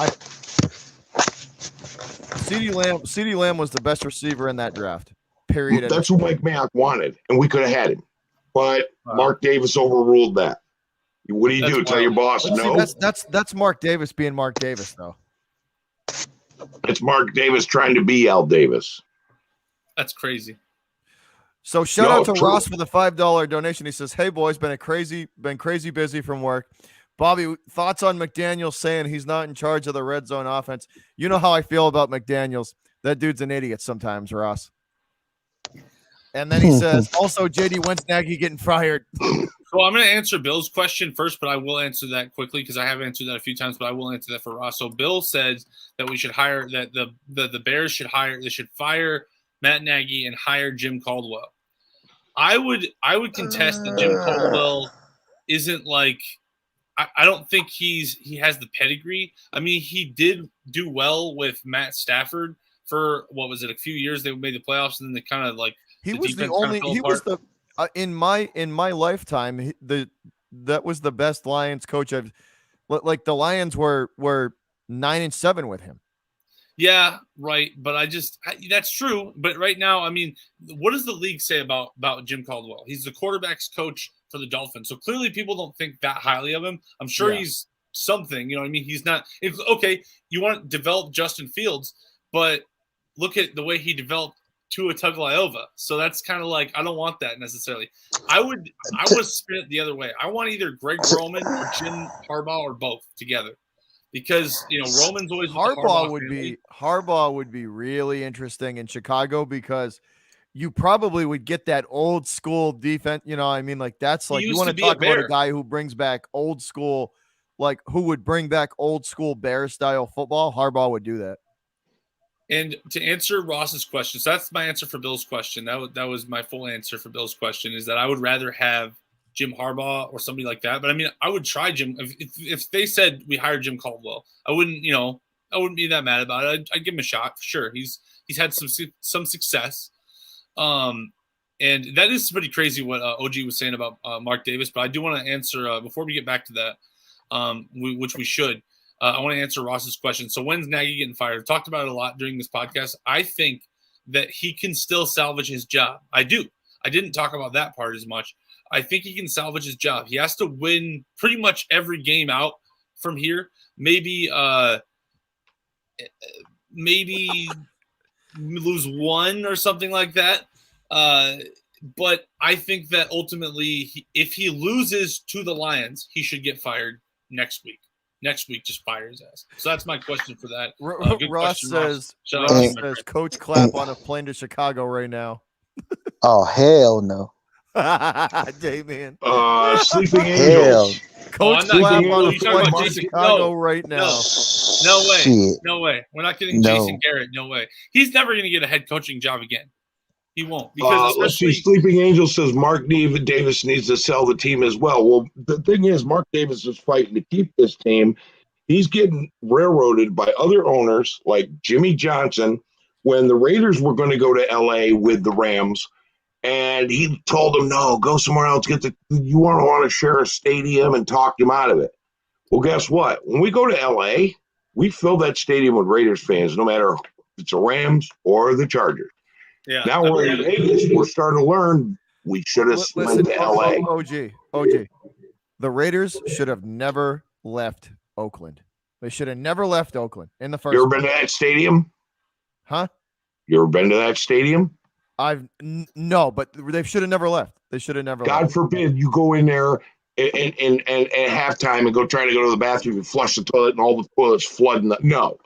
CeeDee Lamb was the best receiver in that draft. Period.
That's who Mike Mayock wanted, and we could have had him. But Mark Davis overruled that. What do you do? Tell your boss no?
That's Mark Davis being Mark Davis, though.
It's Mark Davis trying to be Al Davis.
That's crazy.
So shout out to Ross for the $5 donation. He says, "Hey boys, been crazy busy from work. Bobby, thoughts on McDaniels saying he's not in charge of the red zone offense? You know how I feel about McDaniels. That dude's an idiot sometimes, Ross." And then he says, also, JD, when's Nagy getting fired?
So I'm going to answer Bill's question first, but I will answer that quickly because I have answered that a few times, but I will answer that for Ross. So Bill says that we should hire, that the Bears should hire, they should fire Matt Nagy and hire Jim Caldwell. I would contest that Jim Caldwell isn't like, I don't think he has the pedigree. I mean, he did do well with Matt Stafford for, what was it, a few years. They made the playoffs, and then they kind of like,
in my lifetime, that was the best Lions coach I've, like, the Lions were 9-7 with him.
Yeah, right. But that's true. But right now, I mean, what does the league say about Jim Caldwell? He's the quarterback's coach for the Dolphins. So clearly people don't think that highly of him. I'm sure he's something, you know what I mean? He's not, okay, you want to develop Justin Fields, but look at the way he developed Tua Tagovailoa. So that's kind of like, I don't want that necessarily. I would spin it the other way. I want either Greg Roman or Jim Harbaugh or both together. Because, you know, Roman's always
Harbaugh would be really interesting in Chicago because you probably would get that old school defense. You know, I mean, like, that's like, you want to talk about a guy who brings back old school, like, who would bring back old school Bear style football. Harbaugh would do that.
And to answer Ross's question, so that's my answer for Bill's question. That was my full answer for Bill's question, is that I would rather have Jim Harbaugh or somebody like that. But I mean, I would try Jim. If they said we hired Jim Caldwell, I wouldn't be that mad about it. I'd give him a shot for sure. He's had some success. And that is pretty crazy what OG was saying about Mark Davis. But I do want to answer before we get back to that, which we should. I want to answer Ross's question. So when's Nagy getting fired? I've talked about it a lot during this podcast. I think that he can still salvage his job. I do. I didn't talk about that part as much. I think he can salvage his job. He has to win pretty much every game out from here. Maybe lose one or something like that. But I think that ultimately, if he loses to the Lions, he should get fired next week. Next week, just fire his ass. So that's my question for that.
Ross says, Coach Clapp on a plane to Chicago right now.
Oh, hell no.
Damien.
Sleeping Angels.
Coach Clapp on a plane to Chicago right now.
No way.
Shit.
No way. We're not getting Jason Garrett. No way. He's never going to get a head coaching job again. He won't. Because
let's see. Sleeping Angel says Mark Davis needs to sell the team as well. Well, the thing is, Mark Davis is fighting to keep this team. He's getting railroaded by other owners like Jimmy Johnson when the Raiders were going to go to L.A. with the Rams. And he told them, no, go somewhere else. You don't want to share a stadium, and talked him out of it. Well, guess what? When we go to L.A., we fill that stadium with Raiders fans, no matter if it's the Rams or the Chargers.
Yeah.
Now we're in Vegas. We're starting to learn we should have went to L.A.
OG. The Raiders should have never left Oakland. They should have never left Oakland in the first.
You ever been to that stadium?
Huh?
You ever been to that stadium?
No, but they should have never left. They should have never.
God forbid you go in there and at halftime and try to go to the bathroom and flush the toilet and all the toilets flooding. No,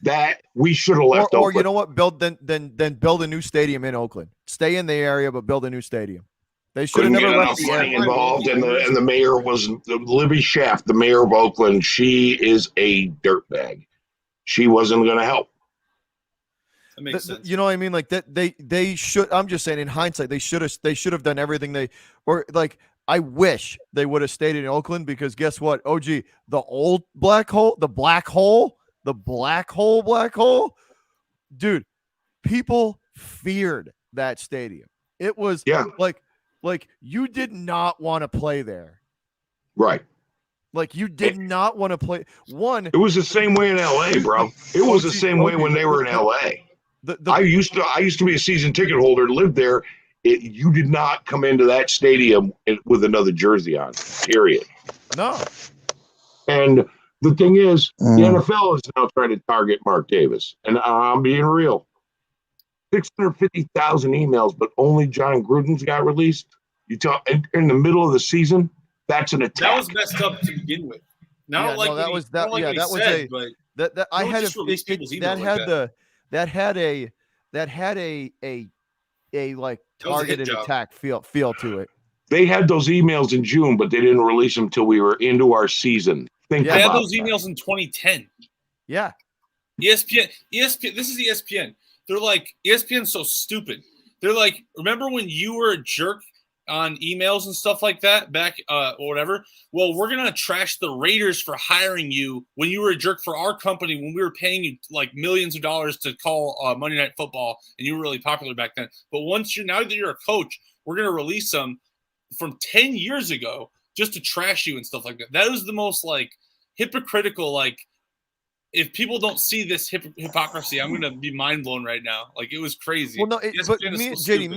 that we should have left
or
Oakland.
you know what? Build build a new stadium in Oakland. Stay in the area, but build a new stadium. They should have
Couldn't
never
get
left
enough
the
money
area.
involved, and the mayor was Libby Schaff, the mayor of Oakland. She is a dirtbag. She wasn't going to help.
That makes sense.
You know what I mean? Like that they should. I'm just saying, in hindsight, they should have done everything I wish they would have stayed in Oakland, because guess what? OG, the old black hole, dude, people feared that stadium. It was like you did not want to play there.
Right.
Like you did not want to play.
It was the same way in LA, bro. It was the same way when they were in LA. I used to be a season ticket holder, lived there. You did not come into that stadium with another jersey on, period.
No.
And the thing is, the NFL is now trying to target Mark Davis. And I'm being real. 650,000 emails, but only John Gruden's got released. You tell in the middle of the season, that's an attack.
That was messed up to begin with. That
had a like targeted attack feel to it.
They had those emails in June, but they didn't release them until we were into our season.
They had those emails in 2010.
Yeah.
ESPN. This is ESPN. They're like, ESPN's so stupid. They're like, remember when you were a jerk on emails and stuff like that back or whatever? Well, we're going to trash the Raiders for hiring you when you were a jerk for our company, when we were paying you like millions of dollars to call Monday Night Football, and you were really popular back then. But now that you're a coach, we're going to release them from 10 years ago just to trash you and stuff like that. That was the most like hypocritical, like, if people don't see this hypocrisy, I'm gonna be mind blown right now. Like, it was crazy.
Well, no, but JD,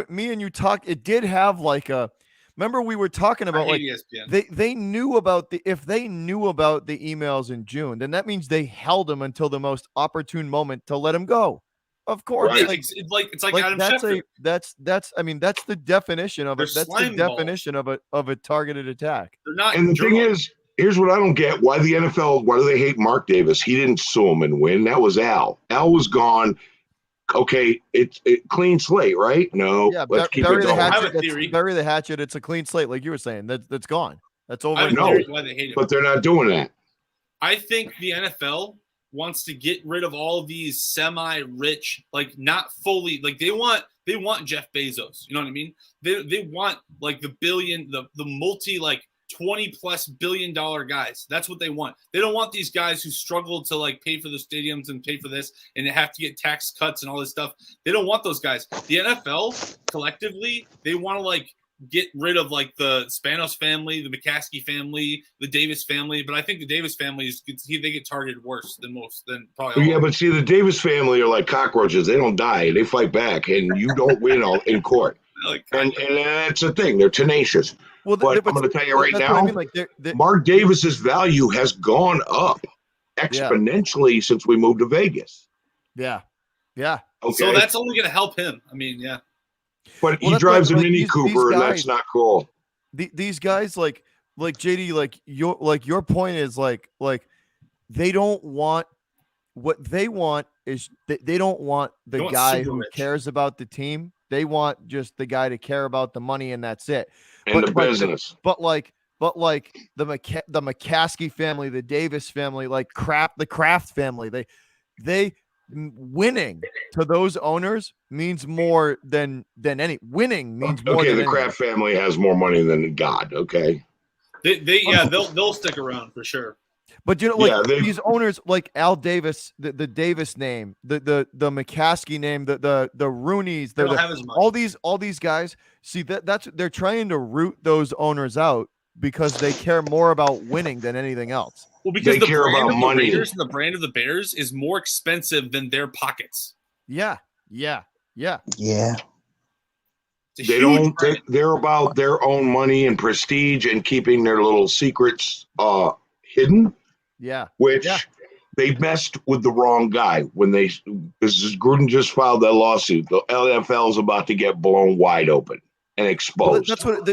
me and you talked. It did have like a. Remember, we were talking about like
ESPN.
They knew about if they knew about the emails in June, then that means they held them until the most opportune moment to let them go. Of course,
right. It's like Adam Schefter.
That's the definition of it. That's the definition of a targeted attack.
They're not.
And the thing is, here's what I don't get. Why the NFL, why do they hate Mark Davis? He didn't sue him and win. That was Al. Al was gone. Okay, it's clean slate, right? No,
yeah,
let's keep
bury
it
the
going.
hatchet. Bury the hatchet. It's a clean slate, like you were saying. That's gone. That's over.
I know why they hate him.
But they're not doing that.
I think the NFL wants to get rid of all of these semi-rich, like not fully, like they want Jeff Bezos. You know what I mean? They want like the multi like $20+ billion guys. That's what they want. They don't want these guys who struggle to like pay for the stadiums and pay for this and have to get tax cuts and all this stuff. They don't want those guys. The NFL collectively, they want to like get rid of like the Spanos family, the McCaskey family, the Davis family. But I think the Davis family they get targeted worse than probably.
Yeah, but see, the Davis family are like cockroaches. They don't die. They fight back, and you don't win in court. And that's the thing. They're tenacious. Well, but I'm going to tell you right now, I mean, like Mark Davis's value has gone up exponentially since we moved to Vegas.
Yeah.
Okay.
So that's only going to help him. I mean, yeah.
But he drives a Mini Cooper, and that's not cool.
These guys, like JD, like your point is like they don't want what they want is they don't want the guy who cares about the team. They want just the guy to care about the money, and that's it.
And the business.
But like the McCaskey family, the Davis family, like the Kraft family, they winning to those owners means more than any winning means more.
Okay,
than
the Kraft family has more money than God. Okay,
they'll stick around for sure.
But you know, these owners, like Al Davis, the Davis name, the McCaskey name, the Rooneys, all these guys. See that's they're trying to root those owners out because they care more about winning than anything else.
Well, because the brand of the Raiders and the brand of the Bears is more expensive than their pockets.
Yeah.
They don't. They're about their own money and prestige and keeping their little secrets hidden.
Yeah.
Which they messed with the wrong guy Gruden just filed that lawsuit. The NFL is about to get blown wide open and exposed.
But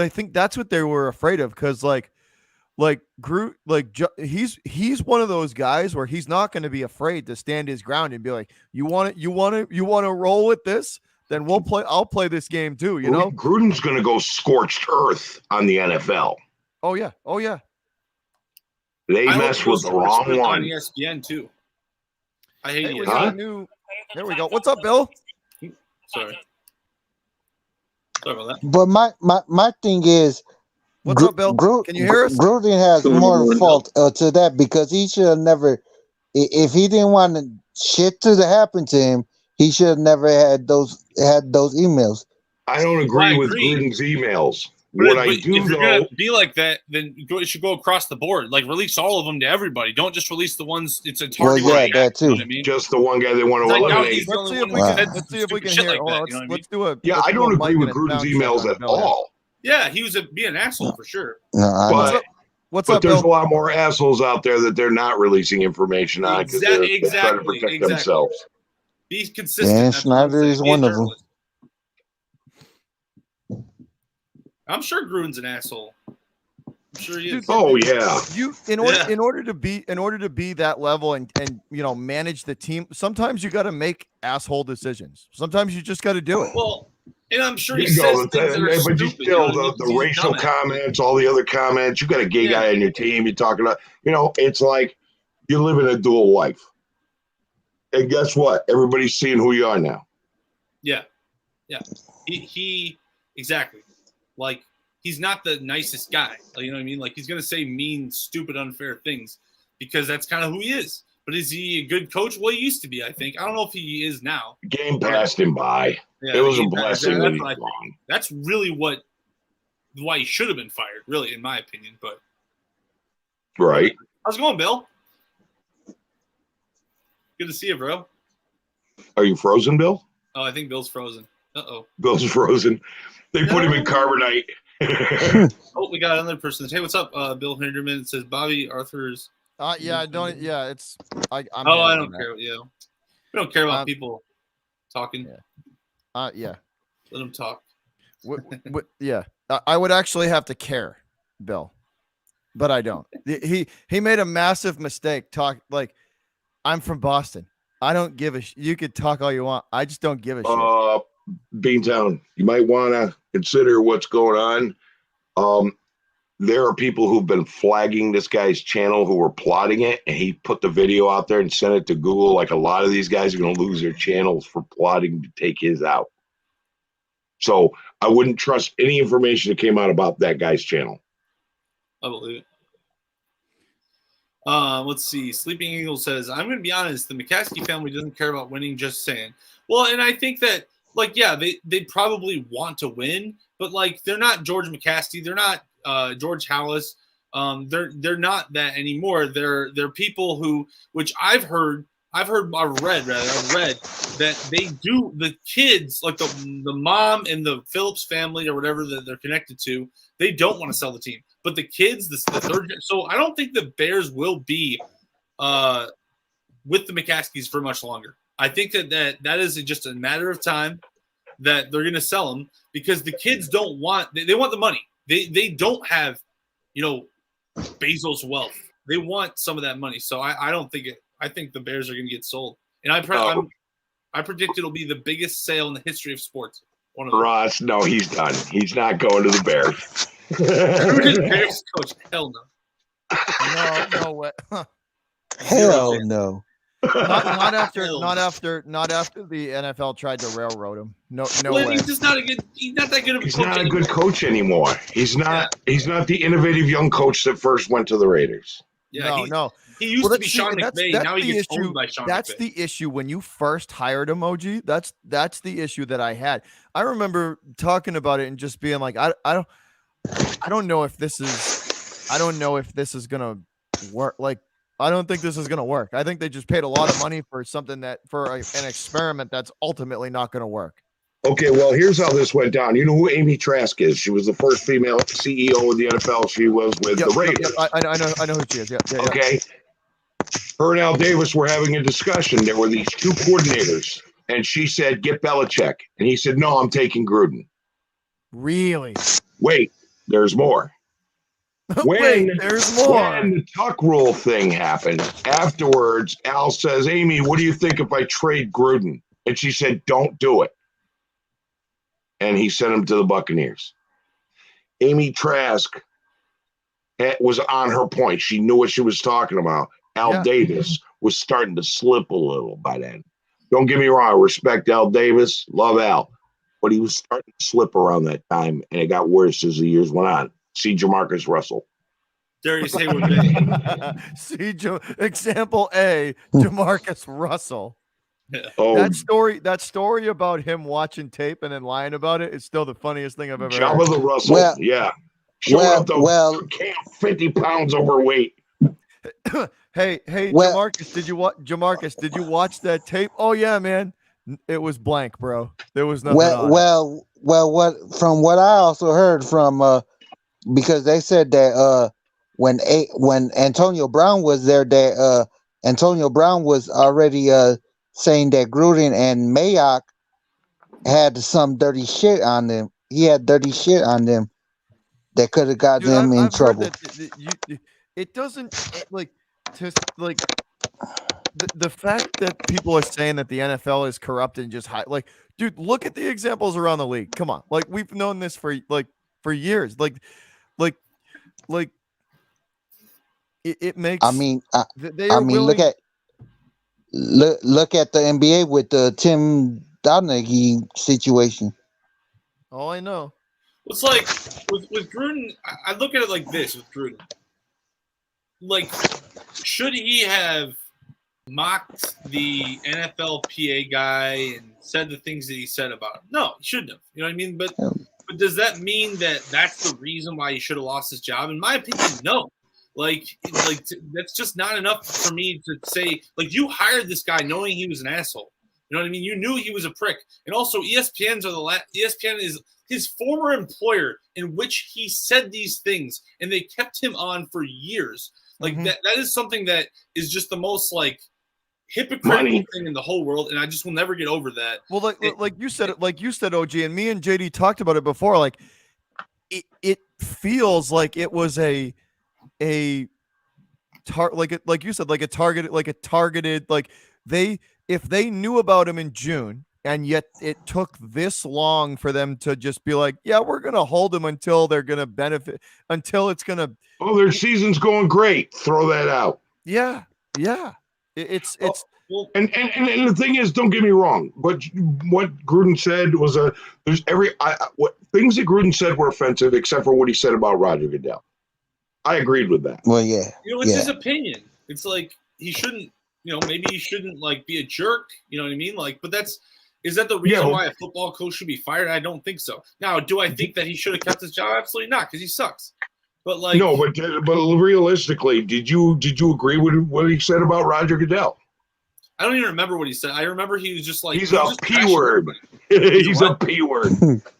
I think that's what they were afraid of, because like like he's one of those guys where he's not going to be afraid to stand his ground and be like, you want to roll with this? Then I'll play this game too. You know,
Gruden's going to go scorched earth on the NFL.
Oh yeah.
They mess with the wrong one.
On ESPN too. I hate
hey,
ESPN.
There we go. What's up, Bill?
Sorry about that.
But my thing is,
what's up, Bill? Can you hear us?
Gruden has more fault to that because he should have never, if he didn't want shit to happen to him, he should have never had those emails.
I don't agree with Gruden's emails. But if you're gonna
be like that, then it should go across the board. Like release all of them to everybody. Don't just release the ones. It's a target.
Well, yeah, that too.
You know I mean?
Just the one guy they want to eliminate.
Let's see if we can hear. Let's do a.
Yeah, I don't agree with Gruden's emails at all.
Yeah, he was being an asshole for sure.
No,
What's up,
there's
Bill?
a lot more assholes out there that they're not releasing information on because they're trying to protect themselves.
Be consistent.
Dan Snyder is one of them.
I'm sure Gruden's an asshole. I'm sure he is.
Oh yeah.
In order to be that level and manage the team, sometimes you got to make asshole decisions. Sometimes you just got to do it.
Well, and I'm sure he says things that are
but
stupid,
you still the racial comments, all the other comments. You got a gay guy on your team. You're talking about, it's like you live in a dual life. And guess what? Everybody's seeing who you are now.
Yeah. He exactly. Like, he's not the nicest guy. You know what I mean? Like, he's going to say mean, stupid, unfair things because that's kind of who he is. But is he a good coach? Well, he used to be, I think. I don't know if he is now.
The game passed him by. Yeah, it was a blessing that he's gone.
That's really why he should have been fired, really, in my opinion. But
right.
How's it going, Bill? Good to see you, bro.
Are you frozen, Bill?
Oh, I think Bill's frozen. Uh-oh.
Bill's frozen. They put him in carbonite.
Oh, we got another person. Hey, what's up, Bill Hinderman? It says Bobby Arthur's.
Yeah, I don't. Yeah, it's. I
don't care. Yeah, we don't care about people talking.
Yeah.
Let them talk.
Yeah, I would actually have to care, Bill, but I don't. He made a massive mistake. I'm from Boston. I don't give a. You could talk all you want. I just don't give a shit.
Beantown, you might want to consider what's going on. There are people who've been flagging this guy's channel who were plotting it, and he put the video out there and sent it to Google. Like a lot of these guys are going to lose their channels for plotting to take his out. So I wouldn't trust any information that came out about that guy's channel.
I believe it. Let's see. Sleeping Eagle says, I'm going to be honest, the McCaskey family doesn't care about winning, just saying. Well, and I think that, they probably want to win, but, they're not George McCaskey. They're not George Halas. They're not that anymore. They're people who, which I've read that they do, the kids, like the mom and the Phillips family or whatever that they're connected to, they don't want to sell the team. But the kids, the third, so I don't think the Bears will be with the McCaskeys for much longer. I think that is just a matter of time that they're going to sell them because the kids don't want, they want the money. They don't have, Bezos wealth. They want some of that money. So I don't think it. I think the Bears are going to get sold. And I predict it'll be the biggest sale in the history of sports.
Ross, no, he's done. He's not going to the Bears.
Bears coach, hell no.
No way.
Hell no.
Not after the NFL tried to railroad him. No way.
He's just not he's not that good of a coach.
He's not a good coach anymore. He's not the innovative young coach that first went to the Raiders.
Yeah,
no.
He used to be Sean McVay. Now he gets owned by Sean McVay.
That's the issue when you first hired him, OG. That's the issue that I had. I remember talking about it and just being like, I don't know if this is gonna work. Like, I don't think this is gonna work. I think they just paid a lot of money for something an experiment that's ultimately not gonna work.
Okay, well, here's how this went down. You know who Amy Trask is? She was the first female CEO of the NFL. She was with the Raiders.
I know who she is. Yeah.
Okay. Her and Al Davis were having a discussion. There were these two coordinators, and she said, "Get Belichick," and he said, "No, I'm taking Gruden."
Really?
Wait, there's more.
Wait, there's more.
When the tuck rule thing happened, afterwards, Al says, Amy, what do you think if I trade Gruden? And she said, don't do it. And he sent him to the Buccaneers. Amy Trask was on her point. She knew what she was talking about. Al Davis was starting to slip a little by then. Don't get me wrong. I respect Al Davis. Love Al. But he was starting to slip around that time, and it got worse as the years went on. See Jamarcus Russell.
Darius Hayward Bay.
Example A, Jamarcus Russell.
Yeah.
Oh,
That story about him watching tape and then lying about it is still the funniest thing I've ever heard.
Jabba the Russell.
Well-
yeah. Showing up to
well-
camp 50 pounds overweight.
Hey,
Well-
Jamarcus, did you watch that tape? Oh yeah, man. It was blank, bro. There was nothing on it.
Well, from what I also heard from because they said that when Antonio Brown was there, that Antonio Brown was already saying that Gruden and Mayock had some dirty shit on them. He had dirty shit on them that could have got them in
I've heard
trouble.
that it doesn't the fact that people are saying that the NFL is corrupt and just like, dude, look at the examples around the league. Come on, like we've known this for years. It makes.
I mean,
they are willing.
look at the NBA with the Tim Donaghy situation.
Oh, I know.
It's like with Gruden, I look at it like this with Gruden. Like, should he have mocked the NFLPA guy and said the things that he said about him? No, he shouldn't have. You know what I mean? But does that mean that that's the reason why he should have lost his job? In my opinion, no. Like that's just not enough for me to say. Like, you hired this guy knowing he was an asshole. You know what I mean? You knew he was a prick. And also, ESPN is his former employer in which he said these things, and they kept him on for years. Like that is something that is just the most like hypocritical thing in the whole world, and I just will never get over that.
Well, like you said, OG, and me and JD talked about it before. Like, it feels like it was like you said, like a targeted, like if they knew about him in June, and yet it took this long for them to just be like, yeah, we're gonna hold him until they're gonna benefit, until it's gonna.
Oh, their season's going great. Throw that out.
Yeah. It's
and the thing is, don't get me wrong, but what Gruden said was what things that Gruden said were offensive, except for what he said about Roger Goodell. I agreed with that.
Well, yeah,
it's his opinion. It's like he shouldn't, maybe he shouldn't like be a jerk. You know what I mean? Like, but is that the reason why a football coach should be fired? I don't think so. Now, do I think that he should have kept his job? Absolutely not, because he sucks. But like,
no, but realistically, did you agree with what he said about Roger Goodell?
I don't even remember what he said. I remember he was just like,
he's a P word. He's a P word.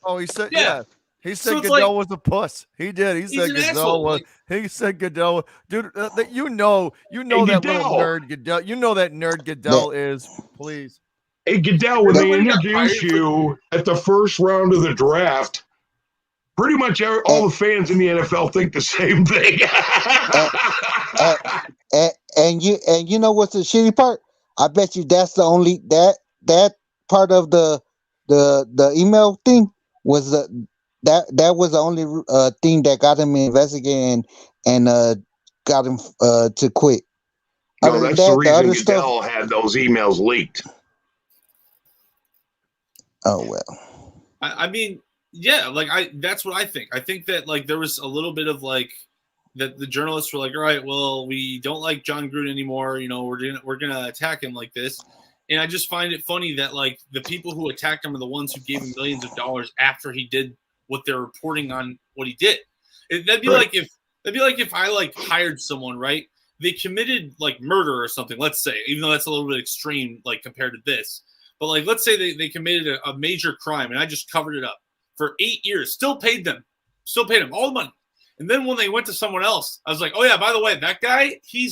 Oh, he said, yeah. He said
So
Goodell was a puss. He did. He said Goodell was. He said Goodell, dude. You know that
Goodell.
little nerd Goodell. You know that nerd Goodell is. Please.
Hey, Goodell, when they introduce you at the first round of the draft, pretty much all the fans in the NFL think the same thing.
and you know what's the shitty part? I bet you that's the only that part of the email thing was that was the only thing that got him investigated and got him to quit.
No, that's the reason Goodell had those emails leaked.
Oh well.
I mean, yeah, like that's what I think. I think that like there was a little bit of like that the journalists were like, all right, well, we don't like John Gruden anymore. We're gonna attack him like this. And I just find it funny that like the people who attacked him are the ones who gave him millions of dollars after he did what they're reporting on what he did. That'd be like if I like hired someone, right? They committed like murder or something, let's say, even though that's a little bit extreme, like compared to this. But like, let's say they committed a major crime and I just covered it up for 8 years, still paid them all the money. And then when they went to someone else, I was like, oh yeah, by the way, that guy, he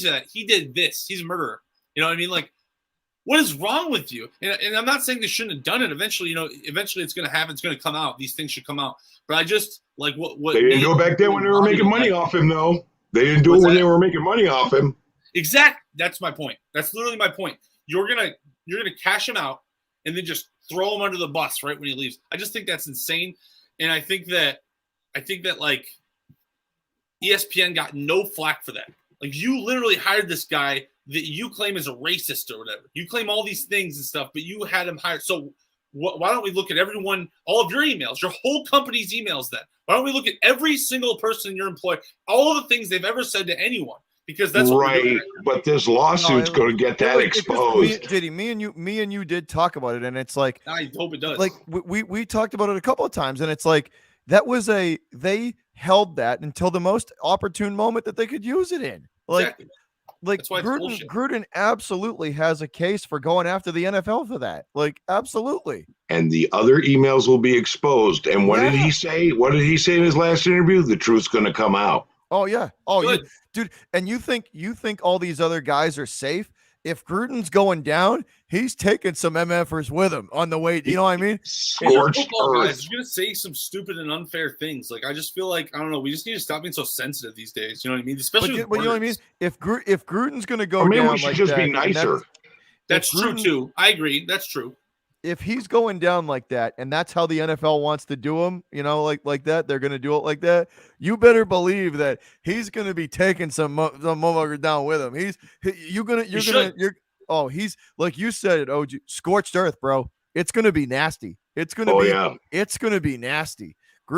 did this. He's a murderer. You know what I mean? Like, What is wrong with you? And I'm not saying they shouldn't have done it. Eventually, eventually it's going to happen. It's going to come out. These things should come out. But I just like what
they didn't do it back then when they were making money off him, though. They didn't do it when they were making money off him.
Exactly. That's my point. That's literally my point. You're gonna cash him out and then just throw him under the bus right when he leaves. I just think that's insane. And I think that like ESPN got no flack for that. Like, you literally hired this guy that you claim is a racist or whatever. You claim all these things and stuff, but you had him hired. So why don't we look at everyone, all of your emails, your whole company's emails then? Why don't we look at every single person in your employer, all of the things they've ever said to anyone? Because that's
right. But this lawsuit's going to get that exposed.
Diddy, me and you did talk about it, and it's like,
I hope it does.
Like we talked about it a couple of times, and it's like they held that until the most opportune moment that they could use it in. Like,
exactly.
Like Gruden absolutely has a case for going after the NFL for that. Like, absolutely.
And the other emails will be exposed. And what did he say? What did he say in his last interview? The truth's going to come out.
Oh yeah. Oh, dude. And you think all these other guys are safe? If Gruden's going down, he's taking some MFers with him on the way. You know what I mean?
Scorched earth.
Guys, you're gonna say some stupid and unfair things. Like, I just feel like, I don't know. We just need to stop being so sensitive these days. You know what I mean? Especially,
but you know what I mean? If Gruden's gonna go,
maybe
down
we should
like
just
that,
be nicer.
That's true too. I agree. That's true.
If he's going down like that, and that's how the NFL wants to do him, like that, they're going to do it like that. You better believe that he's going to be taking some motherfucker down with him. He's like you said, OG, scorched earth, bro. It's going to be nasty. It's going to be nasty.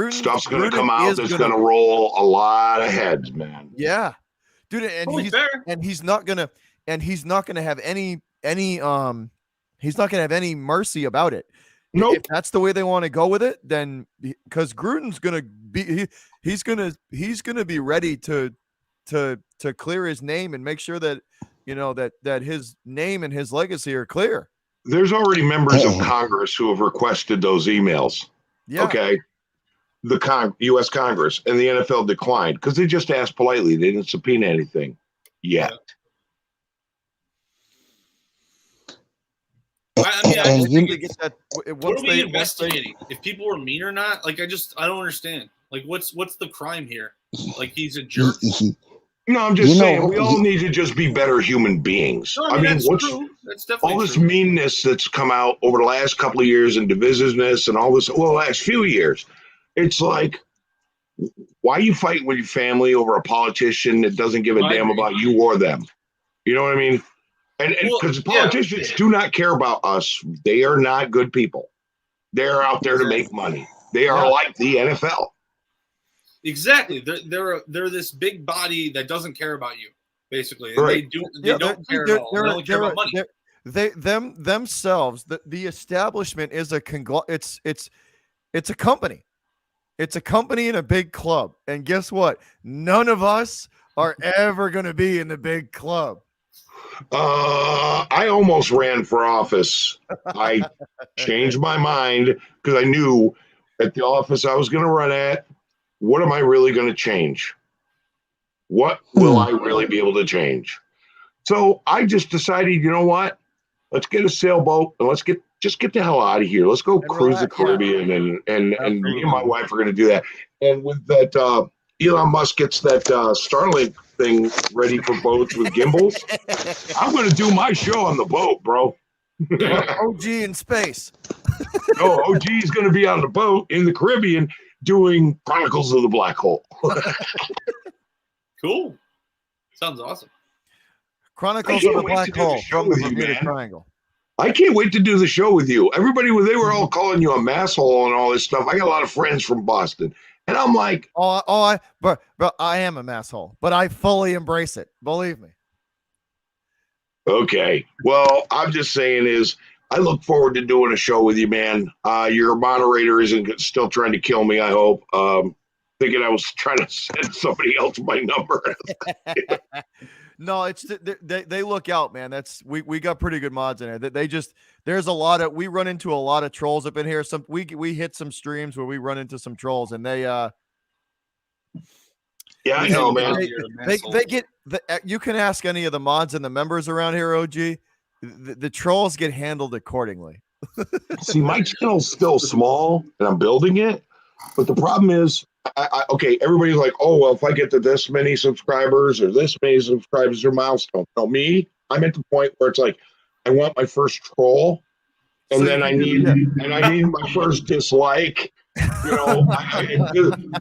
Stuff's going to come out that's going to roll a lot of heads, man.
Yeah, dude, and he's not going to have any. He's not going to have any mercy about it.
Nope.
If that's the way they want to go with it, then because Gruden's going to be, he's going to be ready to clear his name and make sure that, that his name and his legacy are clear.
There's already members of Congress who have requested those emails. Yeah. Okay. The U.S. Congress and the NFL declined because they just asked politely. They didn't subpoena anything yet.
I think they get that. What are we investigating? If people were mean or not? Like, I don't understand. Like, what's the crime here? Like, he's a jerk.
No, I'm just saying we all need to just be better human beings.
No, I mean what's true. That's definitely
all this meanness that's come out over the last couple of years and divisiveness and all this, the last few years. It's like, why are you fighting with your family over a politician that doesn't give a damn about you or them? You know what I mean? And because politicians do not care about us. They are not good people. They're out there to make money. They are like the NFL.
Exactly. They're this big body that doesn't care about you, basically. And they don't care at all. They only care about money.
Themselves, the establishment is it's a company. It's a company in a big club. And guess what? None of us are ever going to be in the big club.
I almost ran for office. I changed my mind because I knew at the office I was going to run at, what am I really going to change? What will I really be able to change? So I just decided, you know what? Let's get a sailboat and let's get the hell out of here. Let's go cruise the Caribbean and me and my wife are going to do that. And with that, Elon Musk gets that Starlink thing ready for boats with gimbals. I'm going to do my show on the boat, bro.
OG in space.
No, OG is going to be on the boat in the Caribbean doing Chronicles of the Black Hole.
Cool. Sounds awesome.
Chronicles of the Black Hole from the Bermuda Triangle.
I can't wait to do the show with you. Everybody, they were all calling you a masshole and all this stuff. I got a lot of friends from Boston. And I'm like,
but I am a masshole, but I fully embrace it. Believe me.
Okay. Well, I'm just saying I look forward to doing a show with you, man. Your moderator isn't still trying to kill me, I hope. Thinking I was trying to send somebody else my number.
No, it's they look out, man. We got pretty good mods in there. There's a lot of, we run into a lot of trolls up in here. We hit some streams where we run into some trolls and they
I know, man.
They get you can ask any of the mods and the members around here, OG. the trolls get handled accordingly.
See, my channel's still small, and I'm building it. But the problem is, okay, everybody's like, oh, well, if I get to this many subscribers or this many subscribers or milestone. No, me, I'm at the point where it's like, I want my first troll, and
So
then I need my first dislike. You know,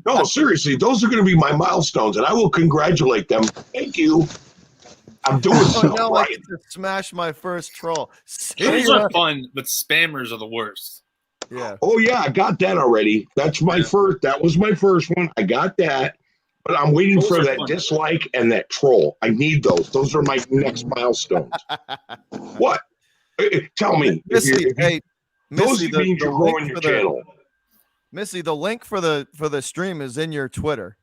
no, seriously, those are going to be my milestones, and I will congratulate them. Thank you. I'm doing stuff
now
right.
I get to smash my first troll.
Trolls are fun, but spammers are the worst.
Yeah.
Oh yeah, I got that already. That's my first. That was my first one. I got that, but I'm waiting
Trolls
for
are
that
fun.
dislike and that troll. I need those. Those are my next milestones. What? Tell me.
Missy, hey,
those
Missy,
means you're growing your channel.
Missy, the link for the stream is in your Twitter.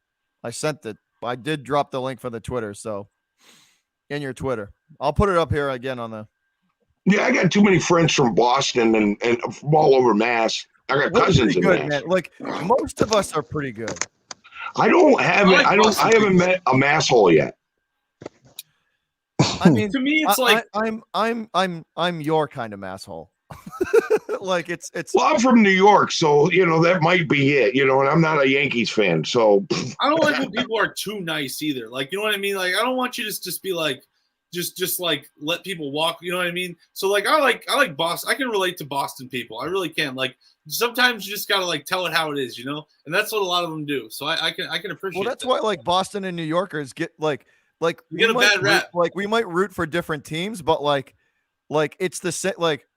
I sent it. I did drop the link for the Twitter, so in your Twitter. I'll put it up here again on the.
Yeah, I got too many friends from Boston and from all over Mass. I got cousins in Mass.
Man. Like most of us are pretty good.
I haven't met a masshole yet.
I mean,
to me, it's like
I'm your kind of asshole. Like it's.
Well, I'm from New York, so you know that might be it. You know, and I'm not a Yankees fan, so
I don't like when people are too nice either. Like, you know what I mean? Like, I don't want you to just be like, just like let people walk. You know what I mean? So like, I like Boston. I can relate to Boston people. I really can. Like, sometimes you just gotta like tell it how it is, you know. And that's what a lot of them do. So I can appreciate.
Well, that's why like Boston and New Yorkers get like
you get a bad rap.
Like we might root for different teams, but like it's the same.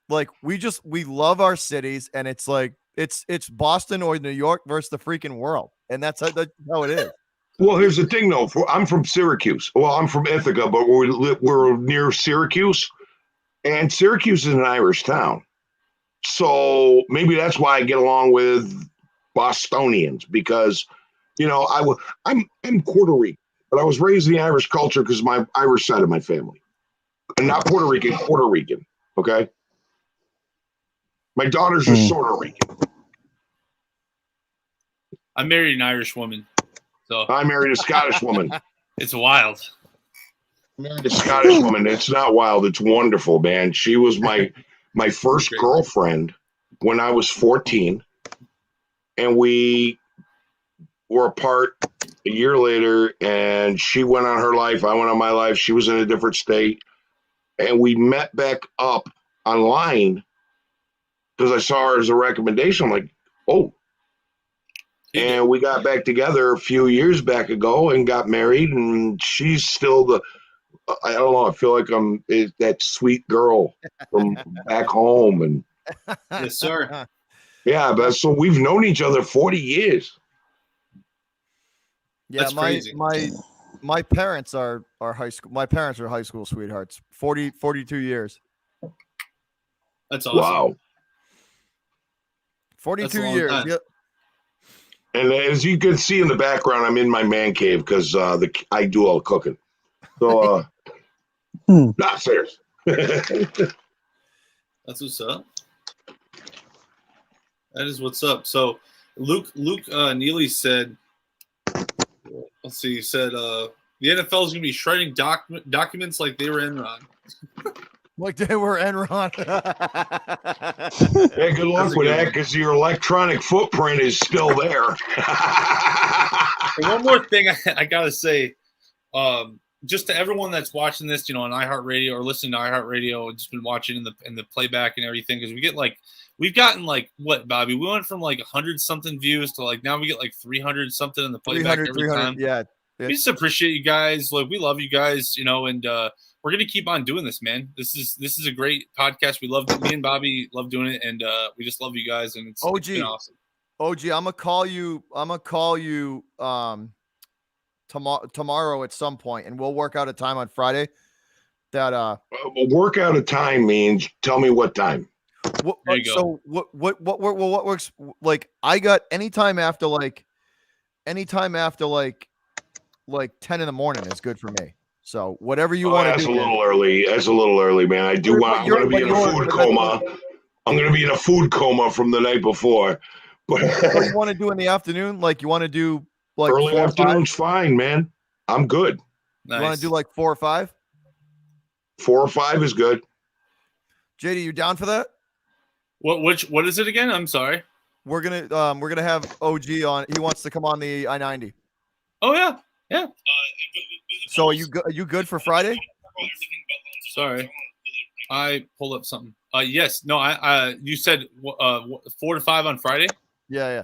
Like we love our cities, and it's like it's Boston or New York versus the freaking world, and that's how it is.
Well, here's the thing, though. I'm from Syracuse. Well, I'm from Ithaca, but we're near Syracuse, and Syracuse is an Irish town. So maybe that's why I get along with Bostonians, because, you know, I'm Puerto Rican, but I was raised in the Irish culture because my Irish side of my family, and not Puerto Rican. Okay, my daughters are sort of Rican.
I married an Irish woman. So
I married a Scottish woman.
It's wild.
I married a Scottish woman. It's not wild. It's wonderful, man. She was my first girlfriend when I was 14, and we were apart a year later, and she went on her life. I went on my life. She was in a different state, and we met back up online because I saw her as a recommendation. I'm like, oh. And we got back together a few years back ago and got married, and she's still I don't know, I feel like I'm that sweet girl from back home. And
yes, sir.
Yeah, but so we've known each other 40 years.
Yeah,
that's crazy.
My parents are high school. My parents are high school sweethearts. 42 years.
That's awesome.
Wow.
42 years.
Time.
Yep.
And as you can see in the background, I'm in my man cave because I do all the cooking. So, not serious.
That's what's up. That is what's up. So, Luke Neely said, let's see, he said, the NFL is going to be shredding documents like they were Enron.
Like they were Enron.
Hey, good luck with that because your electronic footprint is still there.
And one more thing I got to say, just to everyone that's watching this, you know, on iHeartRadio or listening to iHeartRadio, and just been watching in the playback and everything, because we've gotten like what, Bobby? We went from like 100 something views to like now we get like 300 something in the playback every time.
Yeah.
We just appreciate you guys. Like, we love you guys, you know, and we're gonna keep on doing this, man. This is a great podcast. We love it. Me and Bobby love doing it, and we just love you guys, and it's been awesome.
OG, I'm gonna call you tomorrow at some point, and we'll work out a time on Friday. That
work out a time means tell me what time.
There you
go. So what works? Like I got anytime after like 10 in the morning is good for me. So whatever you want to do.
That's a little early. That's a little early, man. I'm going to be in a food coma. I'm going to be in a food coma from the night before. But
what you want to do in the afternoon? Like you want to do like
early afternoon's fine, man. I'm good.
Nice.
You want to do like 4 or 5?
4 or 5 is good.
JD, you down for that?
What is it again? I'm sorry.
We're gonna have OG on. He wants to come on the I-90.
Oh yeah, yeah.
So are you good for Friday?
Sorry, I pulled up something. Yes, no. You said 4 to 5 on Friday.
Yeah.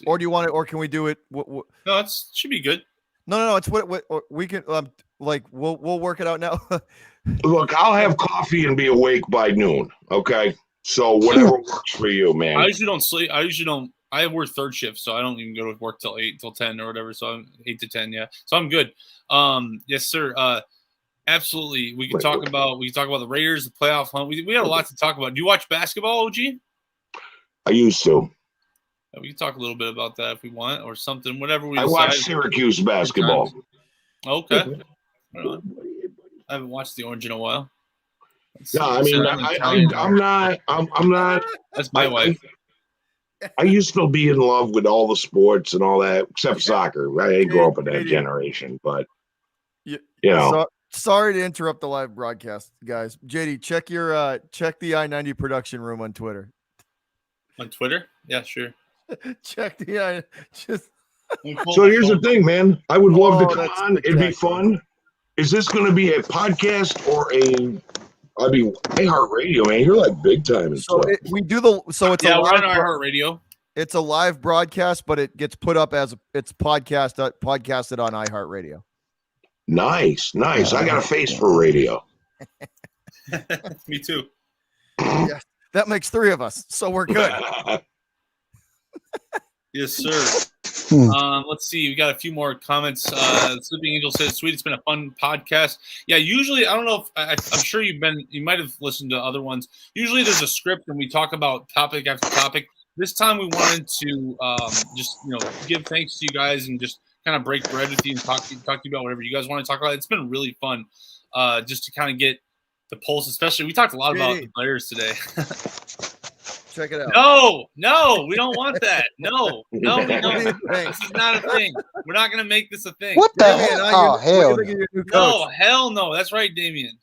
Or do you want it? Or can we do it?
No, it should be good.
No. It's what we can we'll work it out now.
Look, I'll have coffee and be awake by noon. Okay, so whatever works for you, man.
I usually don't sleep. I work third shift, so I don't even go to work till 8 till 10 or whatever. So I'm 8 to 10. Yeah, so I'm good. Yes, sir. Absolutely. We can talk about the Raiders, the playoff hunt. We had a lot to talk about. Do you watch basketball, OG?
I used to.
Yeah, we can talk a little bit about that if we want, or something. Whatever we.
I watch Syracuse basketball.
Okay. I haven't watched the Orange in a while.
No, I mean, I'm not.
That's my wife.
I used to be in love with all the sports and all that, except soccer. I didn't grow up in that generation, but you know.
Sorry to interrupt the live broadcast, guys. JD, check the I-90 production room on Twitter.
On Twitter? Yeah, sure.
Check the
So here's the thing, man. I would love to come on. It'd be fun. Is this going to be a podcast or iHeartRadio, man? You're like big time.
So it's we're on
iHeartRadio.
It's a live broadcast, but it gets put up as it's podcasted on iHeartRadio.
Nice. I got a face for radio.
Me too.
Yes, that makes 3 of us, so we're good.
Yes, sir. Let's see. We got a few more comments. Sleeping Angel says, "Sweet, it's been a fun podcast." Yeah, usually I don't know if I'm sure you might have listened to other ones. Usually there's a script and we talk about topic after topic. This time we wanted to just give thanks to you guys and just kind of break bread with you and talk to you about whatever you guys want to talk about. It's been really fun just to kind of get the pulse, especially we talked a lot about the players today.
Check it out.
No, we don't want that. No. This is not a thing. We're not going to make this a thing.
What the hell? Oh, hell
no. Hell no. That's right, Damien.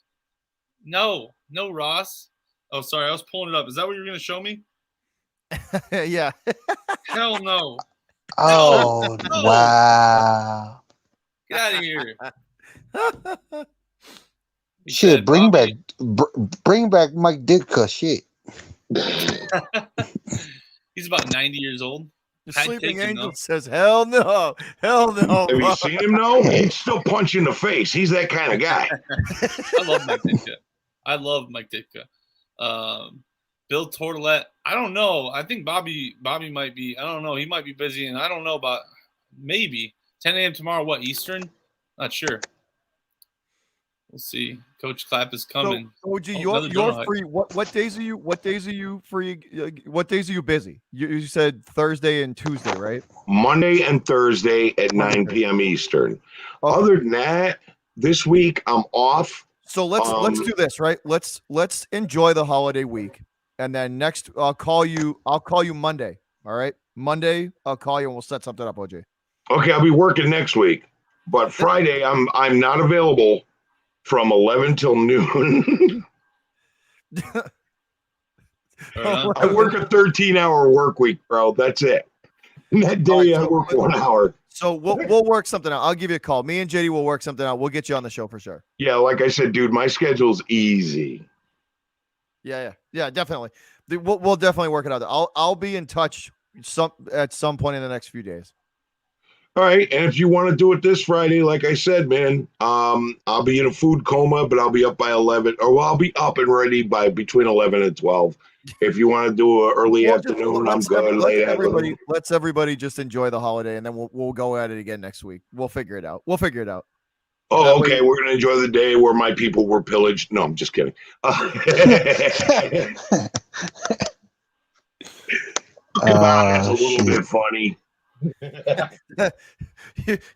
No, Ross. Oh, sorry. I was pulling it up. Is that what you were going to show me?
Yeah.
Hell no.
Oh, no. Wow.
Get out of here.
Shit, bring back Mike Ditka. Shit.
He's about 90 years old.
The Sleeping Angel says, "Hell no, hell no."
Have you seen him? No, he'd still punch you in the face. He's that kind of guy.
I love Mike Ditka. Bill Tortolette. I don't know. I think Bobby might be. I don't know. He might be busy, and I don't know about maybe 10 a.m. tomorrow. What Eastern? Not sure. We'll see. Coach Clapp is coming.
So, OG, you're free. What days are you? What days are you free? What days are you busy? You said Thursday and Tuesday, right?
Monday and Thursday at 9 p.m. Eastern. Okay. Other than that, this week I'm off.
So let's do this, right? Let's enjoy the holiday week, and then next I'll call you Monday. All right, Monday I'll call you and we'll set something up, OJ.
Okay, I'll be working next week, but Friday I'm not available. From 11 till noon. I work a 13-hour work week, bro. That's it. And that day I work 1 hour.
So we'll work something out. I'll give you a call. Me and JD will work something out. We'll get you on the show for sure.
Yeah, like I said, dude, my schedule's easy.
Yeah, definitely. We'll definitely work it out. I'll be in touch at some point in the next few days.
All right, and if you want to do it this Friday, like I said, man, I'll be in a food coma, but I'll be up by 11, I'll be up and ready by between 11 and 12. If you want to do an early afternoon, I'm good. Late afternoon.
Let's everybody just enjoy the holiday, and then we'll go at it again next week. We'll figure it out.
Oh, okay. We're gonna enjoy the day where my people were pillaged. No, I'm just kidding. It's a little bit funny.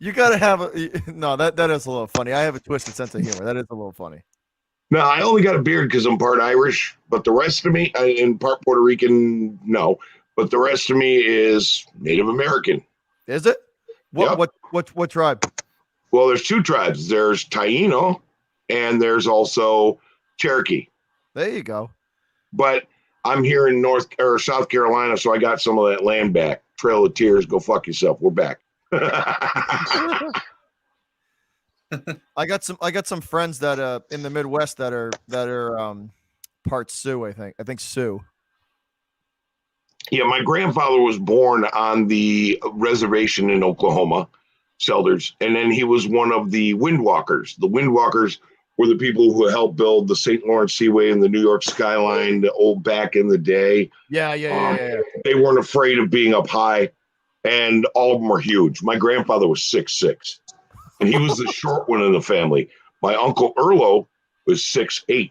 You gotta have that is a little funny. I have a twisted sense of humor. That is a little funny.
No, I only got a beard because I'm part Irish, but the rest of me, and part Puerto Rican, no. But the rest of me is Native American.
Is it? What tribe?
Well, there's 2 tribes. There's Taino, and there's also Cherokee.
There you go.
But I'm here in North or South Carolina, so I got some of that land back. Trail of Tears, go fuck yourself. We're back.
I got some friends that in the Midwest that are part Sioux, I think Sioux.
Yeah, my grandfather was born on the reservation in Oklahoma, Selders, and then he was one of the Windwalkers. The Windwalkers were the people who helped build the St. Lawrence Seaway and the New York skyline, the old back in the day.
Yeah.
They weren't afraid of being up high, and all of them were huge. My grandfather was 6'6", and he was the short one in the family. My uncle Erlo was 6'8".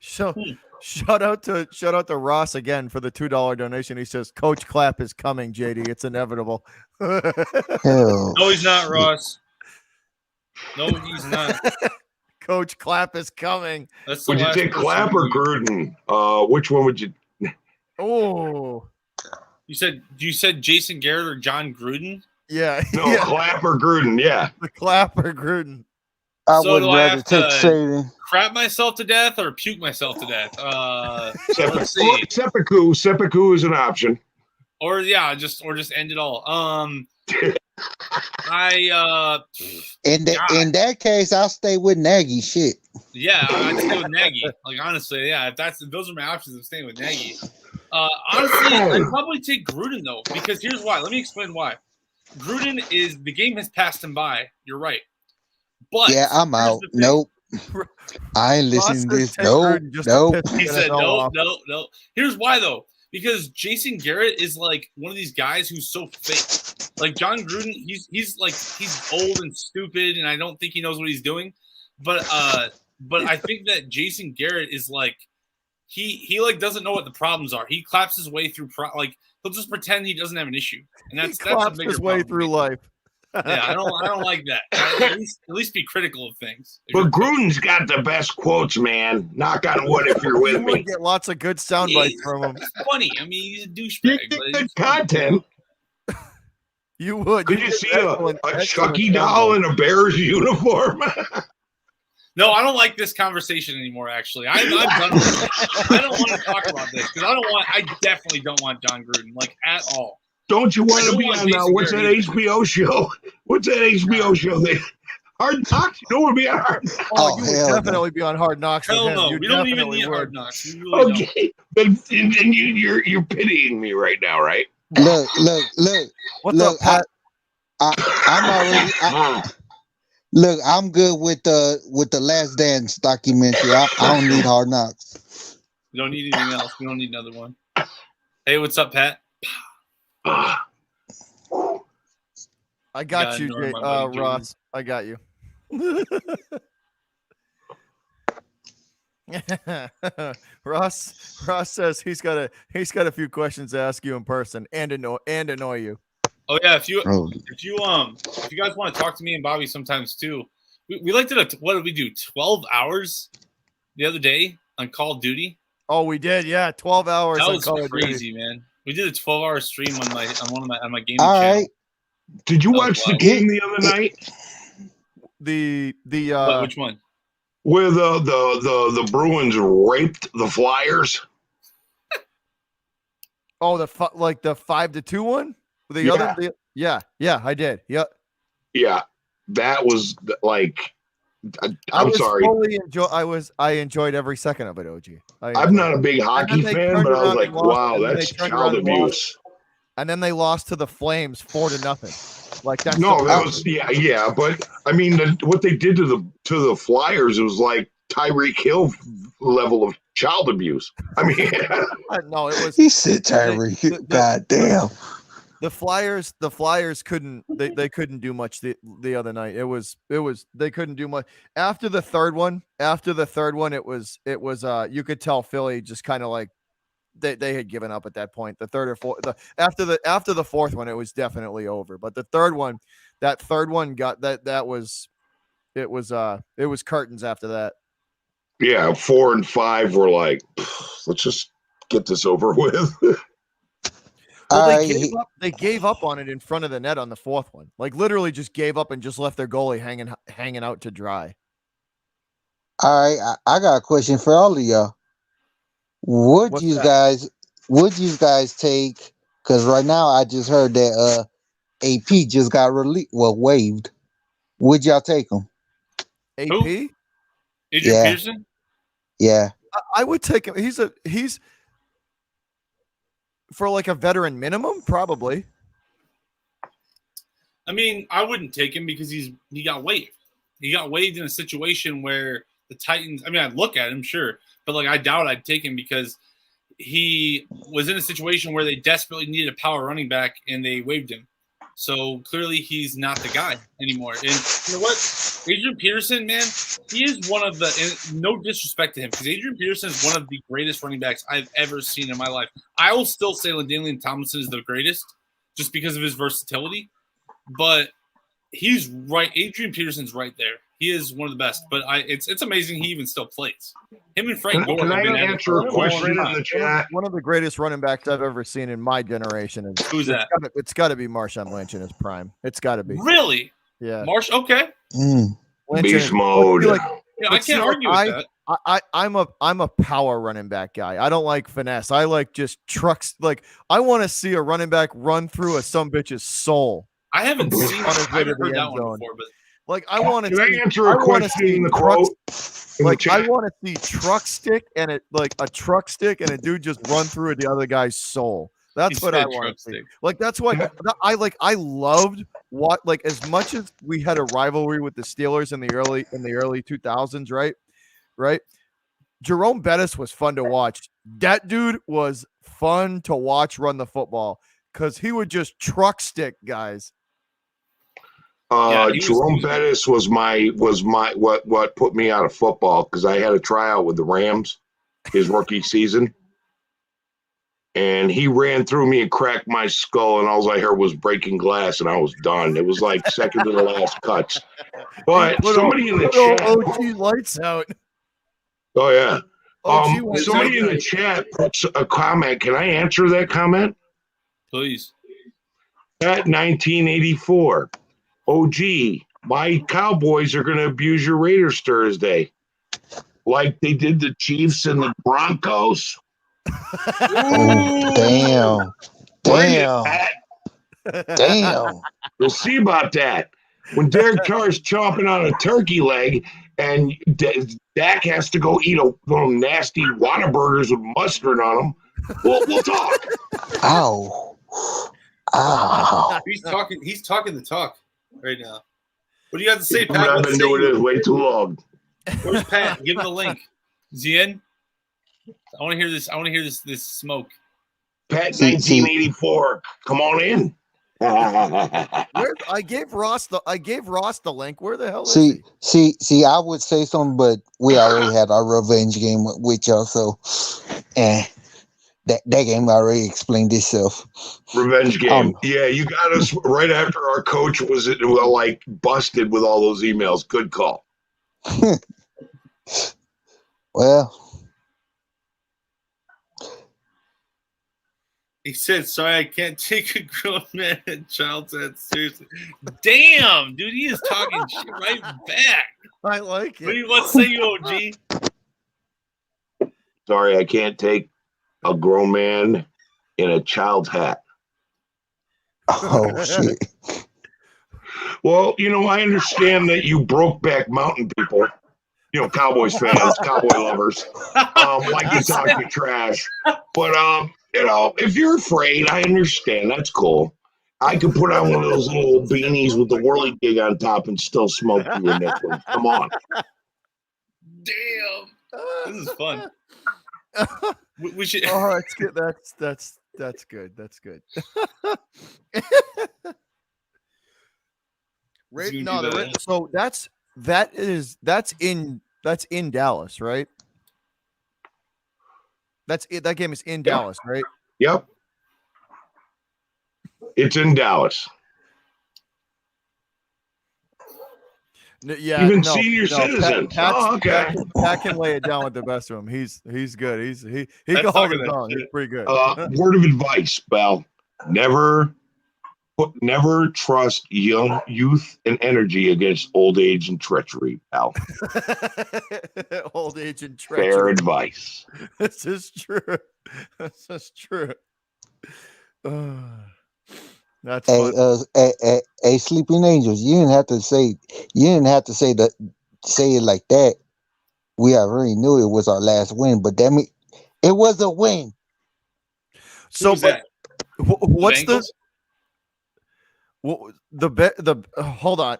So shout out to Ross again for the $2 donation. He says, "Coach Clapp is coming, JD. It's inevitable."
Hell.
No, he's not, Ross. No, he's not.
Coach Clapp is coming.
That's the
Would you
last
take
person
Clapp or
you-
Gruden? Which one would you?
Oh,
You said Jason Garrett or John Gruden?
yeah.
No,
yeah.
Clapp or Gruden? Yeah.
The Clapp or Gruden.
I
So
would
do I
rather
have
take
to-
Sadie.
Crap myself to death or puke myself to death? Let's see.
Seppuku is an option.
Or just end it all.
In that case, I'll stay with Nagy. Shit.
Yeah, I'd stay with Nagy. Like honestly, yeah, if those are my options, I'm staying with Nagy. Honestly, I'd probably take Gruden though, because here's why. Let me explain why. Gruden is the game has passed him by. You're right. But
Yeah, I'm out. Nope. I ain't listening to this. Nope.
He said no. Here's why though. Because Jason Garrett is like one of these guys who's so fake. Like John Gruden, he's old and stupid, and I don't think he knows what he's doing. But I think that Jason Garrett is like he like doesn't know what the problems are. He claps his way through he'll just pretend he doesn't have an issue, and that's a bigger
his way
problem.
through life.
Yeah, I don't like that. At least be critical of things.
But Gruden's got the best quotes, man. Knock on wood if you're with
You
me.
would get lots of good sound bites from him.
It's funny. I mean, he's a
You
douchebag.
get
But
good
he's funny.
content.
You would.
Could you see a Chucky doll in a Bears uniform?
No, I don't like this conversation anymore. Actually, I'm done with it. I don't want to talk about this because I definitely don't want John Gruden at all.
Don't you want
I
to
don't
be
want
on
Jason
what's that
Garrett
HBO show? What's that HBO show? Hard Knocks? You don't want to be on Hard Knocks.
Oh, you
hell
would
no.
definitely be on Hard Knocks.
Hell
with him.
no,
You
we don't even
definitely
need
would.
Hard Knocks. We really don't.
Okay, but and you're pitying me right now, right?
Look.
What's
Look,
up, Pat?
I'm already. Look, I'm good with the Last Dance documentary. I don't need Hard Knocks.
We don't need anything else. We don't need another one. Hey, what's up, Pat?
I got
gotta
you,
ignore my buddy
Ross. I got you. Ross says he's got a few questions to ask you in person and annoy you.
Oh yeah, if you
Oh.
guys want to talk to me and Bobby sometimes too, we like to. What did we do? 12 hours the other day on Call of Duty.
Oh, we did, yeah. 12 hours.
That
on
was
Call of Duty.
crazy, man. We did a 12-hour stream on my gaming
All
channel.
right.
Did you
Oh,
watch the
wow.
game the other night
Which one?
where the Bruins raped the Flyers?
Oh, the 5-2 one. The
Yeah.
other, yeah, I did. Yep.
Yeah, that was like.
I
I'm sorry.
I enjoyed every second of it, OG.
I'm not a big hockey
they
fan,
turned
but I was
around
like,
and lost,
wow,
and then
that's
they turned
child
around and lost.
abuse.
And then they lost to the Flames 4-0. Like that's
No, that was yeah. But I mean, what they did to the Flyers, it was like Tyreek Hill level of child abuse. I mean,
no, it was
He said Tyree. God damn.
the Flyers couldn't they couldn't do much the other night. It was they couldn't do much after the third one. It was you could tell Philly just kind of like they had given up at that point. The third or fourth, after the fourth one, it was definitely over. But the third one got that was it was curtains after that.
yeah, 4 and 5 were like, let's just get this over with.
Well, they gave up on it in front of the net on the fourth one. Like literally just gave up and just left their goalie hanging out to dry.
All right, I got a question for all of y'all. Would
What's
you
that?
guys take? Because right now I just heard that AP just got waived. Would y'all take him?
AP?
Who? Adrian
Yeah.
Peterson?
Yeah.
I would take him. He's for like a veteran minimum, probably.
I mean, I wouldn't take him because he got waived. He got waived in a situation where the Titans. I mean, I'd look at him, sure, but like I doubt I'd take him because he was in a situation where they desperately needed a power running back and they waived him. So clearly he's not the guy anymore. And you know what? Adrian Peterson, man, he is one of the, and no disrespect to him, because Adrian Peterson is one of the greatest running backs I've ever seen in my life. I will still say LaDainian Tomlinson is the greatest just because of his versatility. But he's right. Adrian Peterson's right there. He is one of the best. But it's amazing he even still plays. Him and Frank Gore.
Can I
have been
answer a question in the chat?
One of the greatest running backs I've ever seen in my generation. Is,
Who's that?
It's got to be Marshawn Lynch in his prime. It's got to be.
Really?
Yeah.
Marsh. Okay.
Lynch
Beast mode.
Yeah, I can't argue with that.
I'm a power running back guy. I don't like finesse. I like just trucks. Like I want to see a running back run through a some bitch's soul.
I haven't seen.
On his
I
way to
haven't
the
heard that
end
one
zone.
before, but
Like I want to.
Can I answer a question in the quote?
Like I want to see truck stick and it like a truck stick and a dude just run through the other guy's soul. That's
He
what I
said
want
truck
to see.
stick.
Like that's why I loved what like as much as we had a rivalry with the Steelers in the early 2000s, right? Right? Jerome Bettis was fun to watch. That dude was fun to watch run the football because he would just truck stick guys.
Jerome Bettis was my what put me out of football because I had a tryout with the Rams his rookie season, and he ran through me and cracked my skull, and all I heard was breaking glass, and I was done. It was like second to the last cuts. But somebody in the chat,
OG lights out.
oh yeah,
OG
somebody in the chat puts a comment. Can I answer that comment?
Please.
At 1984. OG, my Cowboys are going to abuse your Raiders Thursday, like they did the Chiefs and the Broncos.
Oh, damn. Damn.
We'll see about that. When Derek Carr's chomping on a turkey leg and Dak has to go eat a little nasty Whataburgers with mustard on them, we'll talk.
Ow. Ow.
He's talking the talk right now. What do you have to say, Pat?
I've been doing this way too long.
Where's Pat? Give him the link. Is he in? I want to hear this. I want to hear this smoke.
Pat 1984. Come on in.
I gave Ross the link. Where the hell is he?
See, I would say something, but we already had our revenge game with y'all, so that game already explained itself.
Revenge game. Yeah, you got us right after our coach was like busted with all those emails. Good call.
Well,
he said, "Sorry, I can't take a grown man and child that seriously." Damn, dude, he is talking shit right back.
I like it.
What say you, OG?
Sorry, I can't take a grown man in a child's hat.
oh shit.
Well, I understand that you Brokeback Mountain people, Cowboys fans, Cowboy lovers, like you talk your trash. But, if you're afraid, I understand. That's cool. I could put on one of those little beanies with the whirly gig on top and still smoke you in that one. Come on.
Damn. This is fun. We should.
Oh, that's good. That's good. That's good. So that's in Dallas, right? That's it. That game is in Dallas, right?
Yep. It's in Dallas.
Yeah,
even senior citizens. Okay.
Pat can lay it down with the best of them. He's good. He can hold it on. He's pretty good.
Word of advice, Bell. Never Never trust young youth and energy against old age and treachery, pal.
Old age and treachery.
Fair advice.
This is true. This is true. That's fun.
Hey, Sleeping Angels, you didn't have to say it like that. We already knew it was our last win, but damn it was a win.
So,
that?
what's
Bengals?
hold on.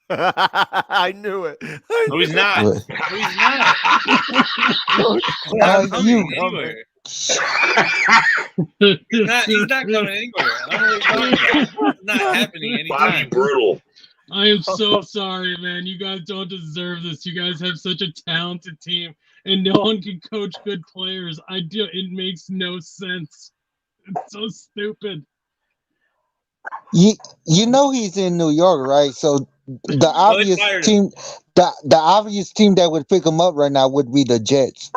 I knew it.
No, he's not.
What?
No, he's not. He's not coming anywhere. He's not coming anywhere. I don't know what you're talking about. It's not happening
Bobby
anytime.
Brutal.
I am so sorry, man. You guys don't deserve this. You guys have such a talented team, and no one can coach good players. It makes no sense. It's so stupid.
You know he's in New York, right? So the obvious team, the obvious team that would pick him up right now would be the Jets.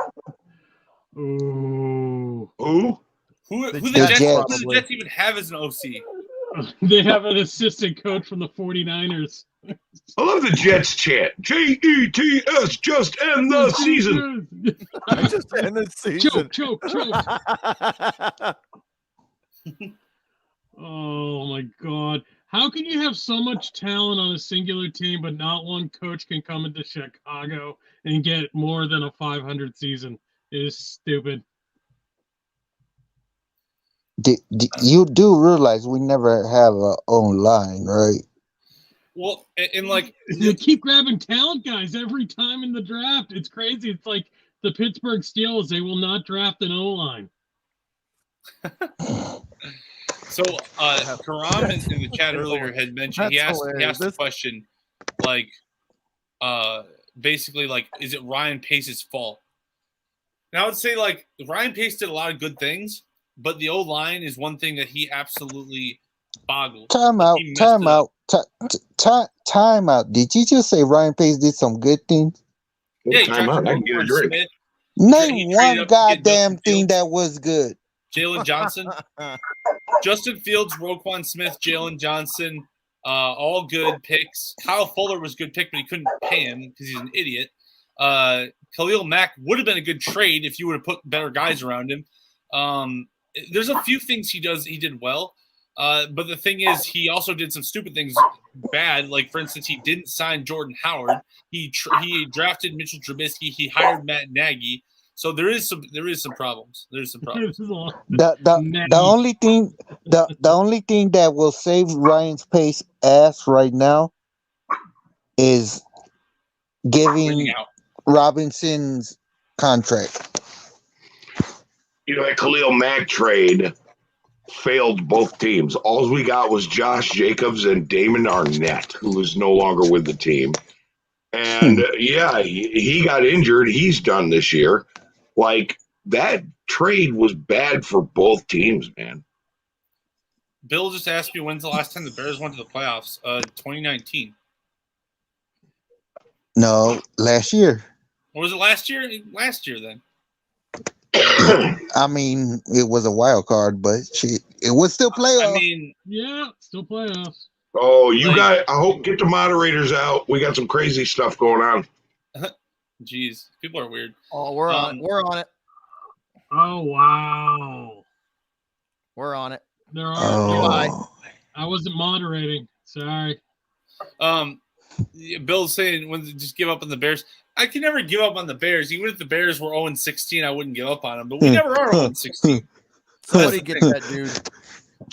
Ooh.
Who?
Who the
Jets.
Jets even have as an OC?
They have an assistant coach from the 49ers.
I love the Jets chant. Jets, just end the season.
Just end the season.
Choke. Oh my God. How can you have so much talent on a singular team, but not one coach can come into Chicago and get more than a 500 season? It is stupid.
You do realize we never have our own line, right?
Well, and like
they keep grabbing talent guys every time in the draft. It's crazy. It's like the Pittsburgh Steelers. They will not draft an O-line.
So, Karam in the chat earlier had mentioned he asked the question, like, basically, like, is it Ryan Pace's fault? And I would say, like, Ryan Pace did a lot of good things, but the O-line is one thing that he absolutely boggled.
Time out. Did you just say Ryan Pace did some good things?
Yeah,
time out. I can get a drink.
Smith.
Name one goddamn thing that was good.
Jalen Johnson, Justin Fields, Roquan Smith, Jalen Johnson, all good picks. Kyle Fuller was a good pick, but he couldn't pay him because he's an idiot. Khalil Mack would have been a good trade if you would have put better guys around him. There's a few things he did well, but the thing is, he also did some stupid things bad. Like, for instance, he didn't sign Jordan Howard. He drafted Mitchell Trubisky. He hired Matt Nagy. So there is some problems. There's some problems.
The only thing that will save Ryan's Pace ass right now is giving Robinson's contract.
You know, that Khalil Mack trade failed both teams. All we got was Josh Jacobs and Damon Arnett, who is no longer with the team. And yeah, he got injured. He's done this year. Like, that trade was bad for both teams, man.
Bill just asked me when's the last time the Bears went to the playoffs. 2019.
No, last year.
Or was it last year? Last year, then.
I mean, it was a wild card, but it was still playoffs.
I mean,
yeah, still playoffs.
Oh, I hope get the moderators out. We got some crazy stuff going on.
Jeez, people are weird.
Oh, we're on it.
Oh wow,
we're on it.
There are. I wasn't moderating. Sorry.
Bill's saying when just give up on the Bears. I can never give up on the Bears. Even if the Bears were 0-16, I wouldn't give up on them. But we never are 0-16.
Somebody get that dude.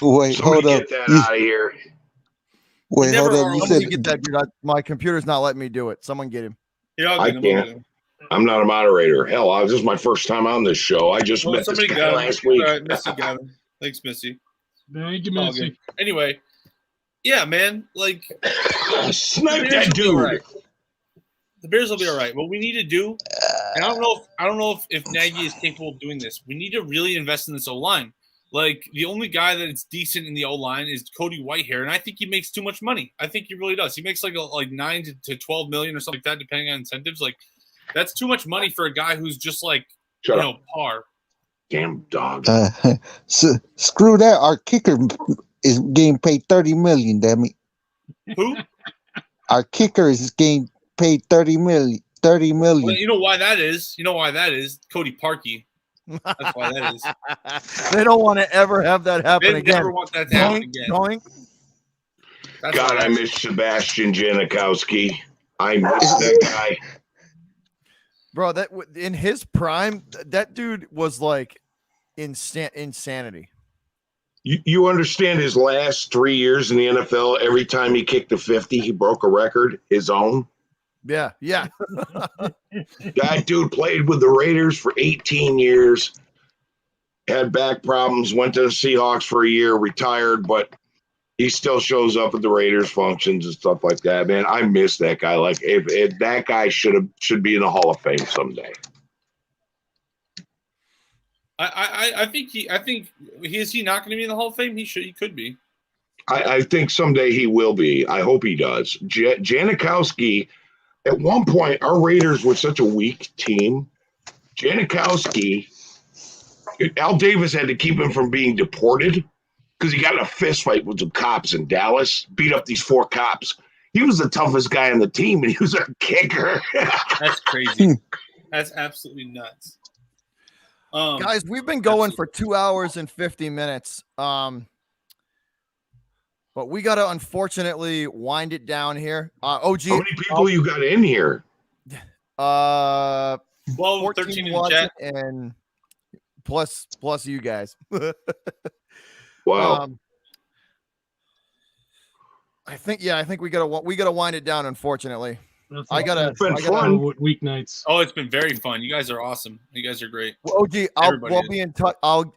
Wait, hold up.
Get that out of here.
Wait, hold up.
You said get that dude. My computer's not letting me do it. Someone get him.
Yeah,
I can't. I'm not a moderator. Hell, this is my first time on this show. I just met this guy last week.
All right, Missy got him. Thanks, Missy.
Thank you, Missy.
Anyway, yeah, man. Like,
snipe that dude.
The Bears will be all right. What we need to do, and I don't know if Nagy is capable of doing this. We need to really invest in this O-line. Like, the only guy that is decent in the O-line is Cody Whitehair, and I think he makes too much money. I think he really does. He makes like 9 to 12 million or something like that, depending on incentives. Like, that's too much money for a guy who's just like, par.
Damn dog.
Screw that. Our kicker is getting paid $30 million. Damn it.
Who?
Our kicker is getting paid $30 million.
Well, you know why that is? Cody Parkey. That's why that is.
They don't want to ever have that happen
They
again.
never want that to happen again.
God, I miss Sebastian Janikowski. I miss that guy.
Bro, that in his prime, that dude was like insanity.
You understand his last 3 years in the NFL, every time he kicked the 50, he broke a record, his own.
Yeah.
That dude played with the Raiders for 18 years, had back problems, went to the Seahawks for a year, retired, but he still shows up at the Raiders functions and stuff like that. Man, I miss that guy. Like, if that guy should be in the Hall of Fame someday.
I think is he not going to be in the Hall of Fame? He could be.
I think someday he will be. I hope he does. Janikowski, at one point, our Raiders were such a weak team. Janikowski, Al Davis had to keep him from being deported because he got in a fist fight with some cops in Dallas, beat up these 4 cops. He was the toughest guy on the team, and he was a kicker.
That's crazy. That's absolutely nuts.
Guys, we've been going for 2 hours and 50 minutes. But we got to unfortunately wind it down here. OG,
how many people you got in here?
12, 13 in the chat,
and plus you guys.
Wow.
I think we gotta wind it down. Unfortunately,
That's
It's been fun.
Weeknights.
Oh, it's been very fun. You guys are awesome. You guys are great.
Well, OG, we'll be in touch. I'll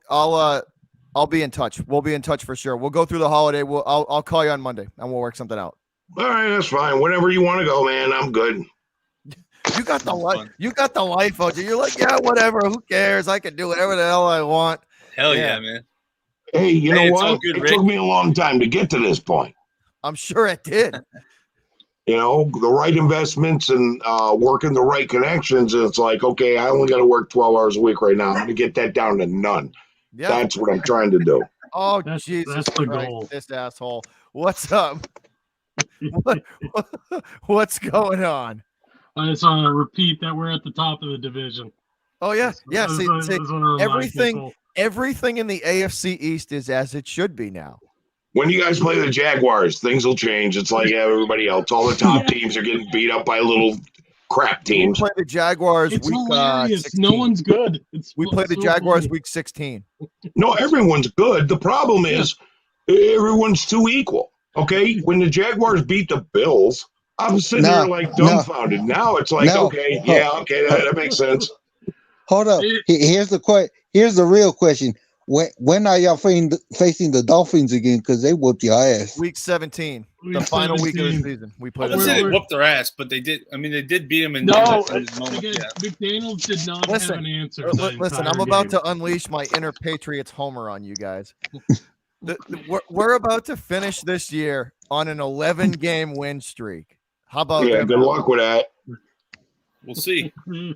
be in touch. We'll be in touch for sure. We'll go through the holiday. I'll call you on Monday and we'll work something out.
All right, that's fine. Whenever you want to go, man, I'm good.
You got the life. You got the life, OG. You're like, yeah, whatever. Who cares? I can do whatever the hell I want.
Hell yeah, man.
Hey, you know
it's all
what?
good,
It
Rick.
took me a long time to get to this point.
I'm sure it did.
You know, the right investments and working the right connections. It's like, okay, I only got to work 12 hours a week right now. I'm going to get that down to none.
Yeah.
That's what I'm trying to do.
Oh,
That's
Jesus
the
Christ,
goal.
this asshole. What's up? What's going on?
I just want to repeat that we're at the top of the division.
Oh, yeah. Yeah,
I
see,
just wanna remind
everything
people.
everything in the AFC East is as it should be now.
When you guys play the Jaguars, things will change. It's like everybody else. All the top teams are getting beat up by little crap
We
teams.
play the Jaguars
It's
week
hilarious.
16.
No one's good.
We play the
so
Jaguars
funny.
week 16.
No, everyone's good. The problem is everyone's too equal. Okay? When the Jaguars beat the Bills, I'm sitting there like dumbfounded. Now it's like, okay, that makes sense.
Hold up. Here's the real question. When are y'all facing the Dolphins again? Because they whooped your ass.
Week 17, the
Week
final week of the
17.
season. We
I
played
wouldn't say they
We're-
whooped their ass, but they did. I mean, they did beat them in
No,
the moment.
because
Yeah.
McDaniels did not
Listen,
have an answer.
Listen, I'm about to unleash my inner Patriots homer on you guys. We're about to finish this year on an 11-game win streak. How about
Yeah,
that?
good luck with that.
We'll see.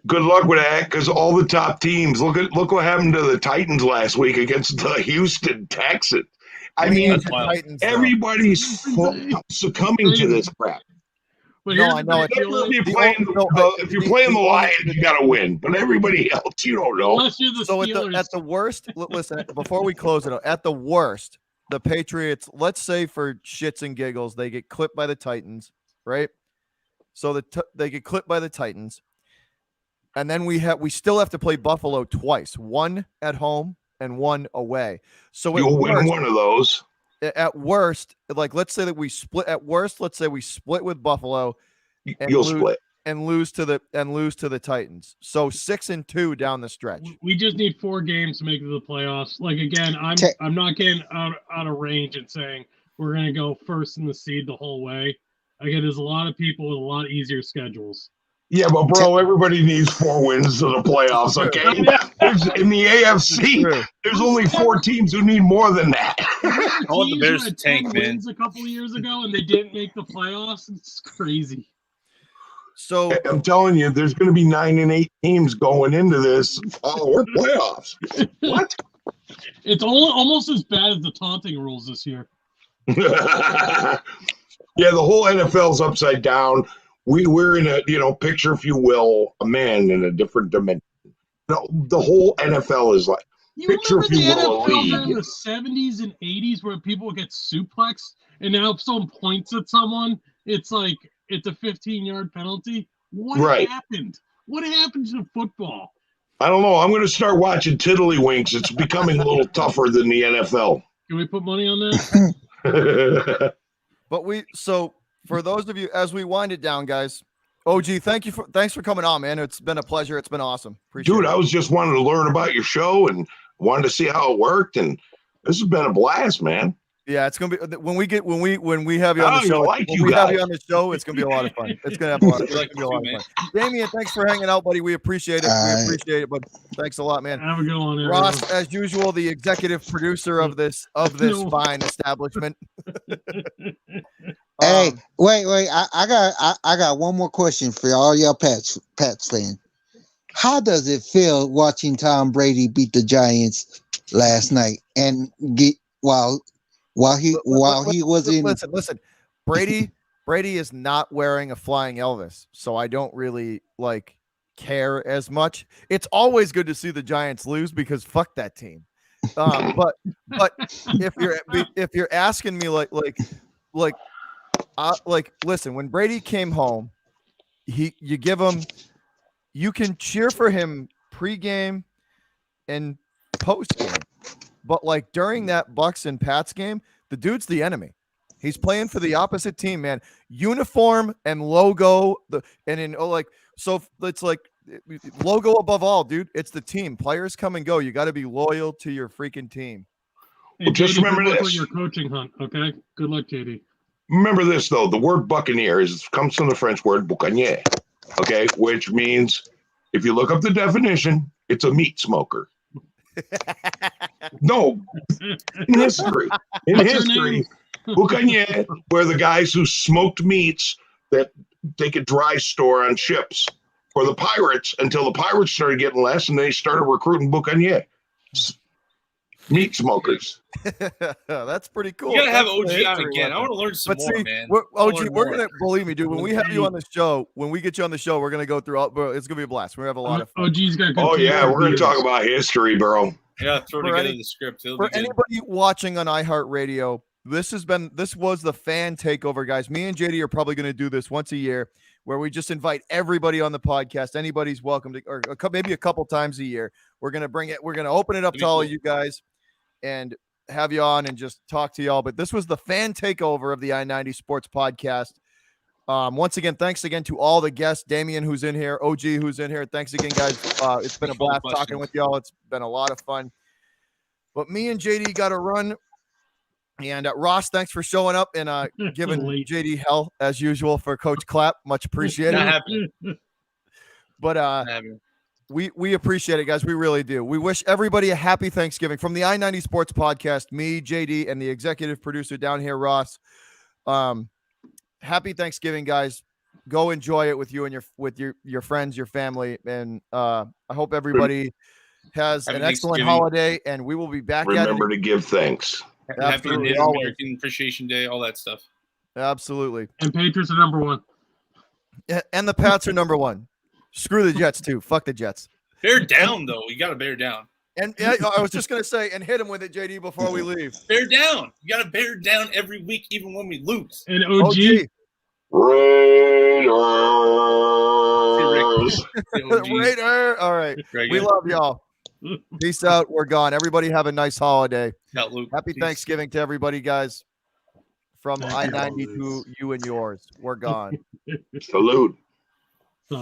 Good luck with that, because all the top teams. Look what happened to the Titans last week against the Houston Texans. I mean,
That's wild.
Titans, though.
everybody's succumbing to this crap.
But
No,
here's
I
the
know
thing,
it.
the only-
If you're playing the Lions, you got to win. But everybody else, you don't know.
unless you're the
So
Steelers.
at the worst, listen, before we close it out, at the worst, the Patriots, let's say for shits and giggles, they get clipped by the Titans, right? So they get clipped by the Titans. And then we still have to play Buffalo twice, one at home and one away. So
You'll win one of those.
at worst, like let's say that we split. At worst, let's say we split with Buffalo and
You'll
lose,
split.
and lose to the Titans. So 6-2 down the stretch.
We just need 4 games to make it to the playoffs. Like again, I'm not getting out of range and saying we're gonna go first in the seed the whole way. Again, there's a lot of people with a lot easier schedules.
Yeah, but bro, everybody needs 4 wins to the playoffs, okay? In the AFC, there's only 4 teams who need more than that.
I want the
Teams
Bears
who
to
had
tank,
10
man.
wins a couple of years ago and they didn't make the playoffs. It's crazy.
So
I'm telling you, there's going to be 9 and 8 teams going into this. Oh, we're playoffs. What?
It's almost as bad as the taunting rules this year.
Yeah, the whole NFL's upside down. We're in a, picture, if you will, a man in a different dimension. No, the whole NFL is like,
You
picture,
remember
if you
the
will, a
NFL during
league.
the 70s and 80s where people would get suplexed, and now if someone points at someone, it's a 15-yard penalty? What happened? What happened to football?
I don't know. I'm going to start watching Tiddlywinks. It's becoming a little tougher than the NFL.
Can we put money on that?
But so for those of you, as we wind it down, guys, OG, thanks for coming on, man. It's been a pleasure. It's been awesome. Appreciate it.
I was just wanting to learn about your show and wanted to see how it worked, and this has been a blast, man.
Yeah, it's gonna be when we have you on the show. Have you on the show, it's gonna be a lot of fun. It's gonna have a lot of fun. Damien, thanks for hanging out, buddy. We appreciate it. We appreciate it, but thanks a lot, man.
Have a good one, everyone.
Ross, as usual, the executive producer of this fine establishment.
Hey, wait! I got one more question for all y'all Pats fans. How does it feel watching Tom Brady beat the Giants last night and get while he was in?
Listen. Brady is not wearing a flying Elvis, so I don't really care as much. It's always good to see the Giants lose because fuck that team. But if you're asking me listen, when Brady came home, you can cheer for him pregame and postgame, but during that Bucks and Pats game, the dude's the enemy. He's playing for the opposite team, man. Uniform and logo, so it's logo above all, dude. It's the team. Players come and go. You got to be loyal to your freaking team.
Hey,
just
JD,
remember
good luck
this.
with your coaching hunt, okay? Good luck, JD.
Remember this, though. The word buccaneer comes from the French word boucanier, okay, which means, if you look up the definition, it's a meat smoker. No, in history, boucanier were the guys who smoked meats that they could dry store on ships for the pirates until the pirates started getting less and they started recruiting boucanier. Meat smokers.
That's pretty cool.
You gotta have
That's
OG on again. I want to learn some more, man.
We're gonna believe me, dude. When we have you on the show, when we get you on the show, we're gonna go through. It's gonna be a blast. We're gonna have a lot of fun.
OG's got good.
Oh yeah, we're gonna talk about history, bro.
Yeah, throw together the script.
For anybody watching on iHeartRadio, this was the fan takeover, guys. Me and JD are probably gonna do this once a year, where we just invite everybody on the podcast. Anybody's welcome to, or maybe a couple times a year. We're gonna bring it. We're gonna open it up to all of you guys and have you on and just talk to y'all. But this was the fan takeover of the I-90 Sports Podcast. Once again, thanks again to all the guests. Damien, who's in here, OG, who's in here. Thanks again, guys. It's been a blast talking with y'all. It's been a lot of fun. But me and JD got to run. And Ross, thanks for showing up and giving JD hell as usual for Coach Clapp. Much appreciated. But we appreciate it, guys. We really do. We wish everybody a happy Thanksgiving from the I-90 Sports Podcast. Me, JD, and the executive producer down here, Ross. Happy Thanksgiving, guys. Go enjoy it with you and your friends, your family, and I hope everybody has an excellent holiday. And we will be back.
Remember to give thanks.
Happy American Appreciation Day, all that stuff.
Absolutely.
And Patriots are number one.
And the Pats are number one. Screw the Jets too. Fuck the Jets.
Bear down, though. You got to bear down.
And I was just gonna say, and hit him with it, JD, before we leave.
Bear down. You got to bear down every week, even when we lose.
And OG.
Raider. All right. We love y'all. Peace out. We're gone. Everybody have a nice holiday. Happy Thanksgiving to everybody, guys. From I-90 to you and yours. We're gone.
Salute.